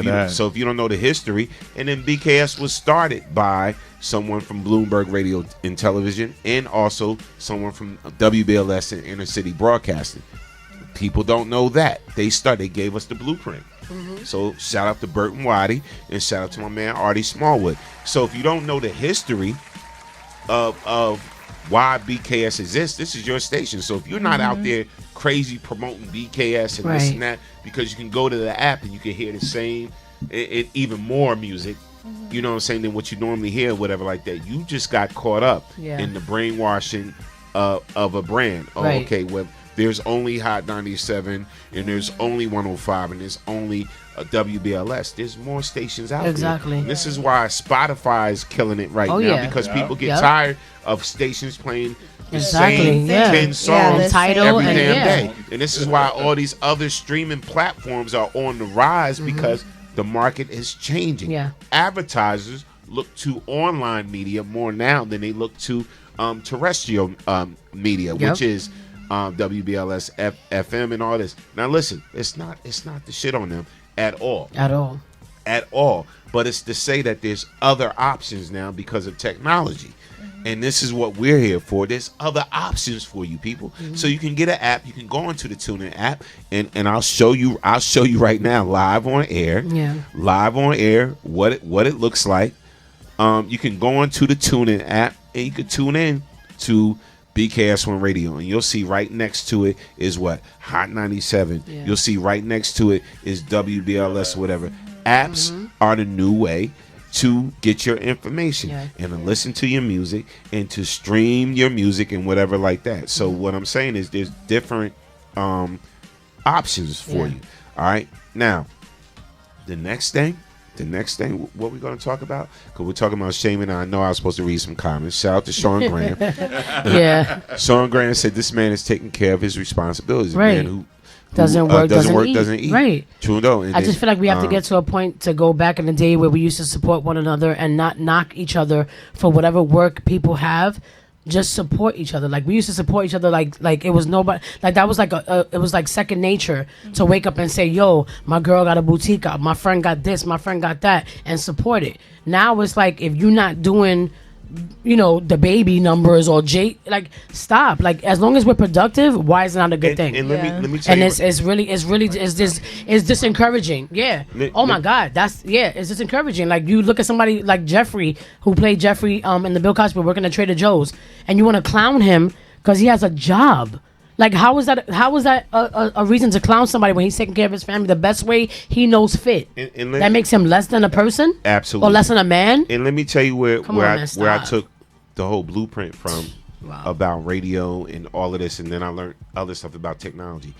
Speaker 3: if you don't know the history, and then BKS was started by someone from Bloomberg Radio and Television and also someone from WBLS and Inner City Broadcasting. People don't know that. They gave us the blueprint. So shout out to Burton Waddy and shout out to my man Artie Smallwood. So if you don't know the history of why BKS exists, this is your station. So if you're not out there crazy promoting BKS and this and that, because you can go to the app and you can hear the same even more music, you know what I'm saying, than what you normally hear, whatever like that. You just got caught up in the brainwashing of a brand. Okay, well, there's only Hot 97 and there's only 105 and there's only a WBLS. There's more stations out there. And this is why Spotify is killing it now because people get tired of stations playing the same 10 songs every damn day. And this is why all these other streaming platforms are on the rise because the market is changing. Advertisers look to online media more now than they look to terrestrial media, which is WBLS, FM, and all this. Now listen, it's not the shit on them at all. At all. but it's to say that there's other options now because of technology. And this is what we're here for. There's other options for you people. So you can get an app. You can go into the TuneIn app, and I'll show you right now, live on air.
Speaker 1: Yeah.
Speaker 3: Live on air, what it looks like. You can go into the TuneIn app, and you can tune in to BKS1 Radio, and you'll see right next to it is what? Hot 97.
Speaker 1: Yeah.
Speaker 3: You'll see right next to it is WBLS or whatever. Apps are the new way to get your information and to listen to your music and to stream your music and whatever like that. So what I'm saying is there's different options for you. All right. Now, the next thing, what we're going to talk about, because we're talking about shaming. I know I was supposed to read some comments. Shout out to Sean Graham. Sean Graham said this man is taking care of his responsibilities.
Speaker 1: Right.
Speaker 3: A man who
Speaker 1: doesn't work, doesn't eat.
Speaker 3: Right. True though.
Speaker 1: I just feel like we have to get to a point to go back in the day where we used to support one another and not knock each other for whatever work people have. Just support each other. Like we used to support each other. Like it was nobody. Like that was like it was like second nature to wake up and say, "Yo, my girl got a boutique up. My friend got this. My friend got that," and support it. Now it's like if you're not doing, the baby numbers or like stop. Like as long as we're productive, why is it not a good thing?
Speaker 3: And let me tell
Speaker 1: and
Speaker 3: you,
Speaker 1: it's disencouraging. Yeah. Oh my God, it's disencouraging. Like you look at somebody like Jeffrey, who played Jeffrey in the Bill Cosby, working at Trader Joe's, and you want to clown him because he has a job. Like how is that a reason to clown somebody when he's taking care of his family the best way he knows fit? That makes him less than a person?
Speaker 3: Absolutely.
Speaker 1: Or less than a man?
Speaker 3: And let me tell you where I took the whole blueprint from about radio and all of this, and then I learned other stuff about technology.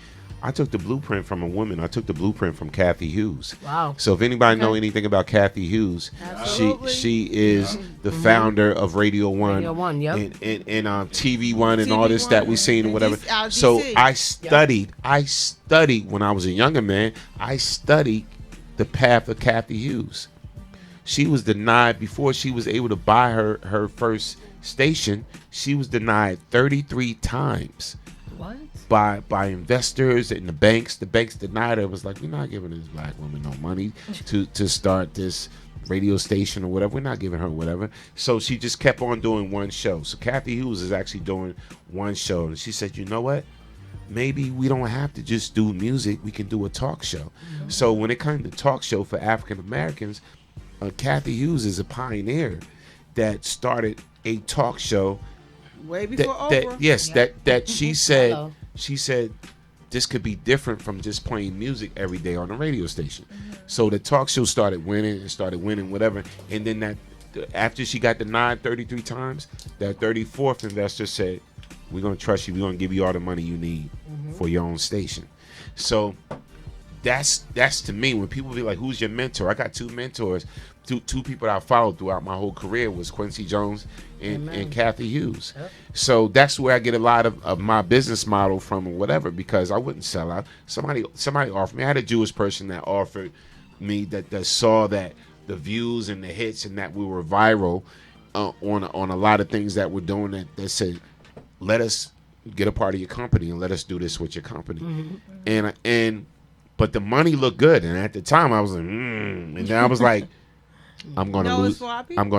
Speaker 3: I took the blueprint from a woman. I took the blueprint from Kathy Hughes.
Speaker 1: Wow.
Speaker 3: So if anybody know anything about Kathy Hughes, she is the founder of Radio One.
Speaker 1: Radio One, yep.
Speaker 3: And TV One and all this that we seen and whatever. So I studied when I was a younger man, I studied the path of Kathy Hughes. She was denied before she was able to buy her first station. She was denied 33 times.
Speaker 1: What?
Speaker 3: By investors and the banks. The banks denied her. It was like, we're not giving this black woman no money to start this radio station or whatever. We're not giving her whatever. So she just kept on doing one show. So Kathy Hughes is actually doing one show. And she said, you know what? Maybe we don't have to just do music. We can do a talk show. Mm-hmm. So when it comes to talk show for African Americans, Kathy Hughes is a pioneer that started a talk show
Speaker 7: way before Oprah.
Speaker 3: That she said. Hello. She said this could be different from just playing music every day on the radio station. Mm-hmm. So the talk show started winning, whatever. And then that after she got denied 33 times, that 34th investor said, we're going to trust you. We're going to give you all the money you need for your own station. So that's to me, when people be like, who's your mentor? I got two mentors. Two people that I followed throughout my whole career was Quincy Jones and Kathy Hughes. Yep. So that's where I get a lot of my business model from or whatever, because I wouldn't sell out. Somebody offered me. I had a Jewish person that offered me that saw that the views and the hits and that we were viral on a lot of things that we're doing that said, let us get a part of your company and let us do this with your company. Mm-hmm. But the money looked good, and at the time I was like, and then I was like, I'm going to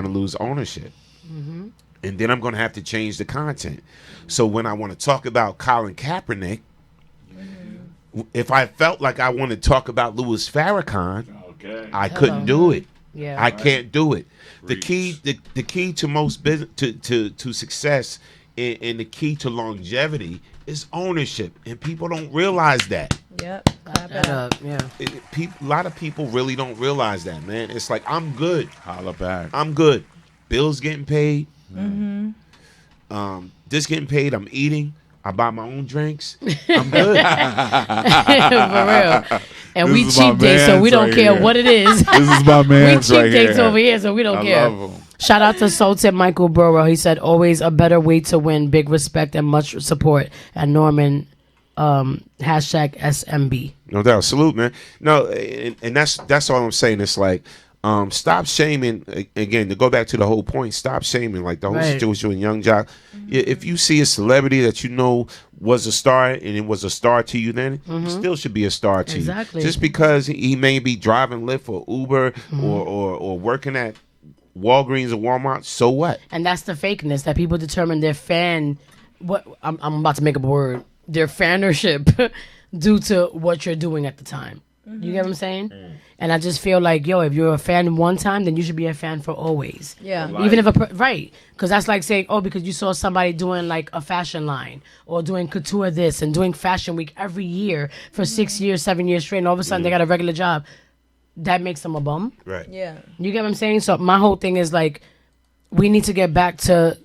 Speaker 3: lose ownership. Mm-hmm. And then I'm going to have to change the content. So when I want to talk about Colin Kaepernick, if I felt like I wanted to talk about Louis Farrakhan, I couldn't do it.
Speaker 1: Yeah.
Speaker 3: I can't do it. The key to most business to success and the key to longevity is ownership, and people don't realize that.
Speaker 4: Yep.
Speaker 3: A lot of people really don't realize that, man. It's like, I'm good.
Speaker 8: Holla back.
Speaker 3: I'm good. Bills getting paid.
Speaker 4: Mm-hmm.
Speaker 3: This getting paid. I'm eating. I buy my own drinks. I'm good.
Speaker 1: For real. And we cheap dates, so we don't care what it is.
Speaker 8: This is my man.
Speaker 1: We cheap dates over here, so we don't care.
Speaker 8: Love him.
Speaker 1: Shout out to Sultan Michael Burrow. He said, always a better way to win. Big respect and much support. And Norman, hashtag SMB.
Speaker 3: No doubt. Salute, man. No, and that's all I'm saying. It's like, Stop shaming. Again, to go back to the whole point, stop shaming. Like the whole situation with Young Jock. If you see a celebrity that you know was a star and it was a star to you, then he still should be a star to you. Just because he may be driving Lyft or Uber or working at Walgreens or Walmart, so what?
Speaker 1: And that's the fakeness that people determine their fan. What I'm about to make up a word. Their fanership due to what you're doing at the time. You get what I'm saying? And I just feel like, yo, if you're a fan one time, then you should be a fan for always.
Speaker 4: Yeah.
Speaker 1: Even if right. Because that's like saying, oh, because you saw somebody doing like a fashion line or doing couture this and doing fashion week every year for 6 years, 7 years straight, and all of a sudden they got a regular job. That makes them a bum.
Speaker 3: Right.
Speaker 4: Yeah.
Speaker 1: You get what I'm saying? So my whole thing is like, we need to get back to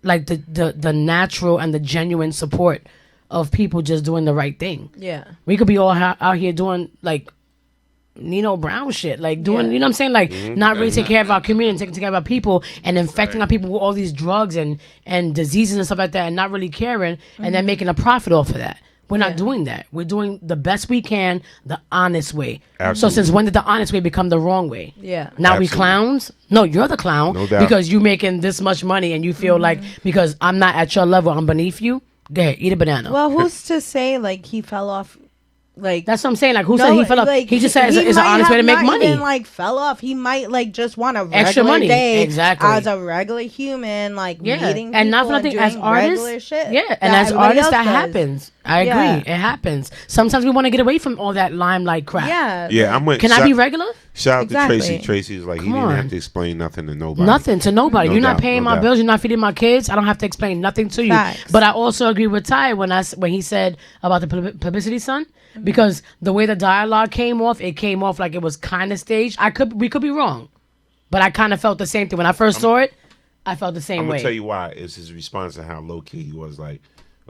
Speaker 1: like the natural and the genuine support of people just doing the right thing.
Speaker 4: Yeah.
Speaker 1: We could be all out here doing like Nino Brown shit, like doing, you know what I'm saying? Like not really taking care of our community, taking care of our people and infecting our people with all these drugs and diseases and stuff like that and not really caring and then making a profit off of that. We're not doing that. We're doing the best we can, the honest way.
Speaker 3: Absolutely.
Speaker 1: So since when did the honest way become the wrong way?
Speaker 4: Yeah.
Speaker 1: Now
Speaker 3: Absolutely.
Speaker 1: we clowns? No, you're the clown.
Speaker 3: No doubt.
Speaker 1: Because you making this much money and you feel like because I'm not at your level, I'm beneath you. Go ahead, eat a banana.
Speaker 4: Well, who's to say like he fell off? Like
Speaker 1: that's what I'm saying. Like who said he fell off?
Speaker 4: Like,
Speaker 1: he just said it's an honest way to make money.
Speaker 4: Even, like fell off. He might like just want a regular
Speaker 1: Extra money.
Speaker 4: day
Speaker 1: Exactly.
Speaker 4: as a regular human, like meeting people
Speaker 1: and not for nothing
Speaker 4: doing
Speaker 1: as artists.
Speaker 4: regular shit.
Speaker 1: Yeah, and as
Speaker 4: everybody
Speaker 1: artists
Speaker 4: else
Speaker 1: that
Speaker 4: does.
Speaker 1: happens. I agree.
Speaker 4: Yeah.
Speaker 1: It happens. Sometimes we want to get away from all that limelight crap.
Speaker 4: Yeah.
Speaker 3: Yeah, I'm with.
Speaker 1: Can I be regular?
Speaker 3: Shout out
Speaker 4: Exactly.
Speaker 3: to Tracy. Tracy's like, he
Speaker 1: Come
Speaker 3: didn't
Speaker 1: on.
Speaker 3: have to explain nothing to nobody.
Speaker 1: Nothing to nobody.
Speaker 3: No
Speaker 1: You're not
Speaker 3: doubt,
Speaker 1: paying
Speaker 3: no
Speaker 1: my
Speaker 3: doubt.
Speaker 1: bills. You're not feeding my kids. I don't have to explain nothing to you.
Speaker 4: Facts.
Speaker 1: But I also agree with Ty when he said about the publicity stunt because the way the dialogue came off, it came off like it was kind of staged. We could be wrong, but I kind of felt the same thing when I first saw it. I felt the same
Speaker 3: I'm
Speaker 1: way.
Speaker 3: gonna tell you why. It's his response to how low key he was. Like,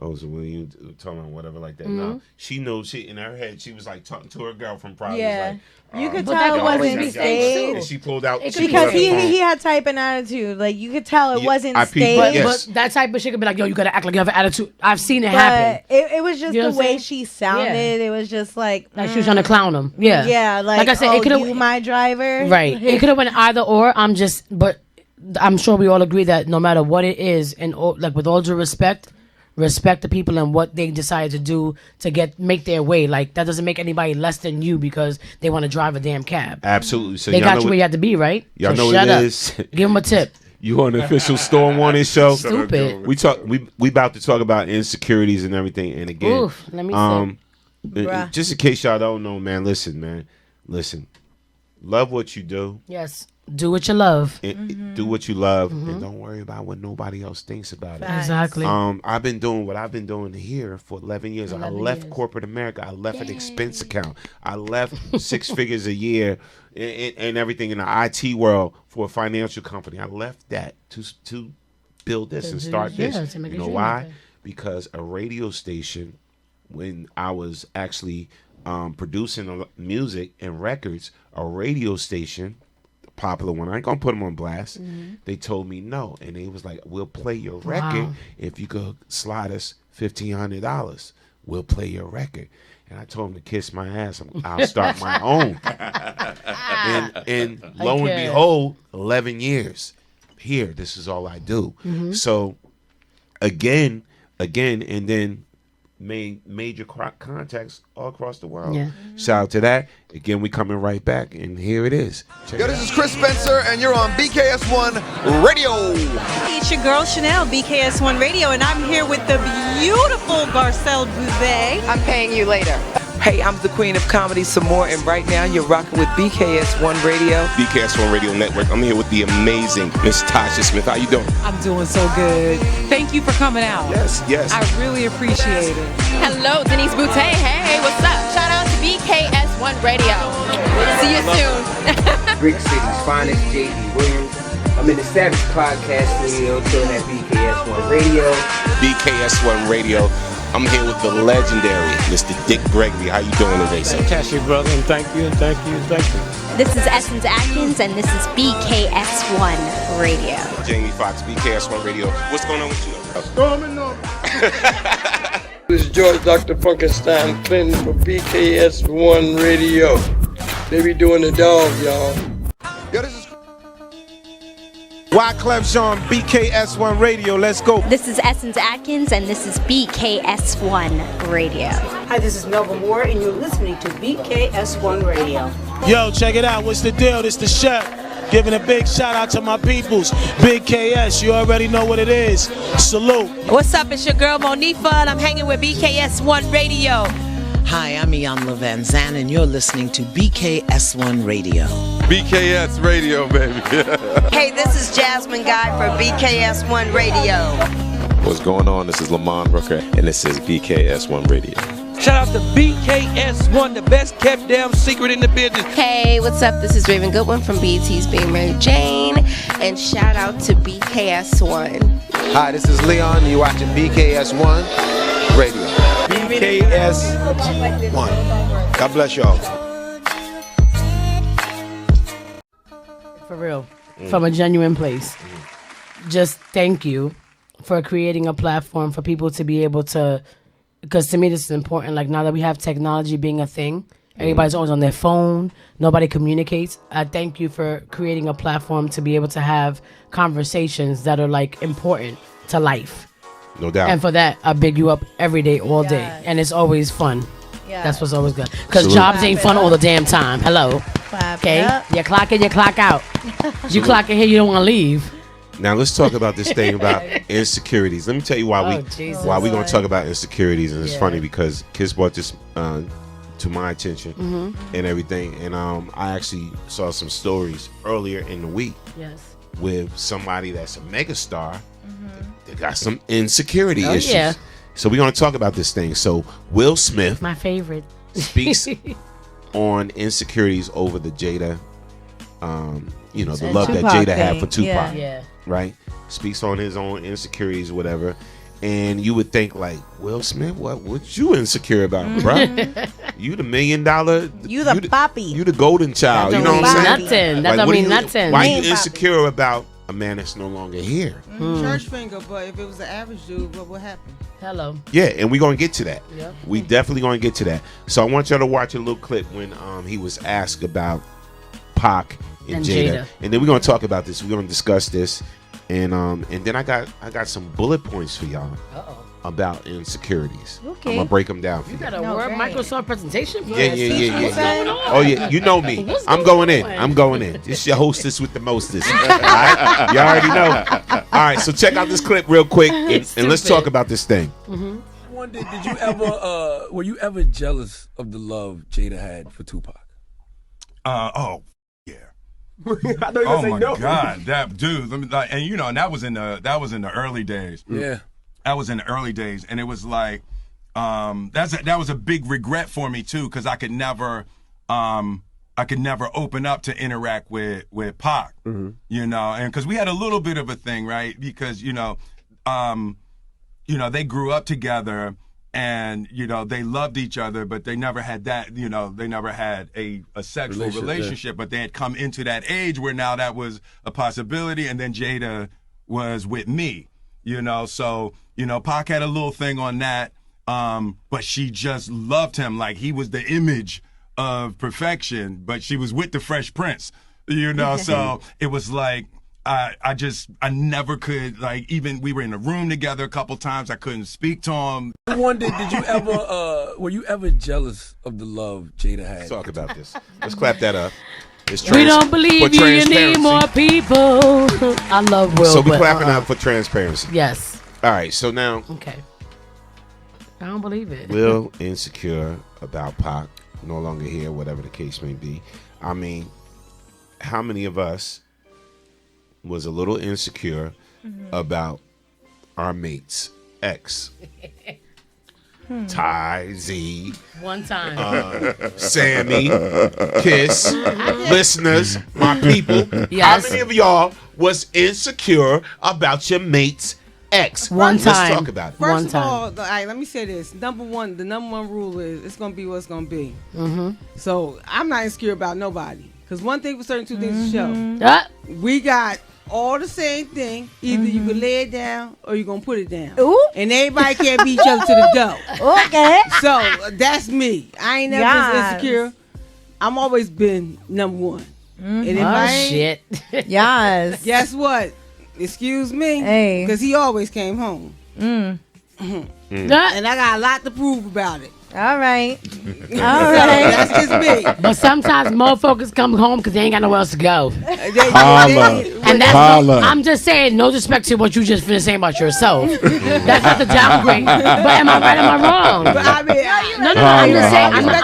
Speaker 3: oh, so when you talking about whatever like that. No, she knows. She in her head, she was like talking to her girlfriend. Probably
Speaker 4: Yeah.
Speaker 3: was like,
Speaker 4: You could
Speaker 1: But
Speaker 4: tell
Speaker 1: that
Speaker 4: it
Speaker 1: always
Speaker 4: wasn't
Speaker 1: be
Speaker 4: staged.
Speaker 3: and she pulled out
Speaker 4: Because
Speaker 3: the phone.
Speaker 4: he had type and attitude. Like you could tell it
Speaker 3: Yeah,
Speaker 4: wasn't
Speaker 3: I peeped-
Speaker 4: staged.
Speaker 3: yes.
Speaker 1: But that type of shit could be like, yo, you gotta act like you have an attitude. I've seen it
Speaker 4: But
Speaker 1: happen.
Speaker 4: it was just
Speaker 1: You know
Speaker 4: the
Speaker 1: what I'm
Speaker 4: way
Speaker 1: saying?
Speaker 4: she sounded. It was just like
Speaker 1: She was trying to clown him. Yeah.
Speaker 4: yeah, like
Speaker 1: I said, it could have
Speaker 4: you my driver.
Speaker 1: Right. It could have went either or. But I'm sure we all agree that no matter what it is, and like with all due respect the people and what they decide to do to make their way. Like that doesn't make anybody less than you because they want to drive a damn cab.
Speaker 3: Absolutely. So
Speaker 1: They
Speaker 3: y'all
Speaker 1: got
Speaker 3: know
Speaker 1: you where you have to be, right?
Speaker 3: Y'all
Speaker 1: So
Speaker 3: know what
Speaker 1: shut
Speaker 3: it
Speaker 1: up.
Speaker 3: is.
Speaker 1: Give them a tip.
Speaker 3: You on the official Storm Warning show?
Speaker 1: Stupid.
Speaker 3: We about to talk about insecurities and everything. And again,
Speaker 1: Oof, let me
Speaker 4: Bruh.
Speaker 3: just in case y'all don't know, man. Listen. Love what you do.
Speaker 1: Yes. Do what you love.
Speaker 3: Do what you love, and don't worry about what nobody else thinks about it.
Speaker 1: Exactly.
Speaker 3: I've been doing what I've been doing here for 11 years. I left corporate America. I left an expense account. I left 6 figures a year and everything in the IT world for a financial company. I left that to build this and start this.
Speaker 1: to make
Speaker 3: You
Speaker 1: a
Speaker 3: know
Speaker 1: dream
Speaker 3: why?
Speaker 1: happen.
Speaker 3: Because a radio station, when I was actually producing music and records, a radio station, popular one, I ain't gonna put them on blast. They told me no, and they was like, we'll play your record if you could slide us $1,500. We'll play your record. And I told them to kiss my ass. I'll start my own. and lo and
Speaker 1: can't.
Speaker 3: behold, 11 years here, this is all I do. So again, and then made major contacts all across the world.
Speaker 1: Yeah.
Speaker 3: Shout out to that. Again, we coming right back, and here it is. Check
Speaker 14: Yo,
Speaker 3: it
Speaker 14: this
Speaker 3: out.
Speaker 14: is Chris Spencer, and you're on BKS1 Radio.
Speaker 15: It's your girl Chanel, BKS1 Radio, and I'm here with the beautiful Garcelle Bouvet.
Speaker 16: I'm paying you later. Hey, I'm the queen of comedy some more, and right now you're rocking with BKS1 Radio.
Speaker 17: BKS1 Radio Network. I'm here with the amazing Miss Tasha Smith. How you doing?
Speaker 18: I'm doing so good. Thank you for coming out.
Speaker 17: Yes.
Speaker 18: I really appreciate it.
Speaker 19: Hello, Denise Boutte. Hey, what's up? Shout out to BKS1 Radio. See you soon.
Speaker 20: Brick City's finest, J.D. Williams. I'm in the Savage Podcast Studio, chilling at BKS1 Radio.
Speaker 17: BKS1 Radio. I'm here with the legendary Mr. Dick Gregory. How you doing today, sir?
Speaker 21: Fantastic, brother, and thank you.
Speaker 22: This is Essence Atkins, and this is BKS1 Radio.
Speaker 17: Jamie Foxx, BKS1 Radio. What's going on with you?
Speaker 23: Storming on. This is George Dr. Funkenstein Clinton for BKS1 Radio. They be doing the dog, y'all.
Speaker 2: Wyclef Jean, BKS1 Radio. Let's go.
Speaker 22: This is Essence Atkins, and this is BKS1 Radio.
Speaker 5: Hi, this is Melba Moore, and you're listening to BKS1 Radio.
Speaker 2: Yo, check it out. What's the deal? This the chef. Giving a big shout out to my peoples. Big KS, you already know what it is. Salute.
Speaker 21: What's up? It's your girl Monifa, and I'm hanging with BKS1 Radio.
Speaker 24: Hi, I'm Iyanla Van Zandt, and you're listening to BKS1 Radio.
Speaker 25: BKS Radio, baby.
Speaker 21: Hey, this is Jasmine Guy for BKS1 Radio.
Speaker 17: What's going on? This is Lamont Rooker, and this is BKS1 Radio.
Speaker 26: Shout out to BKS1, the best kept damn secret in the business.
Speaker 19: Hey, what's up? This is Raven Goodwin from BET's Being Mary Jane, and shout out to BKS1.
Speaker 27: Hi, this is Leon. You're watching BKS1 Radio.
Speaker 2: BKS1. God bless y'all.
Speaker 1: For real. From a genuine place. Just thank you for creating a platform for people to be able to, because to me this is important. Like now that we have technology being a thing, everybody's always on their phone, nobody communicates. I thank you for creating a platform to be able to have conversations that are like important to life.
Speaker 3: No doubt.
Speaker 1: And for that, I big you up every day, all day. And it's always fun.
Speaker 4: Yeah.
Speaker 1: That's what's always good. Because jobs ain't fun all the damn time. Hello. Okay? You clock in, you clock out. You clock in here, you don't want to leave.
Speaker 3: Now let's talk about this thing about insecurities. Let me tell you why we're going to talk about insecurities, and it's funny because Kiss brought this to my attention and everything, and I actually saw some stories earlier in the week with somebody that's a megastar that got some insecurity issues.
Speaker 1: Yeah.
Speaker 3: So we're going to talk about this thing. So Will Smith,
Speaker 1: my favorite,
Speaker 3: speaks on insecurities over the Jada, the love that Jada had for Tupac.
Speaker 1: Yeah.
Speaker 3: Right? Speaks on his own insecurities or whatever. And you would think like, Will Smith, what you insecure about, bro? You the $1 million.
Speaker 4: You the papi.
Speaker 3: You the golden child.
Speaker 1: That
Speaker 3: You know what I'm saying?
Speaker 1: Nothing. That don't mean nothing.
Speaker 3: Why you insecure about a man that's no longer here?
Speaker 7: Church finger, but if it was the average dude, what would happen?
Speaker 1: Hello.
Speaker 3: Yeah, and we're going to get to that.
Speaker 1: Yep.
Speaker 3: We definitely going to get to that. So I want y'all to watch a little clip when he was asked about Pac and Jada. And then we're going to talk about this. We're going to discuss this. And then I got some bullet points for y'all about insecurities.
Speaker 1: Okay.
Speaker 3: I'm going to break them down for you.
Speaker 1: You got a Word Microsoft presentation?
Speaker 3: Yeah.
Speaker 1: What's going on?
Speaker 3: Oh, yeah. You know me. I'm going in. This your hostess with the mostest. All right? You already know. All right, so check out this clip real quick, and let's talk about this thing.
Speaker 9: I wonder, did you ever, were you ever jealous of the love Jada had for Tupac?
Speaker 28: Oh my God, that dude! And that was in the early days.
Speaker 9: Yeah,
Speaker 28: that was in the early days, and it was like, that was a big regret for me too, because I could never open up to interact with Pac, and because we had a little bit of a thing, right? Because they grew up together. And, they loved each other, but they never had that, they never had a sexual relationship, but they had come into that age where now that was a possibility. And then Jada was with me, so, Pac had a little thing on that. But she just loved him like he was the image of perfection, but she was with the Fresh Prince, so it was like, I never could, like, even we were in a room together a couple times. I couldn't speak to him.
Speaker 9: I wonder, were you ever jealous of the love Jada had?
Speaker 3: Let's talk about this. Let's clap that up.
Speaker 1: We don't believe you need more people. I love Will.
Speaker 3: So we're clapping up for transparency.
Speaker 1: Yes.
Speaker 3: All right, so now.
Speaker 1: Okay. I don't believe it.
Speaker 3: Will insecure about Pac, no longer here, whatever the case may be. I mean, how many of us was a little insecure about our mates, ex, Ty, Z,
Speaker 1: one time,
Speaker 3: Sammy, Kiss, listeners, my people.
Speaker 1: Yes.
Speaker 3: How many of y'all was insecure about your mate's ex?
Speaker 1: One time.
Speaker 3: Let's talk about it.
Speaker 7: First of all, let me say this. The number one rule is it's gonna be what's gonna be. So I'm not insecure about nobody. Because one thing for certain, two things to show. We got all the same thing. Either you can lay it down or you're going to put it down.
Speaker 4: Ooh.
Speaker 7: And everybody can't beat each other to the dough.
Speaker 4: Okay.
Speaker 7: So that's me. I ain't never been insecure. I'm always been number one. And if I ain't,
Speaker 4: Yes.
Speaker 7: guess what? Excuse me?
Speaker 4: Hey.
Speaker 7: Because he always came home.
Speaker 4: Mm.
Speaker 7: And I got a lot to prove about it.
Speaker 4: All right.
Speaker 7: All right. That's just me.
Speaker 1: But sometimes motherfuckers come home because they ain't got nowhere else to go.
Speaker 3: Holla.
Speaker 1: And that's
Speaker 3: Holla.
Speaker 1: I'm just saying, no disrespect to what you just finished saying about yourself. That's not the downgrade. But am I right? Am I wrong?
Speaker 7: But I mean,
Speaker 1: No. I'm just saying.
Speaker 7: What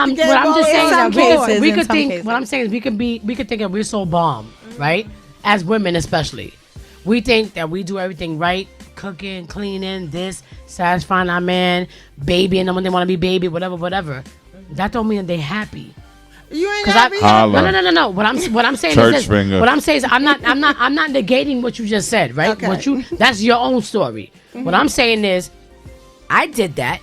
Speaker 1: I'm just saying
Speaker 4: some
Speaker 1: that
Speaker 4: cases,
Speaker 1: we
Speaker 4: in
Speaker 1: could
Speaker 4: some
Speaker 1: think.
Speaker 4: cases.
Speaker 1: What I'm saying is we could think that we're so bomb, right? As women, especially, we think that we do everything right. Cooking, cleaning, this, satisfying our man, babying them when they want to be baby, whatever. That don't mean that they happy.
Speaker 7: You ain't happy.
Speaker 1: No. What I'm saying
Speaker 6: Church
Speaker 1: is this.
Speaker 6: finger.
Speaker 1: What I'm saying is I'm not negating what you just said, right?
Speaker 7: Okay.
Speaker 1: That's your own story. What I'm saying is, I did that,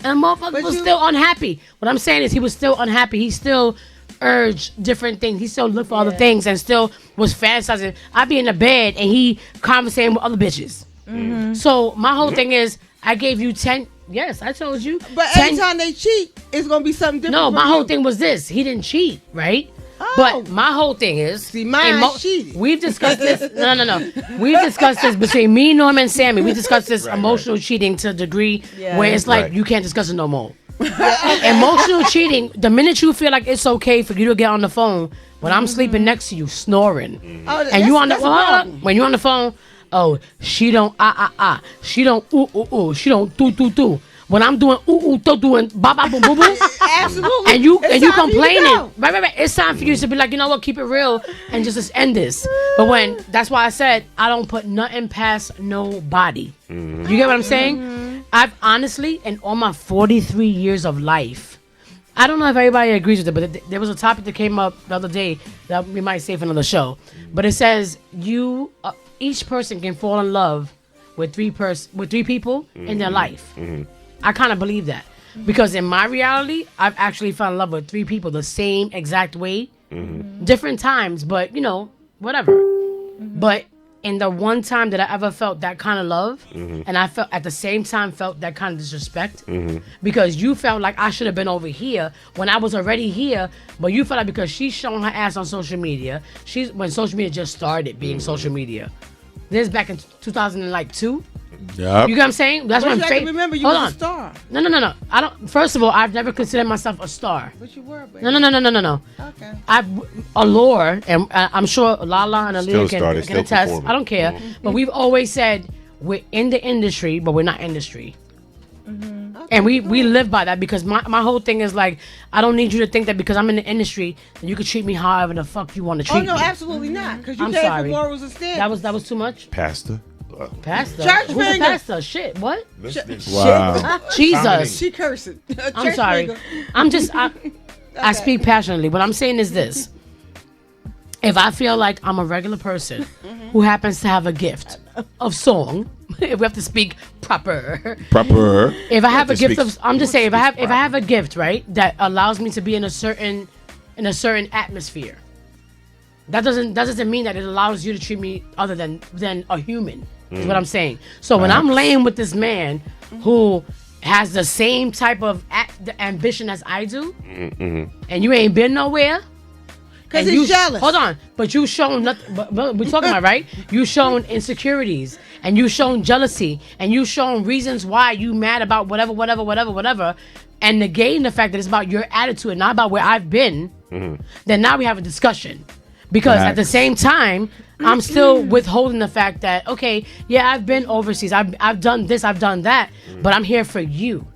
Speaker 1: and motherfucker was still unhappy. What I'm saying is he was still unhappy. He still urged different things. He still looked for other things and still was fantasizing. I'd be in the bed and he conversating with other bitches.
Speaker 7: Mm-hmm.
Speaker 1: So my whole thing is, I gave you 10. Yes, I told you.
Speaker 7: But every time they cheat, it's gonna be something different.
Speaker 1: No,
Speaker 7: for
Speaker 1: my
Speaker 7: you.
Speaker 1: whole thing was this. He didn't cheat, right?
Speaker 7: Oh.
Speaker 1: But my whole thing is,
Speaker 7: See, mine cheated.
Speaker 1: we've discussed this. No. We've discussed this between me, Norm, and Sammy. We discussed this emotional cheating to a degree where it's like you can't discuss it no more. Emotional cheating. The minute you feel like it's okay for you to get on the phone when I'm sleeping next to you, snoring,
Speaker 7: Oh,
Speaker 1: and you on the
Speaker 7: that's a problem.
Speaker 1: when you on the phone. Oh, she don't she don't she don't do. When I'm doing doing ba ba boom boom boom,
Speaker 7: Absolutely.
Speaker 1: and you
Speaker 7: It's time for you to
Speaker 1: complaining,
Speaker 7: go.
Speaker 1: right. It's time for you to be like, you know what, keep it real and just end this. But that's why I said I don't put nothing past nobody. You get what I'm saying? I've honestly, in all my 43 years of life, I don't know if everybody agrees with it, but there was a topic that came up the other day that we might save for another show. But it says each person can fall in love with three people in their life. I kind of believe that because in my reality, I've actually fell in love with 3 people the same exact way, different times, but whatever. But in the one time that I ever felt that kind of love, and I felt at the same time felt that kind of disrespect, because you felt like I should have been over here when I was already here, but you felt like because she's showing her ass on social media, when social media just started being social media. This is back in 2002.
Speaker 6: Yep.
Speaker 1: You get what I'm saying? That's
Speaker 7: But
Speaker 1: when
Speaker 7: you have to remember you was a star.
Speaker 1: No. I don't. First of all, I've never considered myself a star.
Speaker 7: But you were, baby.
Speaker 1: No.
Speaker 7: Okay.
Speaker 1: Allure, and I'm sure Lala and
Speaker 6: Still
Speaker 1: Aaliyah
Speaker 6: started,
Speaker 1: can
Speaker 6: still
Speaker 1: attest.
Speaker 6: performing.
Speaker 1: I don't care. But we've always said we're in the industry, but we're not industry. And we live by that because my whole thing is like, I don't need you to think that because I'm in the industry that you can treat me however the fuck you want to treat
Speaker 7: Oh no,
Speaker 1: me.
Speaker 7: absolutely not. Because you
Speaker 1: I'm
Speaker 7: came
Speaker 1: sorry.
Speaker 7: for morals and standards.
Speaker 1: That was too much.
Speaker 6: Pastor.
Speaker 1: Pastor.
Speaker 7: Church
Speaker 1: Who's a
Speaker 7: finger.
Speaker 1: pastor? Shit. What?
Speaker 6: Wow.
Speaker 1: Jesus.
Speaker 7: She cursing.
Speaker 1: I'm
Speaker 7: Church
Speaker 1: sorry.
Speaker 7: finger.
Speaker 1: I speak passionately. What I'm saying is this. If I feel like I'm a regular person who happens to have a gift of song, if we have to speak proper. If I have a gift of, I'm just saying, if I have a gift, right, that allows me to be in a certain atmosphere, that doesn't mean that it allows you to treat me other than a human. Is what I'm saying. So when I'm laying with this man who has the same type of ambition as I do, and you ain't been nowhere.
Speaker 7: Because he's jealous.
Speaker 1: Hold on. But you shown nothing. But we're talking about, right? You shown insecurities. And you shown jealousy. And you shown reasons why you mad about whatever. And negating the fact that it's about your attitude and not about where I've been. Then now we have a discussion. Because at the same time, I'm still withholding the fact that, okay, yeah, I've been overseas. I've done this. I've done that. But I'm here for you.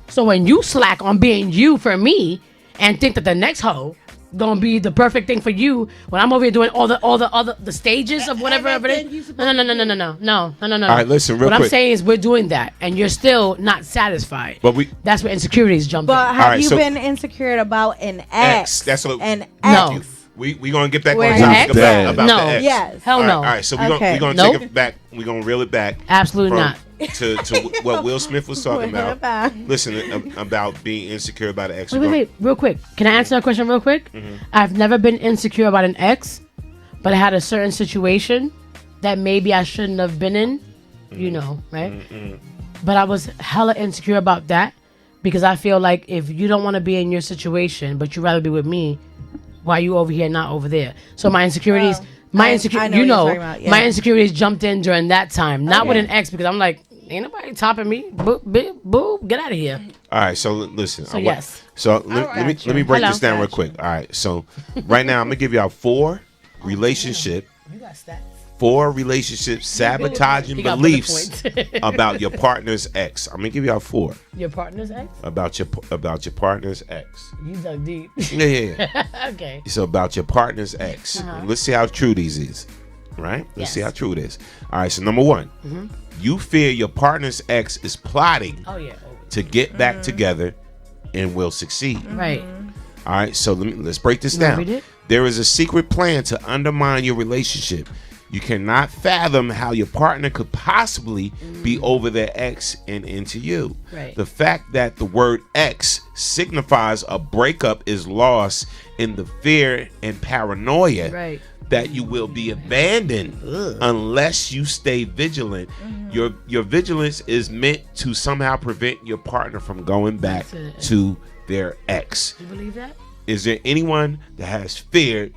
Speaker 1: So when you slack on being you for me and think that the next hoe gonna be the perfect thing for you when I'm over here doing all the stages of whatever it is. No.
Speaker 3: All right, listen, real
Speaker 1: quick. What
Speaker 3: quick.
Speaker 1: I'm saying is we're doing that, and you're still not satisfied.
Speaker 3: But
Speaker 1: that's where insecurities jump
Speaker 4: But
Speaker 1: in.
Speaker 4: have you been insecure about an ex?
Speaker 3: That's what
Speaker 4: an
Speaker 1: No.
Speaker 4: ex.
Speaker 3: We gonna get back
Speaker 4: Where
Speaker 3: on topic about the ex.
Speaker 4: Yes.
Speaker 1: Hell no.
Speaker 3: All right, so we
Speaker 1: Okay.
Speaker 3: gonna
Speaker 1: Nope.
Speaker 3: take it back. We gonna reel it back.
Speaker 1: Absolutely not.
Speaker 3: To what Will Smith was talking
Speaker 4: Reel it
Speaker 3: about.
Speaker 4: back.
Speaker 3: Listen about being insecure about an ex.
Speaker 1: Wait, real quick. Can I answer that question real quick?
Speaker 3: Mm-hmm.
Speaker 1: I've never been insecure about an ex, but I had a certain situation that maybe I shouldn't have been in. You know, right? But I was hella insecure about that because I feel like if you don't want to be in your situation, but you'd rather be with me, why are you over here, not over there? So my insecurities My
Speaker 4: I
Speaker 1: insecurity,
Speaker 4: know
Speaker 1: you
Speaker 4: what you're
Speaker 1: know,
Speaker 4: talking about, yeah.
Speaker 1: my insecurities jumped in during that time. Not
Speaker 4: Okay.
Speaker 1: with an ex, because I'm like, ain't nobody topping me. Boo, get out of here.
Speaker 3: All right, so listen.
Speaker 1: So yes.
Speaker 3: So let me break
Speaker 1: Hello.
Speaker 3: this down real quick. All right, so right now I'm gonna give y'all 4 relationship sabotaging
Speaker 1: You got bullet
Speaker 3: beliefs
Speaker 1: points.
Speaker 3: about your partner's ex. I'm gonna give y'all 4
Speaker 1: Your partner's ex?
Speaker 3: about your partner's ex.
Speaker 1: You dug deep.
Speaker 3: Yeah.
Speaker 1: Okay.
Speaker 3: So about your partner's ex.
Speaker 1: Uh-huh.
Speaker 3: Let's see how true these is. Right? Let's see how true it is. All right, so number 1, you fear your partner's ex is plotting
Speaker 1: Oh yeah.
Speaker 3: to get back together and will succeed.
Speaker 1: Right.
Speaker 3: All right, so let's break this
Speaker 1: You wanna
Speaker 3: down.
Speaker 1: read it?
Speaker 3: There is a secret plan to undermine your relationship. You cannot fathom how your partner could possibly be over their ex and into you.
Speaker 1: Right.
Speaker 3: The fact that the word ex signifies a breakup is lost in the fear and paranoia
Speaker 1: Right.
Speaker 3: that you will be abandoned unless you stay vigilant. Your vigilance is meant to somehow prevent your partner from going back to their ex.
Speaker 1: You believe that?
Speaker 3: Is there anyone that has feared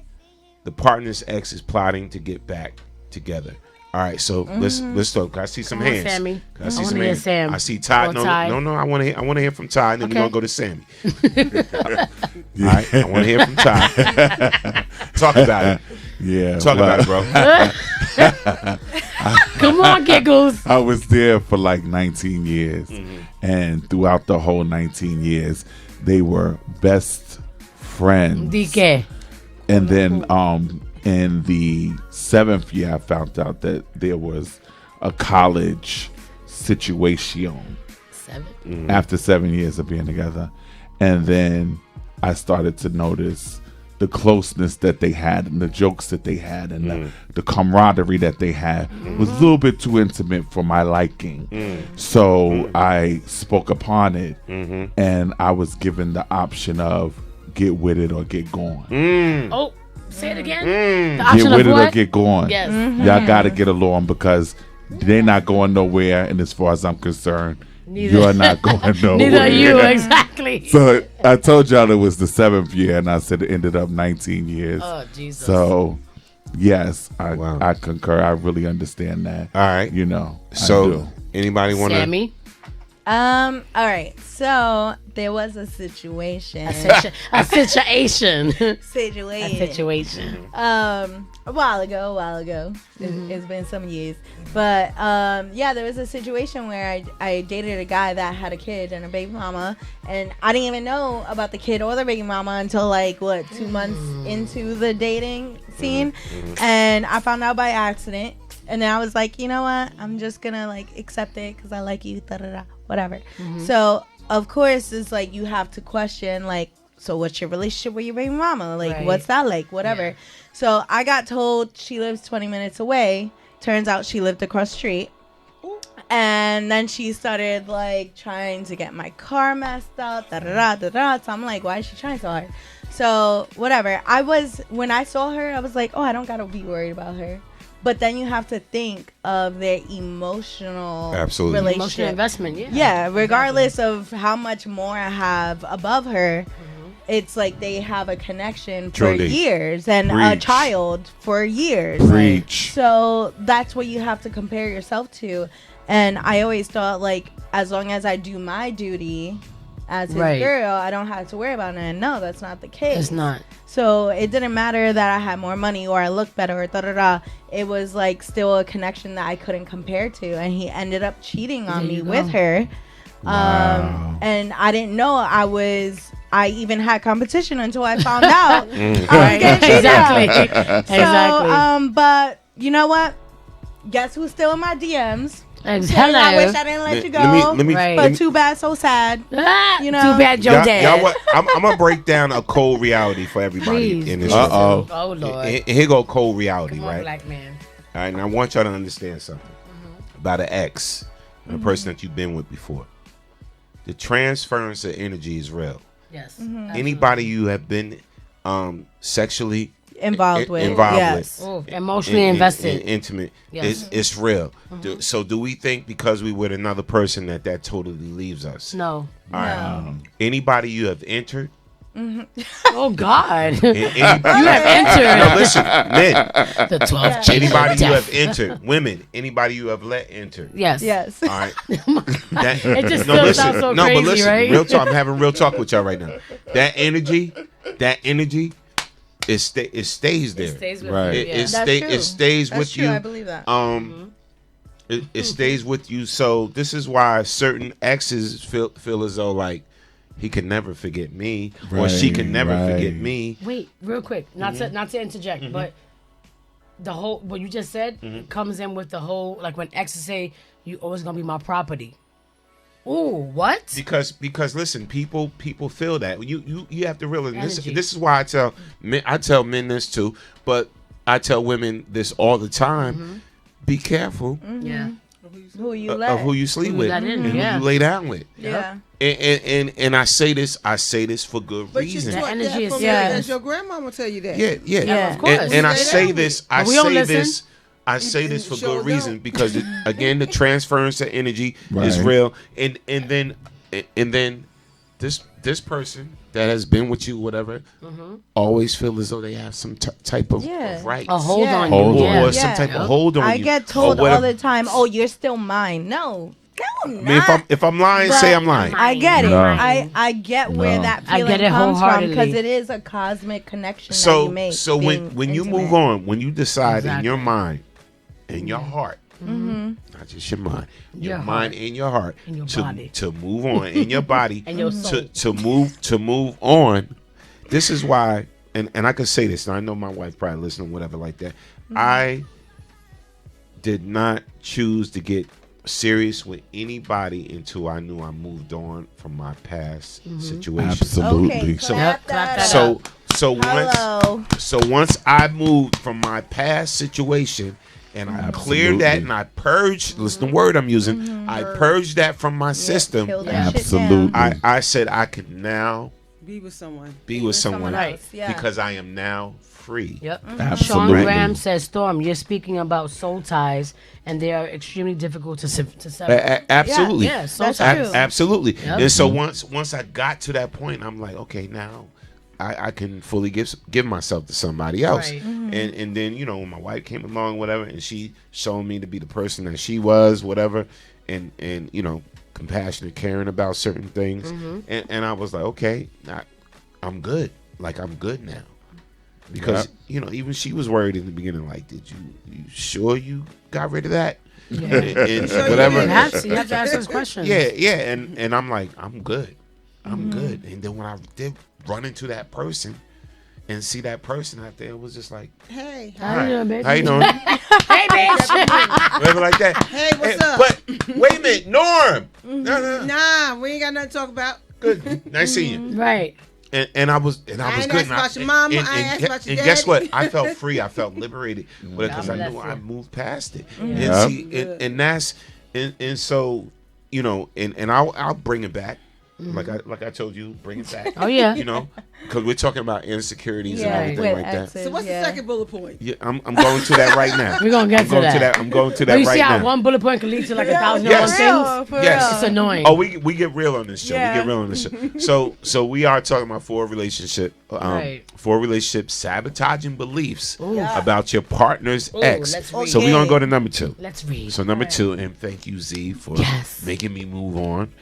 Speaker 3: the partner's ex is plotting to get back together? All right, so let's talk. I see some
Speaker 1: Come on,
Speaker 3: hands.
Speaker 1: Sammy.
Speaker 3: I see
Speaker 1: I
Speaker 3: some
Speaker 1: wanna hear
Speaker 3: hands.
Speaker 1: Sam.
Speaker 3: I see Ty.
Speaker 1: Or
Speaker 3: No,
Speaker 1: Ty.
Speaker 3: no. I want to hear from Ty, and then
Speaker 1: Okay.
Speaker 3: we're gonna go to Sammy. All right, I want to hear from Ty. Talk about it.
Speaker 6: Yeah.
Speaker 3: Talk about it, bro.
Speaker 1: Come on, giggles.
Speaker 6: I was there for like 19 years. And throughout the whole 19 years, they were best friends.
Speaker 1: DK.
Speaker 6: And then in the 7th year, I found out that there was a college situation
Speaker 1: 7.
Speaker 6: after 7 years of being together. And then I started to notice the closeness that they had and the jokes that they had and the camaraderie that they had was a little bit too intimate for my liking. So I spoke upon it, and I was given the option of get with it or get gone.
Speaker 1: Oh, say it again. The
Speaker 6: Get
Speaker 1: option
Speaker 6: with
Speaker 1: of
Speaker 6: it
Speaker 1: what?
Speaker 6: or get gone.
Speaker 1: Yes.
Speaker 6: Y'all got to get along because they're not going nowhere, and as far as I'm concerned,
Speaker 1: Neither.
Speaker 6: you're not going nowhere.
Speaker 1: Neither are you, exactly.
Speaker 6: So I told y'all it was the 7th year, and I said it ended up 19 years.
Speaker 1: Oh, Jesus.
Speaker 6: So, yes, I concur. I really understand that.
Speaker 3: All right.
Speaker 6: You know.
Speaker 3: So,
Speaker 6: I do.
Speaker 3: anybody want to?
Speaker 1: Sammy?
Speaker 4: All right. So there was a situation.
Speaker 1: A situation.
Speaker 4: Situation. A while ago. It's been some years. But yeah, there was a situation where I dated a guy that had a kid and a baby mama, and I didn't even know about the kid or the baby mama until like 2 months into the dating scene, and I found out by accident. And then I was like, you know what? I'm just gonna like accept it because I like you, whatever. So of course it's like you have to question like, so what's your relationship with your baby mama? Like,
Speaker 1: Right.
Speaker 4: what's that like? Whatever.
Speaker 1: Yeah.
Speaker 4: So I got told she lives 20 minutes away. Turns out she lived across the street. And then she started like trying to get my car messed up. So I'm like, why is she trying so hard? So whatever. When I saw her, I was like, oh, I don't gotta be worried about her. But then you have to think of their emotional
Speaker 3: Absolutely.
Speaker 4: relationship.
Speaker 1: Emotional investment, yeah.
Speaker 4: Yeah, regardless of how much more I have above her, it's like they have a connection for
Speaker 3: Truly.
Speaker 4: years and a
Speaker 6: Preach.
Speaker 4: child for years.
Speaker 6: Preach.
Speaker 4: So that's what you have to compare yourself to. And I always thought, like, as long as I do my duty as his
Speaker 1: Right.
Speaker 4: girl, I don't have to worry about it. And no, that's not the case.
Speaker 1: It's not.
Speaker 4: So it didn't matter that I had more money or I looked better or da-da-da. It was, like, still a connection that I couldn't compare to. And he ended up cheating on
Speaker 1: There
Speaker 4: me
Speaker 1: you go.
Speaker 4: with her.
Speaker 6: Wow.
Speaker 4: And I didn't know I even had competition until I found out. I was
Speaker 1: Right.
Speaker 4: getting cheated on.
Speaker 1: Exactly.
Speaker 4: So,
Speaker 1: Exactly.
Speaker 4: but you know what? Guess who's still in my DMs? Saying,
Speaker 1: Hello.
Speaker 4: I wish I didn't let you go.
Speaker 3: Let me,
Speaker 1: Right.
Speaker 4: But too bad, so sad.
Speaker 1: Ah,
Speaker 4: You know?
Speaker 1: Too bad, Joe
Speaker 3: y'all,
Speaker 1: Dad.
Speaker 3: y'all what? I'm gonna break down a cold reality for everybody
Speaker 1: Please,
Speaker 3: in this.
Speaker 1: please.
Speaker 6: Uh-oh.
Speaker 1: Oh, Lord.
Speaker 3: And here go cold reality,
Speaker 1: Come on,
Speaker 3: right?
Speaker 1: black man.
Speaker 3: All right, and I want y'all to understand something about an ex, and a person that you've been with before. The transference of energy is real.
Speaker 1: Yes.
Speaker 3: Anybody you have been sexually
Speaker 4: Involved with.
Speaker 3: involved
Speaker 4: Yes.
Speaker 1: Oh, emotionally invested.
Speaker 3: intimate,
Speaker 1: Yes.
Speaker 3: it's real. So do we think because we with another person that totally leaves us?
Speaker 1: No.
Speaker 3: All right. Anybody you have entered
Speaker 1: Oh God! You
Speaker 3: Anybody,
Speaker 1: have entered.
Speaker 3: No, listen, men.
Speaker 1: The 12 chains
Speaker 3: Anybody
Speaker 1: of
Speaker 3: you
Speaker 1: death.
Speaker 3: have entered, women. Anybody you have let enter.
Speaker 1: Yes.
Speaker 4: Yes.
Speaker 3: All right.
Speaker 1: It just still sounds so
Speaker 3: no,
Speaker 1: crazy,
Speaker 3: but listen,
Speaker 1: right?
Speaker 3: real talk. I'm having real talk with y'all right now. That energy, it stays there.
Speaker 1: It stays with
Speaker 6: Right.
Speaker 1: you, yeah.
Speaker 3: It stays
Speaker 4: That's
Speaker 3: with
Speaker 4: true,
Speaker 3: you.
Speaker 4: I believe that.
Speaker 3: It stays with you. So this is why certain exes feel as though like he can never forget me, or she can never forget me.
Speaker 1: Wait, real quick, not to interject, but the whole what you just said comes in with the whole like when exes say you always gonna be my property. Ooh, what?
Speaker 3: Because listen, people feel that you have to realize
Speaker 1: Energy.
Speaker 3: this is why I tell men this too, but I tell women this all the time. Be careful
Speaker 1: Yeah.
Speaker 4: Who you let?
Speaker 3: of who you sleep
Speaker 1: Who you
Speaker 3: with
Speaker 1: let in,
Speaker 3: and
Speaker 1: yeah.
Speaker 3: who you lay down with.
Speaker 4: Yeah.
Speaker 3: And I say this for good
Speaker 7: But you
Speaker 3: reason.
Speaker 7: taught
Speaker 1: energy
Speaker 7: that
Speaker 1: is
Speaker 7: from
Speaker 1: serious.
Speaker 7: Does your grandmama tell you that?
Speaker 3: Yeah.
Speaker 1: of course.
Speaker 3: And I
Speaker 7: Lay
Speaker 3: say
Speaker 7: down
Speaker 3: this,
Speaker 1: But we don't listen.
Speaker 3: I say this for
Speaker 7: Sure
Speaker 3: good reason
Speaker 7: don't.
Speaker 3: because again, the transference of energy is
Speaker 6: Right.
Speaker 3: real, and then this person that has been with you, whatever, always feel as though they have some type of rights,
Speaker 1: A hold
Speaker 4: Yeah.
Speaker 1: on
Speaker 6: Hold
Speaker 1: you.
Speaker 6: on.
Speaker 1: Yeah.
Speaker 3: or some type of hold on
Speaker 4: I
Speaker 3: you.
Speaker 4: get
Speaker 3: or
Speaker 4: told all
Speaker 3: whatever.
Speaker 4: the time, "Oh, you're still mine." No, I'm
Speaker 3: I mean,
Speaker 4: not.
Speaker 3: if I'm lying,
Speaker 4: But
Speaker 3: say I'm lying.
Speaker 4: I get it.
Speaker 6: No.
Speaker 4: I get where
Speaker 6: No.
Speaker 4: that
Speaker 1: I
Speaker 4: feeling
Speaker 1: get it
Speaker 4: comes from
Speaker 1: wholeheartedly.
Speaker 4: because it is a cosmic connection that you make.
Speaker 3: So when
Speaker 4: being
Speaker 3: you move
Speaker 4: intimate.
Speaker 3: on, when you decide in your
Speaker 1: Exactly.
Speaker 3: mind, in your heart, not just your mind, your
Speaker 1: Your
Speaker 3: mind and your heart,
Speaker 1: And your
Speaker 3: to
Speaker 1: body.
Speaker 3: to move on in your body,
Speaker 1: And your soul.
Speaker 3: to move on. This is why, and I can say this, and I know my wife probably listening, whatever like that. I did not choose to get serious with anybody until I knew I moved on from my past situation.
Speaker 6: Absolutely.
Speaker 4: Okay,
Speaker 3: So-
Speaker 4: clap that up.
Speaker 3: So
Speaker 4: Hello.
Speaker 3: once I moved from my past situation and I cleared that and I purged, listen to the word I'm using, I purged that from my system.
Speaker 4: kill that shit
Speaker 6: Absolutely.
Speaker 4: down.
Speaker 3: I said I can now
Speaker 7: Be with someone.
Speaker 3: be with someone
Speaker 1: else,
Speaker 4: yeah.
Speaker 3: because I am now free.
Speaker 1: Yep.
Speaker 6: Absolutely.
Speaker 1: Sean Graham says, Storm, you're speaking about soul ties, and they are extremely difficult to sever.
Speaker 3: Absolutely.
Speaker 1: Yeah, soul
Speaker 4: That's
Speaker 1: ties.
Speaker 4: true.
Speaker 3: Absolutely.
Speaker 1: Yep.
Speaker 3: And so once I got to that point, I'm like, okay, now I can fully give myself to somebody else.
Speaker 1: Right.
Speaker 3: And then, you know, when my wife came along, whatever, and she showed me to be the person that she was, whatever, and you know, compassionate, caring about certain things. And I was like, okay, I'm good. Like, I'm good now. Because, you know, even she was worried in the beginning, like, did you sure you got rid of that?
Speaker 1: Yeah.
Speaker 3: And
Speaker 7: So
Speaker 3: whatever.
Speaker 1: You have to ask those questions.
Speaker 3: Yeah. And I'm like, I'm good. I'm good. And then when I did run into that person and see that person out there, it was just like,
Speaker 7: Hey,
Speaker 1: How you doing, baby?
Speaker 3: how you doing?
Speaker 1: Hey, bitch.
Speaker 3: Whatever like that.
Speaker 7: Hey, what's up?
Speaker 3: But wait a minute, Norm. No.
Speaker 7: Nah, we ain't got nothing to talk about.
Speaker 3: Good. Nice seeing you.
Speaker 1: Right.
Speaker 3: And I was
Speaker 7: I
Speaker 3: good.
Speaker 7: ain't asked about your mama. I ain't asked about your
Speaker 3: and guess
Speaker 7: daddy.
Speaker 3: what? I felt free. I felt liberated because I
Speaker 1: bless
Speaker 3: knew
Speaker 1: you.
Speaker 3: I moved past it.
Speaker 6: Yeah.
Speaker 3: And see, and that's and so, you know, and I'll bring it back. Like I told you, bring it back.
Speaker 1: Oh, yeah.
Speaker 3: You know, because we're talking about insecurities
Speaker 4: Yeah,
Speaker 3: and everything
Speaker 4: with
Speaker 3: like that.
Speaker 4: exes,
Speaker 7: So what's
Speaker 4: yeah.
Speaker 7: the second bullet point?
Speaker 3: Yeah, I'm going to that right now.
Speaker 1: We're going to get to that.
Speaker 3: I'm going to
Speaker 1: Well,
Speaker 3: that
Speaker 1: you
Speaker 3: right
Speaker 1: see how
Speaker 3: now.
Speaker 1: one bullet point can lead to like 1,000
Speaker 3: Yes.
Speaker 1: other things?
Speaker 4: For
Speaker 3: Yes.
Speaker 4: real.
Speaker 1: It's annoying.
Speaker 3: Oh, we get real on this show.
Speaker 4: Yeah.
Speaker 3: We get real on this show. So we are talking about four relationship sabotaging beliefs about your partner's ex.
Speaker 1: let's read.
Speaker 3: So we're gonna go to number 2.
Speaker 1: Let's read.
Speaker 3: So number 2, and thank you Z for making me move on.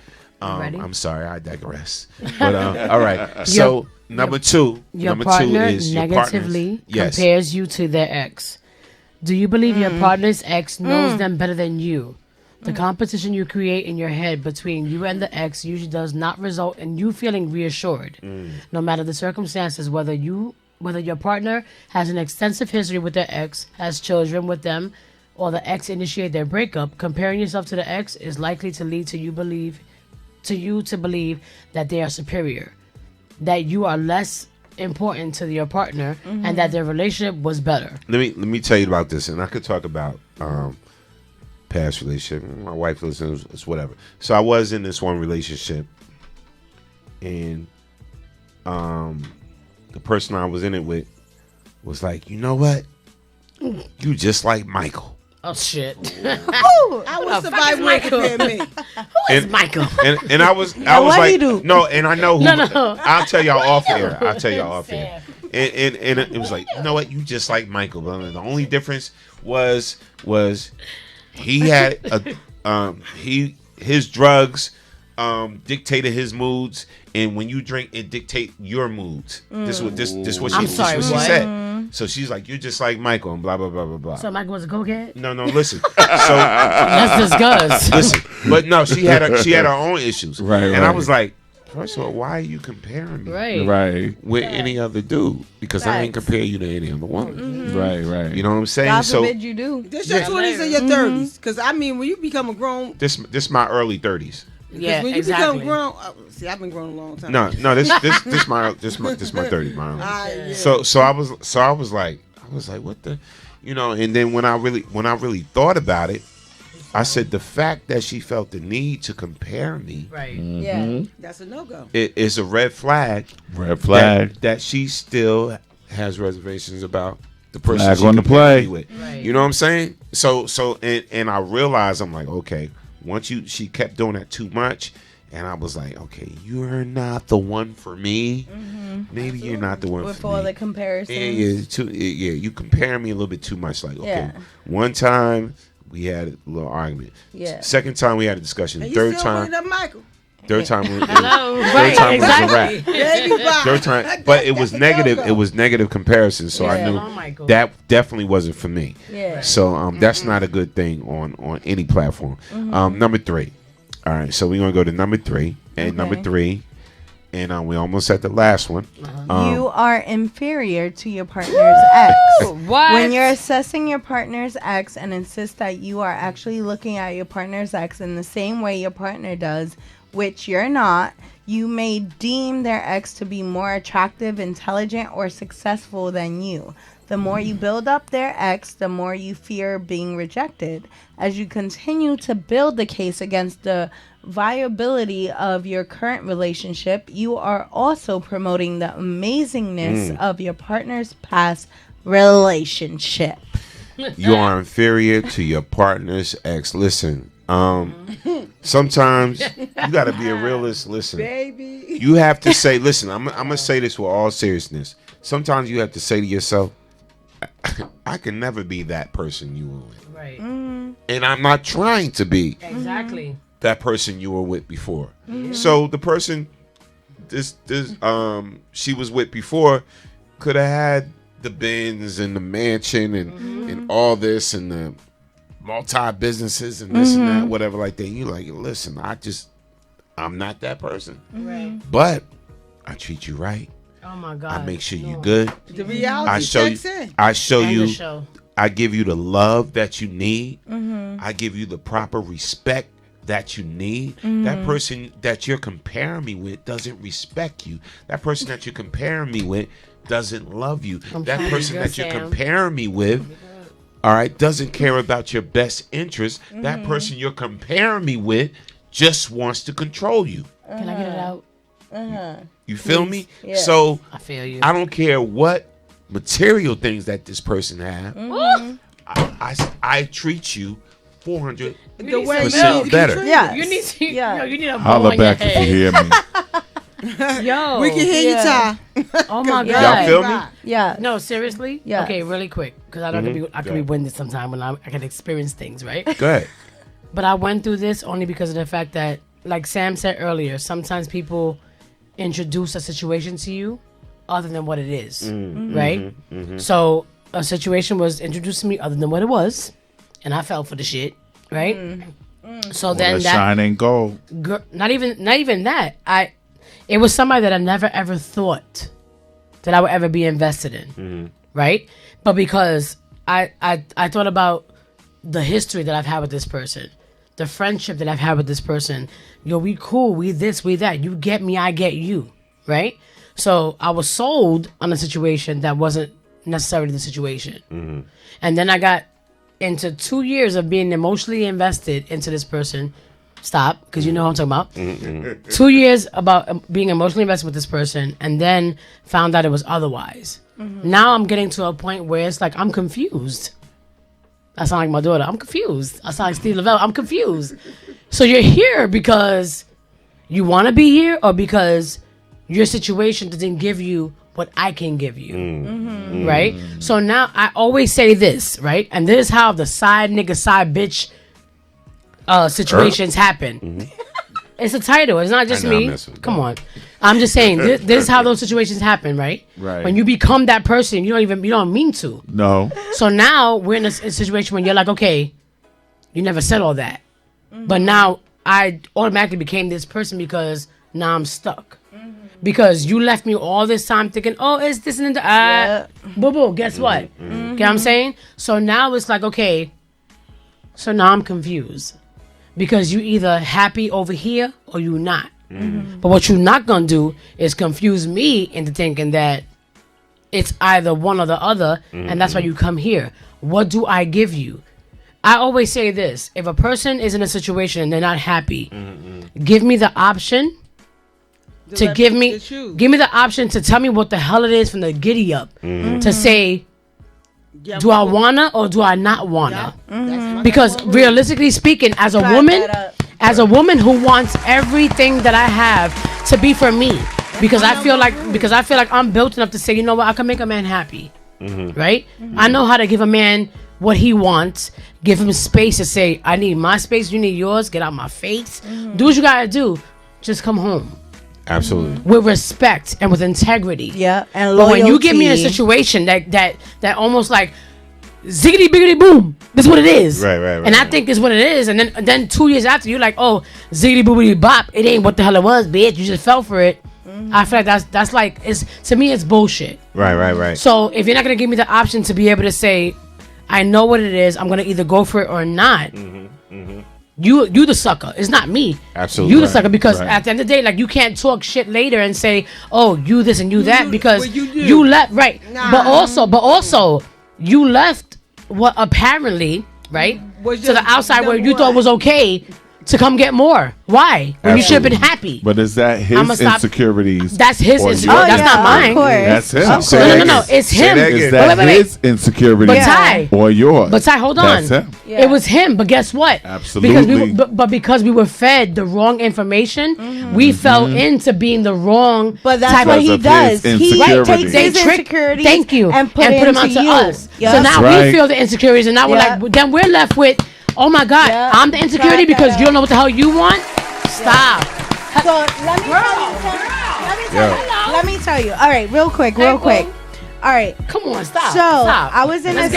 Speaker 1: Ready?
Speaker 3: I'm sorry, I digress. But all right. So number 2,
Speaker 1: Your
Speaker 3: number 2
Speaker 1: partner
Speaker 3: is your
Speaker 1: negatively
Speaker 3: partner's-
Speaker 1: compares you to their ex. Do you believe your partner's ex knows them better than you? The competition you create in your head between you and the ex usually does not result in you feeling reassured. No matter the circumstances, whether your partner has an extensive history with their ex, has children with them, or the ex initiate their breakup, comparing yourself to the ex is likely to lead to you to believe that they are superior, that you are less important to your partner, and that their relationship was better.
Speaker 3: Let me tell you about this, and I could talk about past relationship. My wife listens, it's whatever. So I was in this one relationship, and the person I was in it with was like, you know what? You just like Michael.
Speaker 1: Oh shit!
Speaker 7: I wish somebody would compare me.
Speaker 1: Who is Michael?
Speaker 3: And I was like, no, and I know who. No. I'll tell y'all off air. And it was like, you know what? You just like Michael. But the only difference was he had his drugs dictated his moods, and when you drink, it dictate your moods. This is what she said. So she's like, you're just like Michael, and blah blah blah blah blah.
Speaker 1: So Michael was a cokehead?
Speaker 3: No, listen. So let's
Speaker 1: discuss.
Speaker 3: Listen, but no, she had her own issues,
Speaker 6: right?
Speaker 3: And I was like, first of all, why are you comparing me,
Speaker 6: right,
Speaker 3: with any other dude? Because I ain't compare you to any other woman,
Speaker 6: right.
Speaker 3: You know what I'm saying?
Speaker 4: God forbid you do.
Speaker 7: This your 20s or your 30s? Because I mean, when you become a grown,
Speaker 3: this my early 30s.
Speaker 1: Yeah,
Speaker 7: when you become grown, see, I've been grown a long time.
Speaker 3: No, this my 30s, my So I was like, what the, and then when I really thought about it, I said the fact that she felt the need to compare me,
Speaker 1: right?
Speaker 7: Yeah, that's a no-go.
Speaker 3: It is a red flag. That she still has reservations about the person she's going to play with. Right. You know what I'm saying? So and I realized, I'm like, okay. Once she kept doing that too much, and I was like, okay, you're not the one for me. Mm-hmm. Maybe you're not the one for me.
Speaker 4: With all the comparisons.
Speaker 3: You compare me a little bit too much. Like, okay, one time we had a little argument. Yeah. Second time we had a discussion. Third time,
Speaker 7: Michael.
Speaker 3: Third time,
Speaker 1: hello,
Speaker 3: third time
Speaker 1: exactly.
Speaker 3: was a wrap. Third time, but it was negative. It was negative comparison, so I knew that definitely wasn't for me. Yeah. So that's not a good thing on any platform. Number 3. All right, so we're gonna go to number 3 and number 3, and we almost at the last one.
Speaker 4: You are inferior to your partner's ex.
Speaker 1: What?
Speaker 4: When you're assessing your partner's ex and insist that you are actually looking at your partner's ex in the same way your partner does, which you're not, you may deem their ex to be more attractive, intelligent, or successful than you. The more you build up their ex, the more you fear being rejected. As you continue to build the case against the viability of your current relationship, you are also promoting the amazingness of your partner's past relationship.
Speaker 3: You are inferior to your partner's ex. Listen. Sometimes you got to be a realist. Listen, baby, you have to say, listen, I'm going to say this with all seriousness. Sometimes you have to say to yourself, I can never be that person you were with.
Speaker 1: Right.
Speaker 3: And I'm not trying to be that person you were with before. So the person she was with before could have had the Benz and the mansion and all this and the multi-businesses and this and that, whatever like that. You like, listen, I'm not that person.
Speaker 1: Right.
Speaker 3: But I treat you right.
Speaker 1: Oh my God.
Speaker 3: I make sure you're good.
Speaker 7: The reality checks in.
Speaker 3: I show you. I give you the love that you need. I give you the proper respect that you need. That person that you're comparing me with doesn't respect you. That person that you're comparing me with doesn't love you. That person that you're comparing me with, all right, doesn't care about your best interest. That person you're comparing me with just wants to control you.
Speaker 1: Can I get it out?
Speaker 3: You feel me? Yeah. So
Speaker 1: I feel you.
Speaker 3: I don't care what material things that this person have. I treat you 400% better.
Speaker 4: Yeah,
Speaker 1: you need to. Yeah, you need a
Speaker 6: holla back if you hear me.
Speaker 1: Yo,
Speaker 7: we can hear you, Ty.
Speaker 1: Oh my God,
Speaker 3: y'all feel me?
Speaker 4: Yeah.
Speaker 1: No, seriously.
Speaker 4: Yeah.
Speaker 1: Okay, really quick, because I don't. I can be winded sometime when I can experience things, right?
Speaker 3: Go ahead.
Speaker 1: But I went through this only because of the fact that, like Sam said earlier, sometimes people introduce a situation to you other than what it is, right? So a situation was introduced to me other than what it was, and I fell for the shit, right? So then that
Speaker 6: shine ain't gold.
Speaker 1: Not even that. It was somebody that I never ever thought that I would ever be invested in, right? But because I thought about the history that I've had with this person, the friendship that I've had with this person. Yo, we cool, we this, we that. You get me, I get you, right? So I was sold on a situation that wasn't necessarily the situation. And then I got into 2 years of being emotionally invested into this person. Stop, because you know what I'm talking about. 2 years about being emotionally invested with this person, and then found out it was otherwise. Now I'm getting to a point where it's like I'm confused. I sound like my daughter. I'm confused. I sound like Steve Lavelle. I'm confused. So you're here because you want to be here, or because your situation doesn't give you what I can give you, right? So now I always say this, right? And this is how the side nigga, side bitch situations happen. It's a title. It's not just me. Come on. I'm just saying this is how those situations happen, right?
Speaker 6: Right.
Speaker 1: When you become that person, you don't mean to.
Speaker 6: No.
Speaker 1: So now we're in a situation when you're like, okay, you never said all that, but now I automatically became this person because now I'm stuck. Because you left me all this time thinking, oh, it's this and that. Boo boo. Guess what? Get what I'm saying? So now it's like, okay. So now I'm confused. Because you either happy over here or you not. But what you're not going to do is confuse me into thinking that it's either one or the other, and that's why you come here. What do I give you? I always say this. If a person is in a situation and they're not happy, give me the option to give me the option to tell me what the hell it is from the giddy up. To say, do I wanna or do I not wanna? Because realistically speaking, as a woman who wants everything that I have to be for me, because I feel like I'm built enough to say, you know what, I can make a man happy, right? I know how to give a man what he wants, give him space to say, I need my space, you need yours, get out my face, do what you gotta do, just come home.
Speaker 3: Absolutely.
Speaker 1: With respect and with integrity.
Speaker 4: Yeah, and
Speaker 1: loyalty. But when you get me in a situation that almost like ziggity biggity boom, this is what it is. Right. And I think it's what it is. And then 2 years after, you're like, oh, ziggity boobity bop, it ain't what the hell it was, bitch. You just fell for it. I feel like that's like, to me, it's bullshit.
Speaker 3: Right.
Speaker 1: So if you're not gonna give me the option to be able to say, I know what it is, I'm gonna either go for it or not. You the sucker. It's not me.
Speaker 3: Absolutely.
Speaker 1: You the sucker, because at the end of the day, like, you can't talk shit later and say, oh, you this and you that, because you left, right? Nah. But also you left what apparently, right, to the outside where you thought was okay to come get more. Why? When you should have been happy.
Speaker 6: But is that his insecurities?
Speaker 1: That's his insecurities. That's not mine.
Speaker 6: That's him.
Speaker 1: No. It's him.
Speaker 6: Is that his insecurities or yours?
Speaker 1: But Ty, hold on.
Speaker 6: That's him.
Speaker 1: Yeah. It was him. But guess what?
Speaker 6: Absolutely.
Speaker 1: Because we were fed the wrong information, we fell into being the wrong.
Speaker 4: But that's what he does. He takes his insecurities.
Speaker 1: Thank you. And put them onto us. Yep. So now we feel the insecurities, and now we're like, then we're left with, oh my God, I'm the insecurity because you don't know what the hell you want? Stop.
Speaker 4: So let me tell you. All right, real quick. All right.
Speaker 1: Come on, stop.
Speaker 4: So I was in a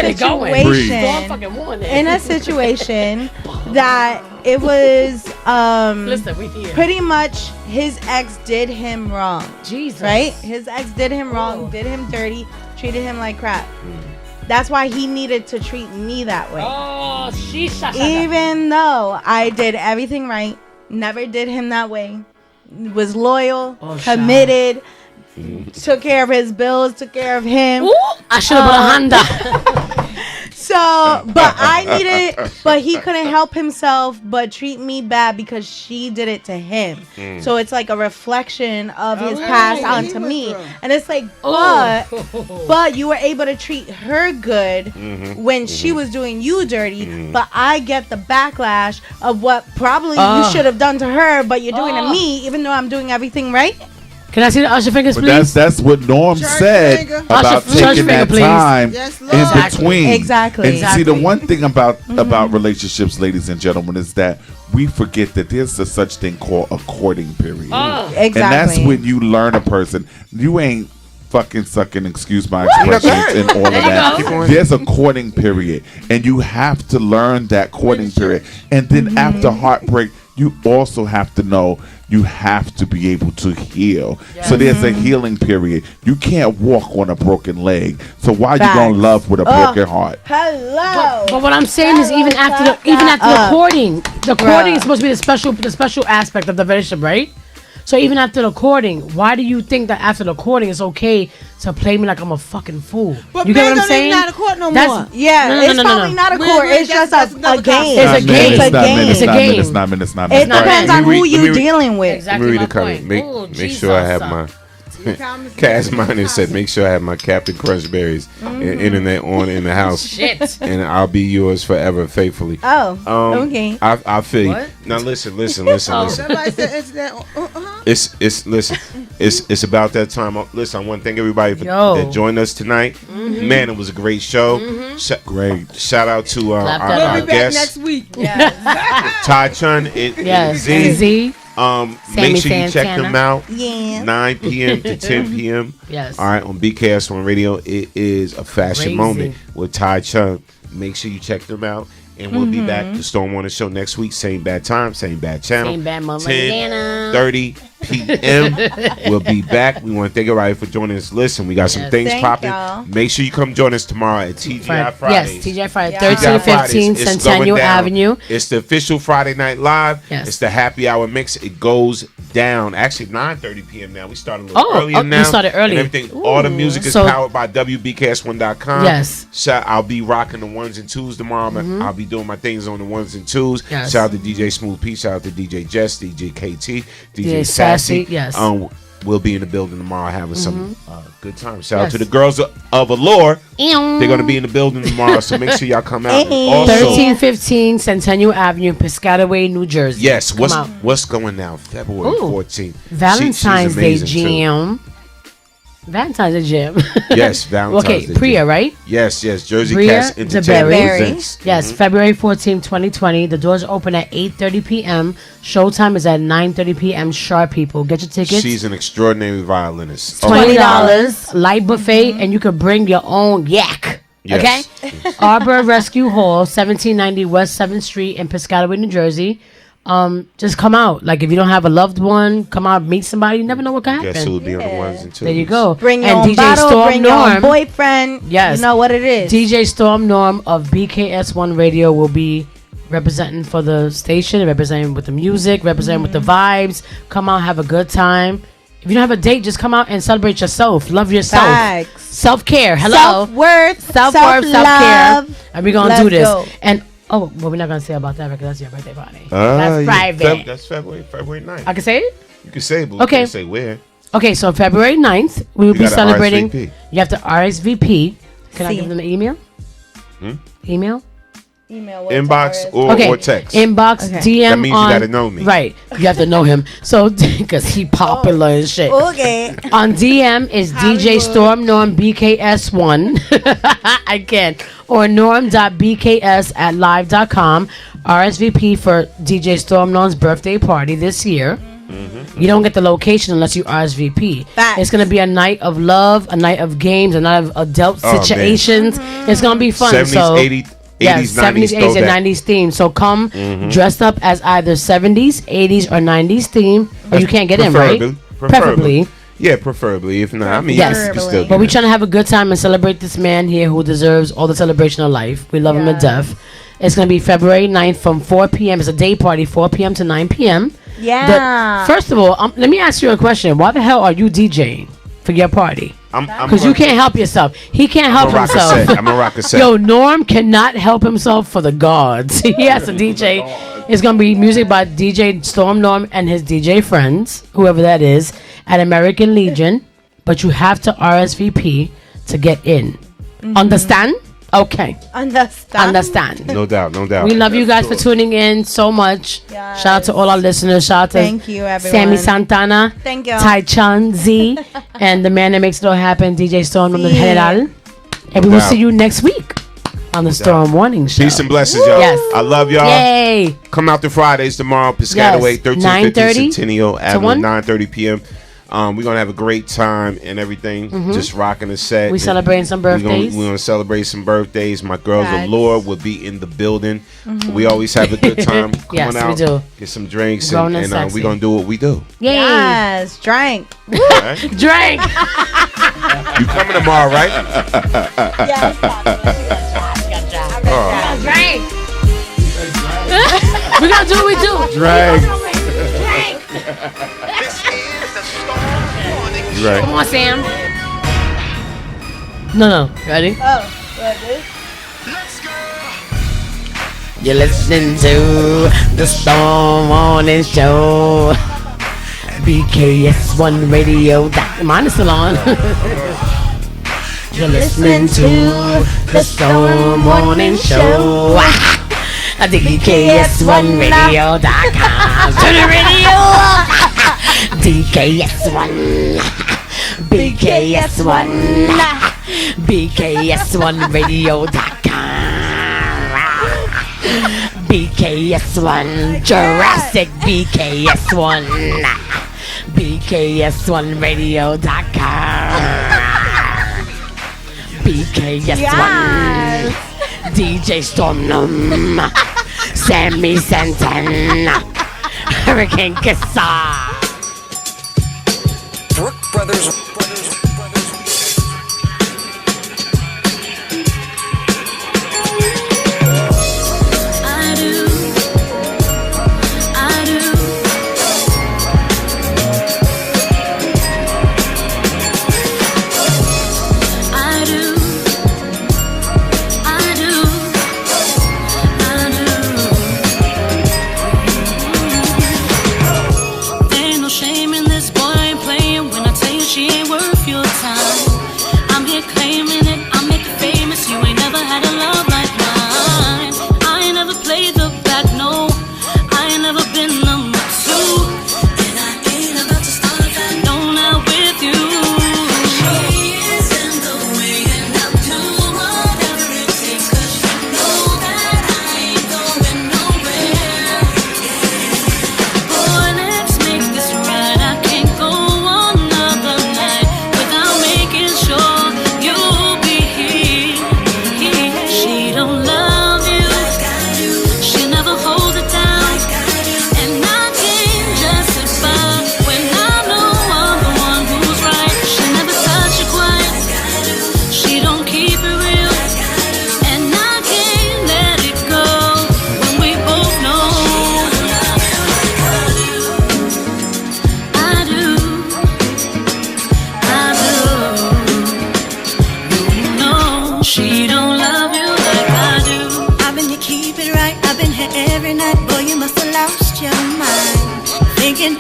Speaker 4: situation that it was pretty much his ex did him wrong.
Speaker 1: Jesus.
Speaker 4: Right? His ex did him wrong, did him dirty, treated him like crap. That's why he needed to treat me that way.
Speaker 1: Oh,
Speaker 4: even though I did everything right, never did him that way, was loyal, committed, took care of his bills, took care of him.
Speaker 1: Ooh, I should have bought a Honda.
Speaker 4: But he couldn't help himself but treat me bad because she did it to him. So it's like a reflection of his past onto me. And it's like, but you were able to treat her good when she was doing you dirty, but I get the backlash of what probably you should have done to her, but you're doing to me, even though I'm doing everything right.
Speaker 1: Can I see the Usher fingers, please?
Speaker 6: That's what Norm said about taking that time in between.
Speaker 4: Exactly.
Speaker 6: And see, the one thing about relationships, ladies and gentlemen, is that we forget that there's a such thing called a courting period.
Speaker 4: Exactly.
Speaker 6: And that's when you learn a person. You ain't fucking sucking, excuse my expressions, and all of that. There's a courting period, and you have to learn that courting period. And then after heartbreak, you also have to know you have to be able to heal. Yes. So there's a healing period. You can't walk on a broken leg. So why you gonna love with a broken heart?
Speaker 4: Hello.
Speaker 1: But what I'm saying is, even after the courting, the courting is supposed to be the special aspect of the relationship, right? So even after the courting, why do you think that after the courting it's okay to play me like I'm a fucking fool?
Speaker 7: But
Speaker 1: you get what I'm saying?
Speaker 7: It's not a court no more.
Speaker 4: Yeah, it's probably not a court. It's just a game.
Speaker 1: It's a game.
Speaker 6: It's a game.
Speaker 4: It depends on who you're dealing with.
Speaker 1: Exactly.
Speaker 17: Let me read the comment. Make sure I have my
Speaker 3: Cass Minor said, make sure I have my Captain Crunch berries and internet on in the house.
Speaker 1: Shit.
Speaker 3: And I'll be yours forever faithfully.
Speaker 4: Oh, okay.
Speaker 3: I feel you.
Speaker 1: What?
Speaker 3: Now listen.
Speaker 7: Somebody said internet.
Speaker 3: It's about that time. Listen, I want to thank everybody that joined us tonight. Man, it was a great show. Great. Shout out to our
Speaker 7: We'll be back
Speaker 3: guest
Speaker 7: next week.
Speaker 3: Ty Chun.
Speaker 1: Z.
Speaker 3: Make sure you check
Speaker 1: Santana.
Speaker 3: them out.
Speaker 4: Yeah.
Speaker 3: 9 p.m. to 10 p.m.
Speaker 1: Yes.
Speaker 3: All right, on BKS1 Radio. It is a fashion
Speaker 1: Crazy.
Speaker 3: moment with Ty Chun. Make sure you check them out. And we'll be back. The Storm Warner Show next week. Same bad time, same bad channel.
Speaker 1: Same bad moment.
Speaker 3: 10:30 p.m. We'll be back. We want to thank everybody for joining us. Listen, we got some things
Speaker 4: Thank
Speaker 3: popping.
Speaker 4: y'all.
Speaker 3: Make sure you come join us tomorrow at TGI Fridays.
Speaker 1: Yes, TGI Friday,
Speaker 4: Yeah.
Speaker 1: 1315
Speaker 3: It's
Speaker 1: Centennial
Speaker 3: going down.
Speaker 1: Avenue.
Speaker 3: It's the official Friday Night Live.
Speaker 1: Yes.
Speaker 3: It's the happy hour mix. It goes down. Actually, 9:30 p.m. now. We started a little earlier now.
Speaker 1: You started early.
Speaker 3: And everything. All the music is
Speaker 1: So-
Speaker 3: powered by WBKS1.com.
Speaker 1: Yes.
Speaker 3: I'll be rocking the ones and twos tomorrow. I'll be doing my things on the ones and twos.
Speaker 1: Yes.
Speaker 3: Shout out to DJ Smooth P. Shout out to DJ Jess, DJ KT, DJ
Speaker 1: DJ
Speaker 3: Sassy.
Speaker 1: Sassy, yes.
Speaker 3: We'll be in the building tomorrow having some good time. Shout out
Speaker 1: Yes.
Speaker 3: to the girls of Allure. They're going to be in the building tomorrow, so make sure y'all come out. And
Speaker 4: Hey.
Speaker 3: also,
Speaker 1: 1315 Centennial Avenue, Piscataway, New Jersey.
Speaker 3: yes,
Speaker 1: Come out.
Speaker 3: what's going down? February
Speaker 1: Ooh.
Speaker 3: 14th.
Speaker 1: Valentine's
Speaker 3: She's
Speaker 1: Day
Speaker 3: amazing, too.
Speaker 1: Jam. Valentine's Day Jam.
Speaker 3: Yes, Valentine's
Speaker 1: Okay,
Speaker 3: Day
Speaker 1: Priya,
Speaker 3: Jam.
Speaker 1: right?
Speaker 3: Yes, Jersey
Speaker 1: Priya
Speaker 3: Cast Entertainment
Speaker 1: DeBerry.
Speaker 3: presents.
Speaker 1: Yes, February 14, 2020. The doors open at 8:30 p.m. Showtime is at 9:30 p.m. sharp, people. Get your tickets.
Speaker 3: She's an extraordinary violinist.
Speaker 1: $20, light buffet, and you can bring your own yak.
Speaker 3: Yes.
Speaker 1: Okay? Arbor Rescue Hall, 1790 West 7th Street in Piscataway, New Jersey. Just come out. Like, if you don't have a loved one, come out, meet somebody. You never know what can happen.
Speaker 3: Guess who will be on the ones and twos?
Speaker 1: There you go.
Speaker 4: Bring your
Speaker 1: And
Speaker 4: own
Speaker 1: DJ
Speaker 4: bottle,
Speaker 1: Storm
Speaker 4: bring your own
Speaker 1: Norm.
Speaker 4: boyfriend.
Speaker 1: Yes.
Speaker 4: You know what it is.
Speaker 1: DJ Storm Norm of BKS1 Radio will be representing for the station, representing with the music, representing with the vibes. Come out, have a good time. If you don't have a date, just come out and celebrate yourself. Love yourself.
Speaker 4: Facts.
Speaker 1: Self-care. Hello.
Speaker 4: Self-worth,
Speaker 1: Self-worth, self-care.
Speaker 4: self-love.
Speaker 1: And we're going to
Speaker 4: Let's
Speaker 1: do this.
Speaker 4: go.
Speaker 1: And, well, we're not going to say about that because that's your birthday party. That's private.
Speaker 3: That's February 9th.
Speaker 1: I can say it?
Speaker 3: You can say it, but we
Speaker 1: Okay.
Speaker 3: can't say where.
Speaker 1: Okay, so February 9th, we will
Speaker 3: You
Speaker 1: be
Speaker 3: gotta
Speaker 1: celebrating.
Speaker 3: RSVP.
Speaker 1: You have to RSVP. Can I
Speaker 4: See.
Speaker 1: give them the email? Email?
Speaker 4: Email
Speaker 3: Inbox or text.
Speaker 1: Inbox,
Speaker 4: Okay.
Speaker 1: DM.
Speaker 3: That means you
Speaker 1: on,
Speaker 3: gotta know me.
Speaker 1: Right. You have to know him. So, because he popular and shit.
Speaker 4: Okay.
Speaker 1: On DM is DJ Storm Norm BKS1. I can't. Or norm.bks@live.com. RSVP for DJ Storm Norm's birthday party this year. You don't get the location unless you RSVP.
Speaker 4: Facts.
Speaker 1: It's going to be a night of love, a night of games, a night of adult
Speaker 3: Oh, man.
Speaker 1: situations. It's going to be fun.
Speaker 3: 70s,
Speaker 1: so
Speaker 3: 80s, 80s,
Speaker 1: yes,
Speaker 3: 90s,
Speaker 1: 70s, 80s, and
Speaker 3: throwback.
Speaker 1: 90s theme. So come dressed up as either 70s, 80s, or 90s theme. Or you can't get in, right? Preferably.
Speaker 3: Yeah, preferably. If not, I mean,
Speaker 1: Yes.
Speaker 3: you can still
Speaker 1: But we're
Speaker 3: get
Speaker 1: trying to have a good time and celebrate this man here who deserves all the celebration of life. We love him to death. It's going to be February 9th from 4 p.m. It's a day party, 4 p.m. to 9 p.m.
Speaker 4: Yeah.
Speaker 1: First of all, let me ask you a question. Why the hell are you DJing for your party?
Speaker 3: I'm
Speaker 1: Because you can't help yourself. He can't help
Speaker 3: I'm a rock
Speaker 1: himself.
Speaker 3: cassette. I'm a rock cassette.
Speaker 1: Yo, Norm cannot help himself for the gods. He has to DJ. It's going to be music by DJ Storm Norm and his DJ friends, whoever that is, at American Legion. But you have to RSVP to get in. Understand? Okay. Understand.
Speaker 3: No doubt, no doubt.
Speaker 1: We love you guys for tuning in so much. Shout out to all our listeners. Shout out to
Speaker 4: Thank you, everyone.
Speaker 1: Sammy Santana,
Speaker 4: Thank you.
Speaker 1: Tai Chan Z, and the man that makes it all happen, DJ Storm from the
Speaker 4: Sí.
Speaker 1: General. And we will
Speaker 3: doubt.
Speaker 1: see you next week on the Storm Warning Show.
Speaker 3: Peace and blessings, y'all.
Speaker 1: Yes.
Speaker 3: I love y'all.
Speaker 1: Yay.
Speaker 3: Come out to Fridays tomorrow, Piscataway,
Speaker 1: Yes.
Speaker 3: 1350
Speaker 1: 9:30
Speaker 3: Centennial
Speaker 1: to
Speaker 3: Avenue,
Speaker 1: 1.
Speaker 3: 9:30 p.m. We're going to have a great time and everything. Just rocking the set.
Speaker 1: We celebrating some birthdays.
Speaker 3: We're going to celebrate some birthdays. My girls
Speaker 1: Right.
Speaker 3: Allure will be in the building. We always have a good time. Come
Speaker 1: Yes,
Speaker 3: on
Speaker 1: we
Speaker 3: out,
Speaker 1: do.
Speaker 3: get some drinks,
Speaker 1: Grown and
Speaker 3: and
Speaker 1: sexy.
Speaker 3: we're going to do what we do.
Speaker 1: Yay.
Speaker 4: Yes. Drink.
Speaker 3: Right?
Speaker 1: Drink.
Speaker 3: You coming tomorrow, right?
Speaker 4: Yes.
Speaker 1: Drink. We're going to do what we do.
Speaker 3: Drink.
Speaker 1: Drink.
Speaker 3: You right.
Speaker 1: Come on, Sam. No. Ready?
Speaker 4: Oh, what is?
Speaker 1: You're listening to the Storm Warning Show. BKS1 Radio. Mine is still on. You're listening to the Storm Morning Show. DKS1Radio.com. Turn the radio up. DKS1. BKS1. BKS1Radio.com. BKS1. Jurassic BKS1. BKS1Radio.com. BKS1. DJ Stormnum. Sammy Santan. Hurricane Kissa.
Speaker 8: Brook Brothers.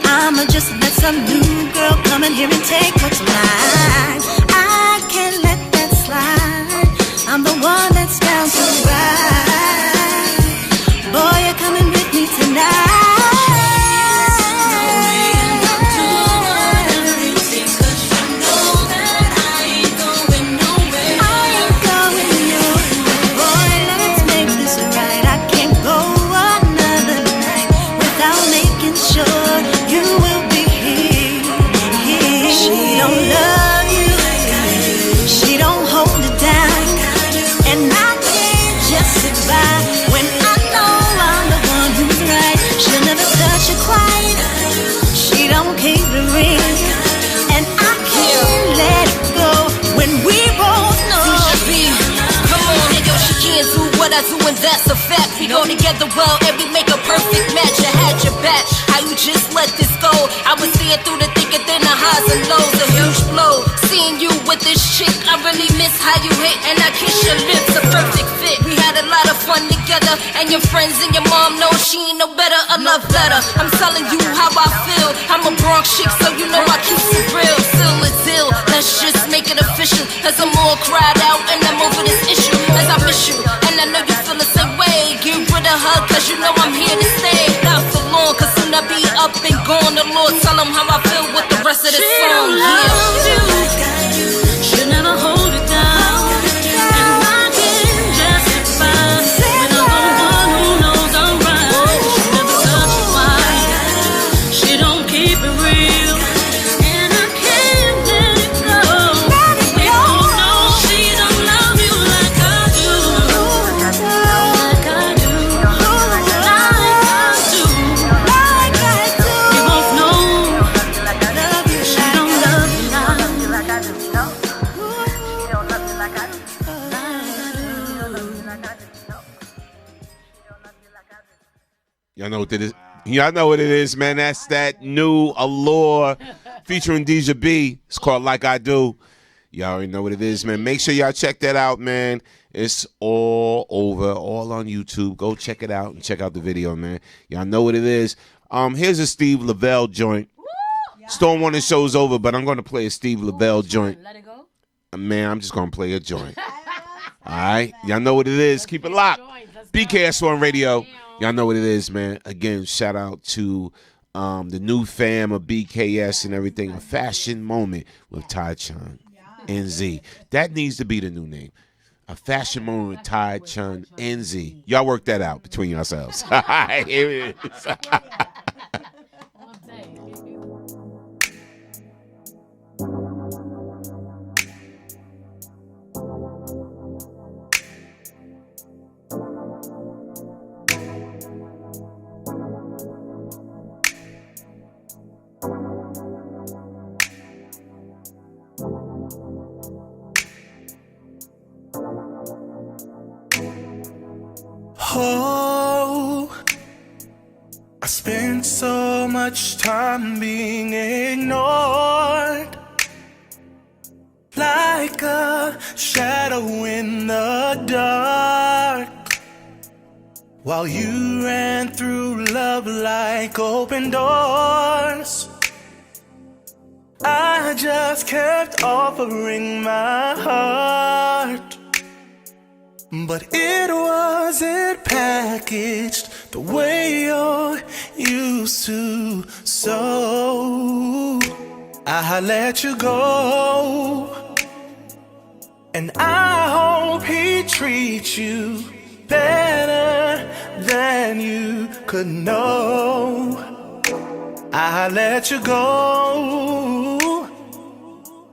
Speaker 10: I'ma just let some new girl come in here and take what's mine. I can't let that slide. I'm the one that's down to ride. Boy, you're coming with me tonight.
Speaker 11: And that's a fact. We go together well and we make a perfect match. I had your back. How you just let this go? I was seeing through the thick and thin, the highs and lows, a huge blow. Seeing you with this chick, I really miss how you hit and I kiss your lips, a perfect fit. We had a lot of fun together, and your friends and your mom know she ain't no better. A love letter. I'm telling you how I feel. I'm a Bronx chick, so you know I keep it real. Still it's ill. Let's just make it official. Cause I'm all cried out and I'm over this issue. As I miss you, and I know you feel the same way. Get rid of her, cause you know I'm here to stay. Not for long, cause soon I'll be up and gone. The Lord tell him how I feel with the rest of the song.
Speaker 10: She'll never hold it down. And I can justify when I'm the one who knows I'm right. She never touch it wide. She don't keep it real. And I can't let it go. We all know she don't love you like I do. Like I do. Like I do. We both know she don't love you like I do.
Speaker 3: Y'all know what it is. Y'all know what it is, man. That's that new Allure featuring Deja B. It's called Like I Do. Y'all already know what it is, man. Make sure y'all check that out, man. It's all over, all on YouTube. Go check it out and check out the video, man. Y'all know what it is. Here's a Steve Lavelle joint. Storm Warning show's over, but I'm going to play a Steve Lavelle joint.
Speaker 1: Let it go.
Speaker 3: Man, I'm just going to play a joint. All right? Y'all know what it is. Keep it locked. BKS1 Radio. Y'all know what it is, man. Again, shout out to the new fam of BKS and everything. A fashion moment with Ty Chun NZ. That needs to be the new name. A fashion moment with Ty Chun NZ. Y'all work that out between yourselves. All right, here it is.
Speaker 8: Oh, I spent so much time being ignored, like a shadow in the dark, while you ran through love like open doors. I just kept offering my heart, but it wasn't packaged the way you're used to. So I let you go, and I hope he treats you better than you could know. I let you go,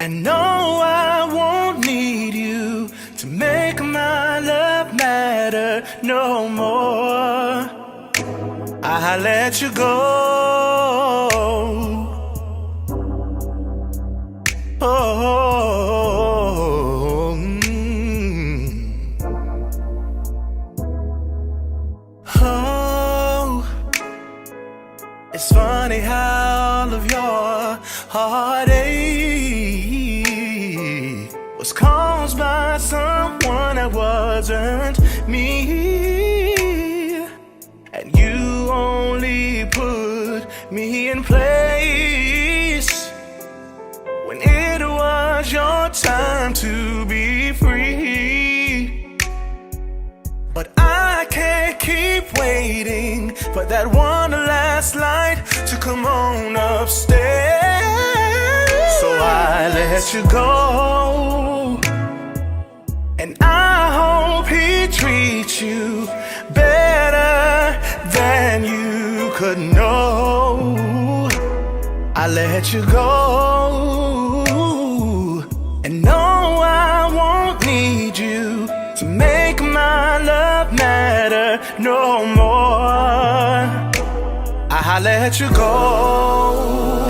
Speaker 8: and no, I won't need you to make my love matter no more. I let you go. Oh, oh, it's funny how all of your heartache was caused by someone that wasn't me, and you only put me in place when it was your time to be free. But I can't keep waiting for that one last light to come on upstairs, so I let you go, and I hope he treats you better than you could know. I let you go, and no, I won't need you to make my love matter no more. I let you go,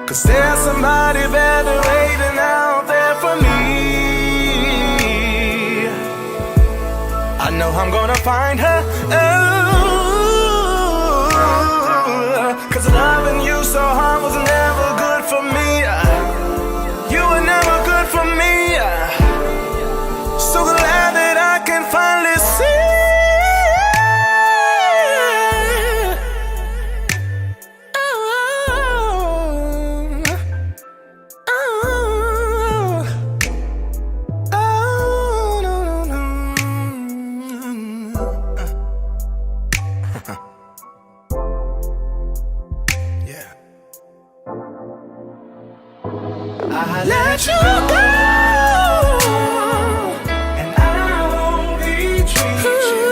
Speaker 8: 'cause there's somebody better waiting out there for me. I know I'm gonna find her. Oh, 'cause loving you so hard was never good for me. You were never good for me. So glad that I can finally see. I let you go, and I hope he treats you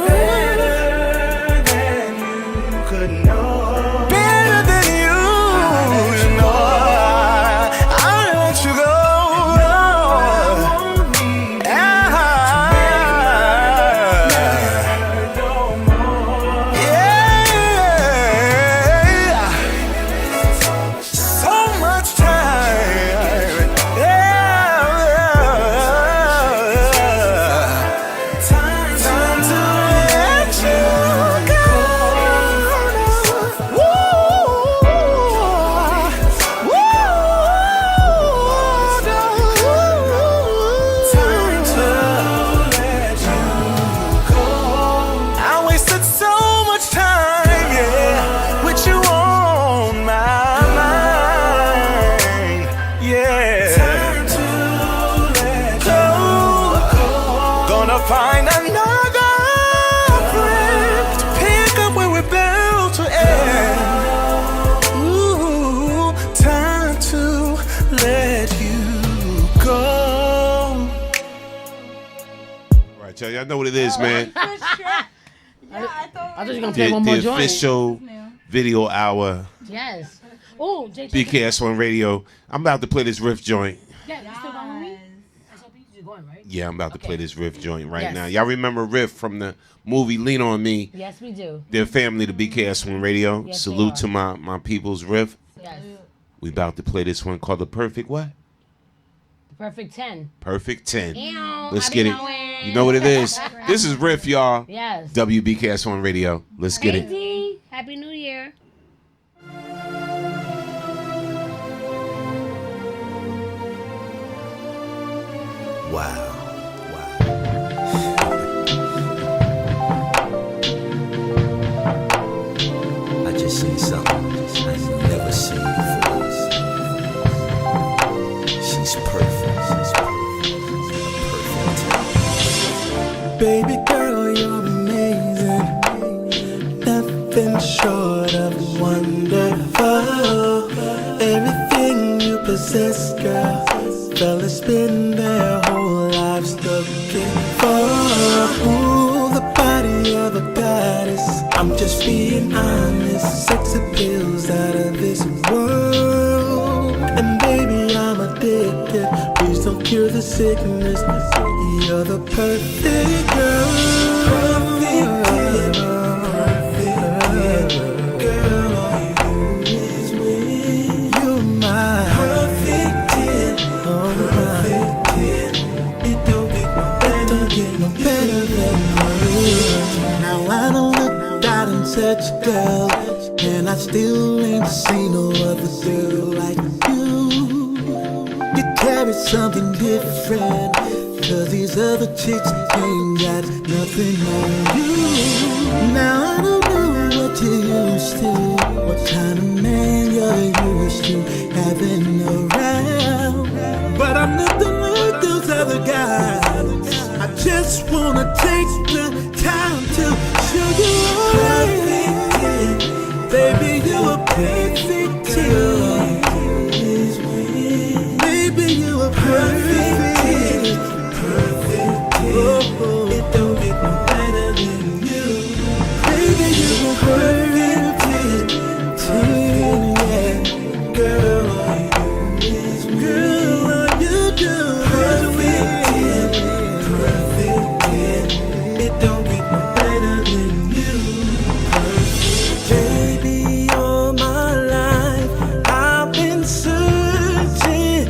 Speaker 8: better than you could know. Better than you, you know. I let you go. Yeah, so much time. Yeah.
Speaker 3: y'all. Y'all know what it is, man.
Speaker 1: I thought you were gonna play
Speaker 3: The
Speaker 1: one more joint.
Speaker 3: official video hour.
Speaker 1: Yes. Oh,
Speaker 3: BKS1 Radio. I'm about to play this riff joint.
Speaker 1: Yeah, you still going with me? You're going, right?
Speaker 3: Yeah, I'm about to play this riff joint right
Speaker 1: Yes.
Speaker 3: now. Y'all remember Riff from the movie Lean On Me?
Speaker 1: Yes, we do.
Speaker 3: Their family to BKS1 Radio.
Speaker 1: Yes,
Speaker 3: Salute
Speaker 1: they
Speaker 3: to my people's Riff.
Speaker 1: Yes.
Speaker 3: We about to play this one called The Perfect what?
Speaker 1: The Perfect 10.
Speaker 3: Perfect 10.
Speaker 1: Ew,
Speaker 3: Let's
Speaker 1: I
Speaker 3: get
Speaker 1: be
Speaker 3: it.
Speaker 1: knowing.
Speaker 3: You know what it is. This is Riff, y'all.
Speaker 1: Yes.
Speaker 3: WBKS1 Radio. Let's get it.
Speaker 1: D, Happy New Year.
Speaker 8: Wow. I just seen something I've never seen before. She's perfect. Baby girl, you're amazing. Nothing short of wonderful. Everything you possess, girl. Fellas spend their whole lives looking for. Ooh, the body of a goddess. I'm just being honest. Sex appeals out of this world. And baby, I'm addicted. Please don't cure the sickness. You're the perfect girl. Perfect girl. All you do is win. You're my perfect 10. Perfect 10. It don't get no better than you. Now I don't look out and touch, girl, and I still ain't seen no other girl like you. You carry something different, 'cause these other chicks ain't got nothing on you. Now I don't know what you're used to, what kind of man you're used to having around, but I'm nothing like those other guys. I just wanna take the time to show you all. Baby, you're a perfect 10. Baby, you're a perfect 10. Oh, it don't get no better than you. Baby, you're a perfect 10. Yeah, girl, all you do is win. Girl, all you do is win. Perfect 10. It don't get no better than you. Perfect. Baby, all my life I've been searching,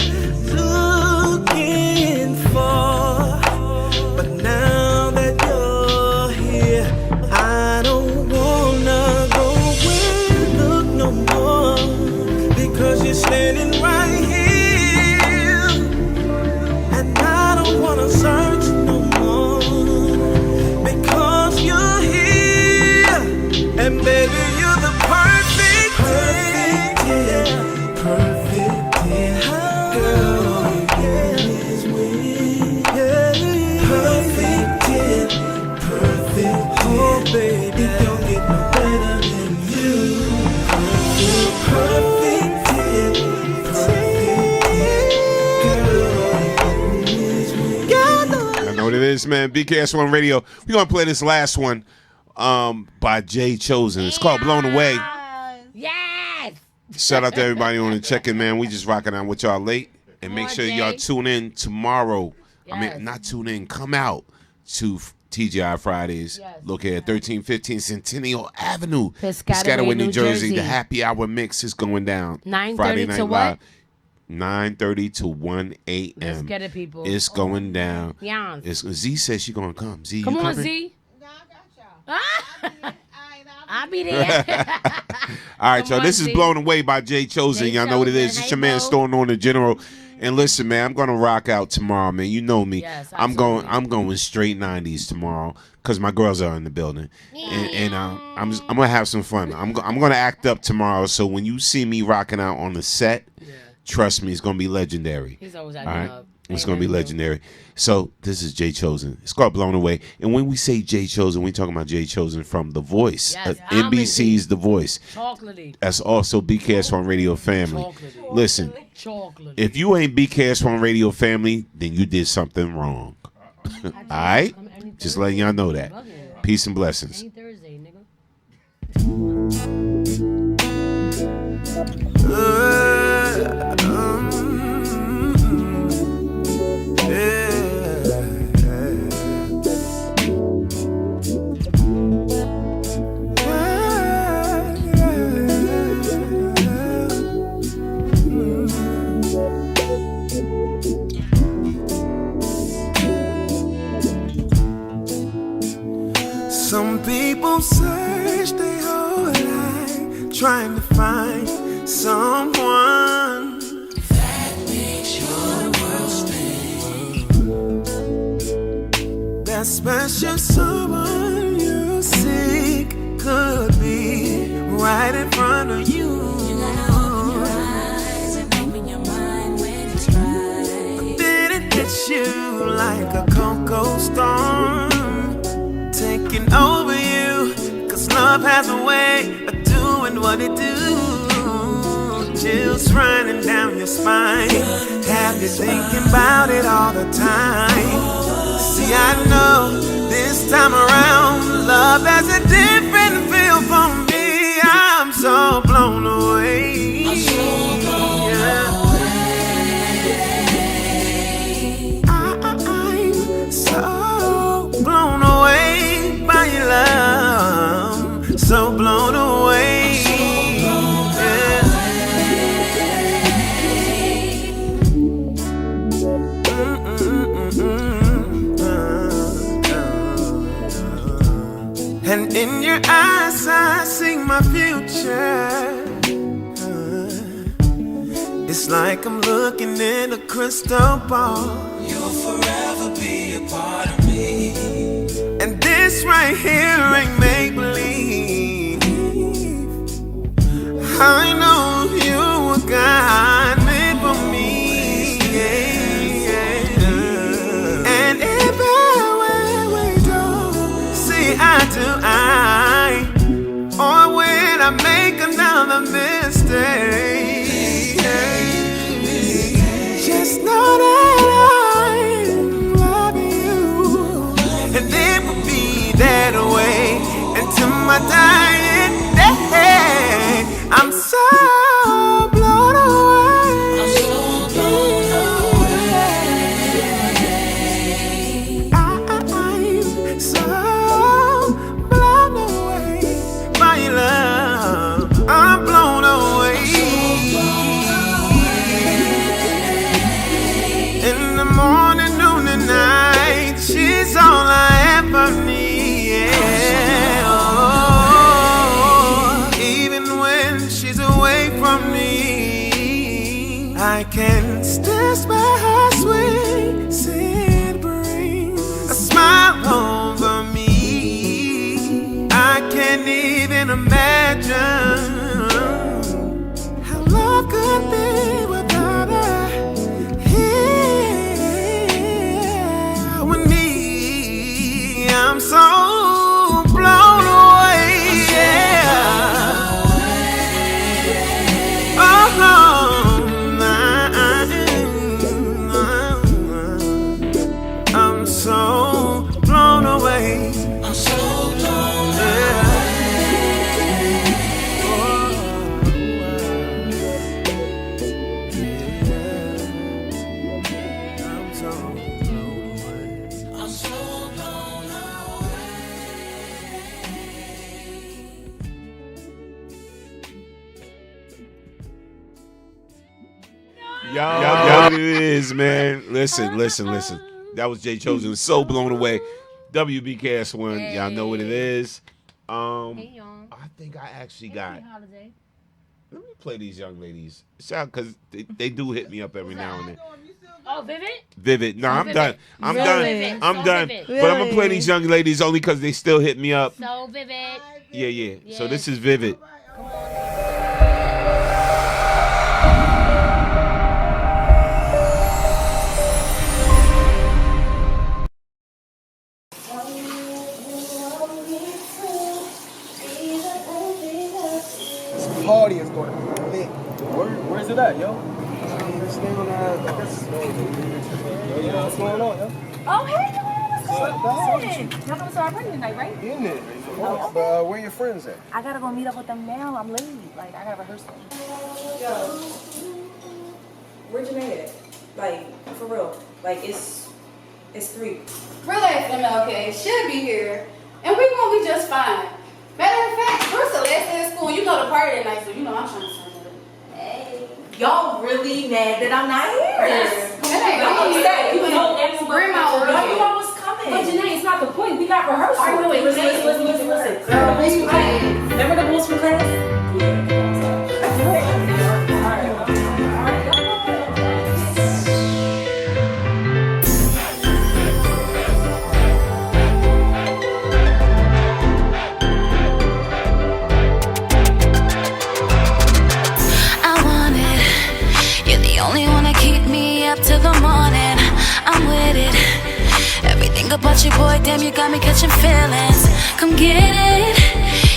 Speaker 8: looking for. But now that you're here, I don't wanna go away, look no more, because you're standing right here, and I don't wanna search no more, because you're here, and baby, you're the perfect 10. Perfect 10. Girl, yeah, is win. Yeah, perfect 10. Perfect 10. Oh, baby, don't get no better than you. Perfect 10. Perfect 10. Girl, is win.
Speaker 3: I know what it is, man. BKS1 Radio. We're going to play this last one by Jay Chosen. It's called Blown Away.
Speaker 1: Yes.
Speaker 3: Shout out to everybody on the check-in, man. We just rocking out with y'all late. And make
Speaker 1: on,
Speaker 3: sure
Speaker 1: Jay.
Speaker 3: y'all tune in tomorrow. I
Speaker 1: Yes.
Speaker 3: mean, not tune in. Come out to TGI Fridays. Located at 1315 Centennial Avenue,
Speaker 1: Piscataway, New Jersey.
Speaker 3: The happy hour mix is going down.
Speaker 1: 9:30
Speaker 3: Friday
Speaker 1: to
Speaker 3: Night
Speaker 1: what?
Speaker 3: Live. 9:30 to 1 a.m.
Speaker 1: Let's get it, people.
Speaker 3: It's going down.
Speaker 1: Yans.
Speaker 3: It's, Z says she's going to come. Z,
Speaker 1: Come
Speaker 3: you
Speaker 1: on,
Speaker 3: coming?
Speaker 1: Z. I'll be there.
Speaker 3: All right,
Speaker 1: Come
Speaker 3: y'all.
Speaker 1: on,
Speaker 3: This is
Speaker 1: Z.
Speaker 3: Blown Away by Jay Chosen.
Speaker 1: Jay
Speaker 3: Y'all know what it is.
Speaker 1: Chosen.
Speaker 3: It's your
Speaker 1: Hey,
Speaker 3: man
Speaker 1: Bo.
Speaker 3: Storm on the General. And listen, man, I'm gonna rock out tomorrow, man. You know me.
Speaker 1: Yes,
Speaker 3: I'm going straight 90s tomorrow because my girls are in the building, and I'm gonna have some fun. I'm gonna act up tomorrow. So when you see me rocking out on the set, trust me, it's gonna be legendary.
Speaker 1: He's always
Speaker 3: All
Speaker 1: acting
Speaker 3: right?
Speaker 1: up.
Speaker 3: It's gonna be legendary. So this is Jay Chosen. It's called Blown Away. And when we say Jay Chosen, we talking about Jay Chosen from The Voice,
Speaker 1: Yes,
Speaker 3: NBC's The Voice.
Speaker 1: Chocolatey.
Speaker 3: That's also BKS1 Radio family.
Speaker 1: Chocolatey.
Speaker 3: Listen,
Speaker 1: Chocolatey.
Speaker 3: if you ain't BKS1 Radio family, then you did something wrong. All right? Just letting y'all know that. Peace and blessings.
Speaker 1: Thursday, nigga.
Speaker 8: Some people search their whole life trying to find someone that makes your world spin. That special someone you seek could be right in front of you. You gotta open your eyes and open your mind when it's right. But then it hits you like a cocoa storm, taking over you, 'cause love has a way of doing what it do. Chills running down your spine, have you thinking about it all the time. See, I know this time around, love has a different feel for me. I'm so blown away. I'm so blown away. I'm so blown away by your love, so blown away. And in your eyes I see my future. It's like I'm looking in a crystal ball. You'll forever be a part of me. And this right here ain't make-believe. I know you were God meant for me. And if we don't see eye to eye, or when I make another mistake, just know that I'm loving you, and it will be that way until my dying day. I'm so blown away. I'm so blown away. I'm so blown away by your love. I'm blown away. In the morning, noon, and night, she's all I ever need. Yeah. Oh, even when she's away from me, I can still smell her sweet scent, bring a smile over me. I can't even imagine how love could be without her here with me. I'm so blown away, yeah. Oh, I'm so blown away. I'm so blown
Speaker 3: Y'all know what it is, man. Listen. That was Jay Chosen. So blown away. WBKS1. Y'all know what it is. I think I actually got. Let me play these young ladies. Shout, because they do hit me up every now and then.
Speaker 1: Oh, Vivid?
Speaker 3: Vivid. No, I'm done. I'm
Speaker 1: Really?
Speaker 3: done. I'm
Speaker 1: So
Speaker 3: done.
Speaker 1: Vivid.
Speaker 3: But I'm gonna play these young ladies only because they still hit me up.
Speaker 1: So Vivid.
Speaker 3: Yeah. So this is Vivid.
Speaker 12: Party is going to be lit. Where's it at, yo? What's going on, yo?
Speaker 21: Oh, hey, what's
Speaker 13: Y'all gonna start party tonight, right?
Speaker 12: In it. But where your friends at?
Speaker 13: I gotta go meet up with them now. I'm late. Like, I got rehearsal. Yo, where Janae at? Like, for real. Like, it's 3.
Speaker 14: Relax, MLK. Should be here. And we gonna be just fine. Matter of fact, we're still last day of school. You know the party at night, so you know I'm trying to turn it up. Hey.
Speaker 13: Y'all really mad that I'm not here?
Speaker 14: Yes. You grandma over here.
Speaker 13: You know what's coming.
Speaker 14: But Janae, it's not the point. We got rehearsal.
Speaker 13: All right, wait, listen. Girl, remember the bulls from class?
Speaker 10: I want it. You're the only one that keep me up till the morning. I'm with it. Everything about you, boy, damn, you got me catching feelings. Come get it.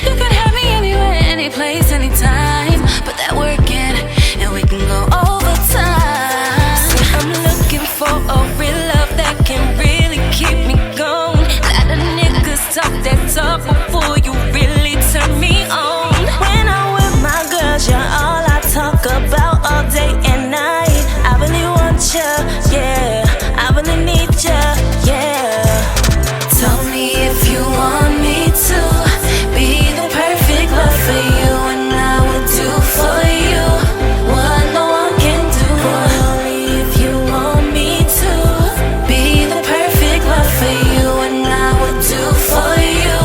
Speaker 10: You can have me anywhere, any place, anytime. Put that work in, and we can go overtime. So I'm looking for a real love that can really keep me going. Let the niggas talk that talk before you really turn me on. When I'm with my girls, you're all I talk about all day and night. I really want you, yeah. I really need you, yeah. Tell me if you want me to be the perfect love for you, and I would do for you what no one can do. Tell me if you want me to be the perfect love for you, and I would do for you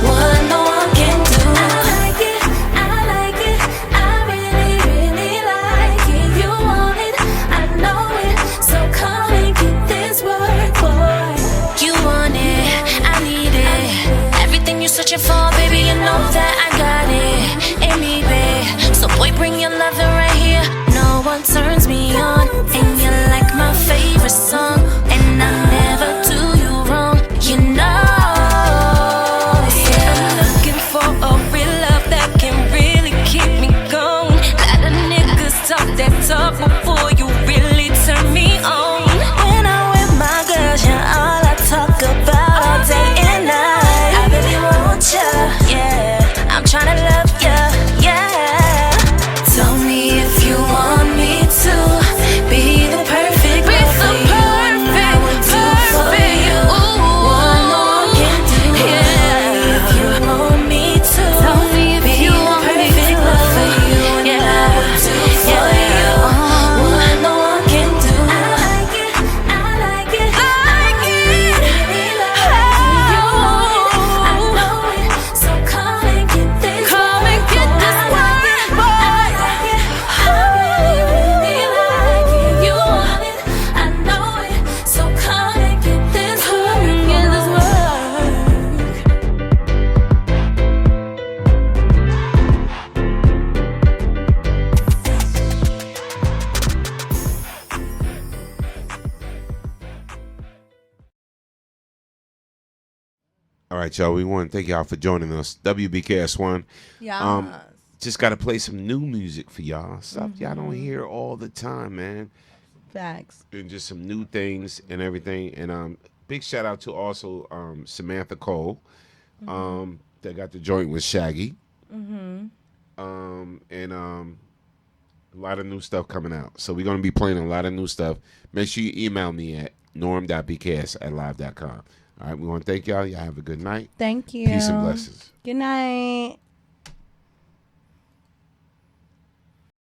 Speaker 10: what no one can do. I like it, I really, really like it. You want it, I know it, so come and get this work, boy. You want it, I need it. Everything you're searching for, baby, you know that I got it. And me, babe. So boy, bring your loving right here. No one turns me on, and you're like my favorite song, and I never do you wrong, you know. Yeah. I'm looking for a real love that can really keep me going. Let the niggas talk that talk before you really turn me on. When I'm with my girls, you're all I talk about all day and night. I really want you, yeah. I'm tryna love you, yeah. Tell me if you want me to be the perfect love for you, and I would do for you what no one can do. Yeah. If you want me to be the perfect love for you, and I would do for you what no one can do. I like it, really like you. I know it, so come and get this work, boy. I really like it. You want it, I know it, so come and get this work.
Speaker 3: All right, y'all. We want to thank y'all for joining us. WBKS1.
Speaker 4: Yeah.
Speaker 3: Just got to play some new music for y'all. Stuff y'all don't hear all the time, man.
Speaker 4: Facts.
Speaker 3: And just some new things and everything. And big shout out to also Samantha Cole, that got the joint with Shaggy.
Speaker 4: Mm-hmm.
Speaker 3: And a lot of new stuff coming out. So we're going to be playing a lot of new stuff. Make sure you email me at norm.bks@live.com. All right, we want to thank y'all. Y'all have a good night.
Speaker 4: Thank you.
Speaker 3: Peace and blessings.
Speaker 4: Good night.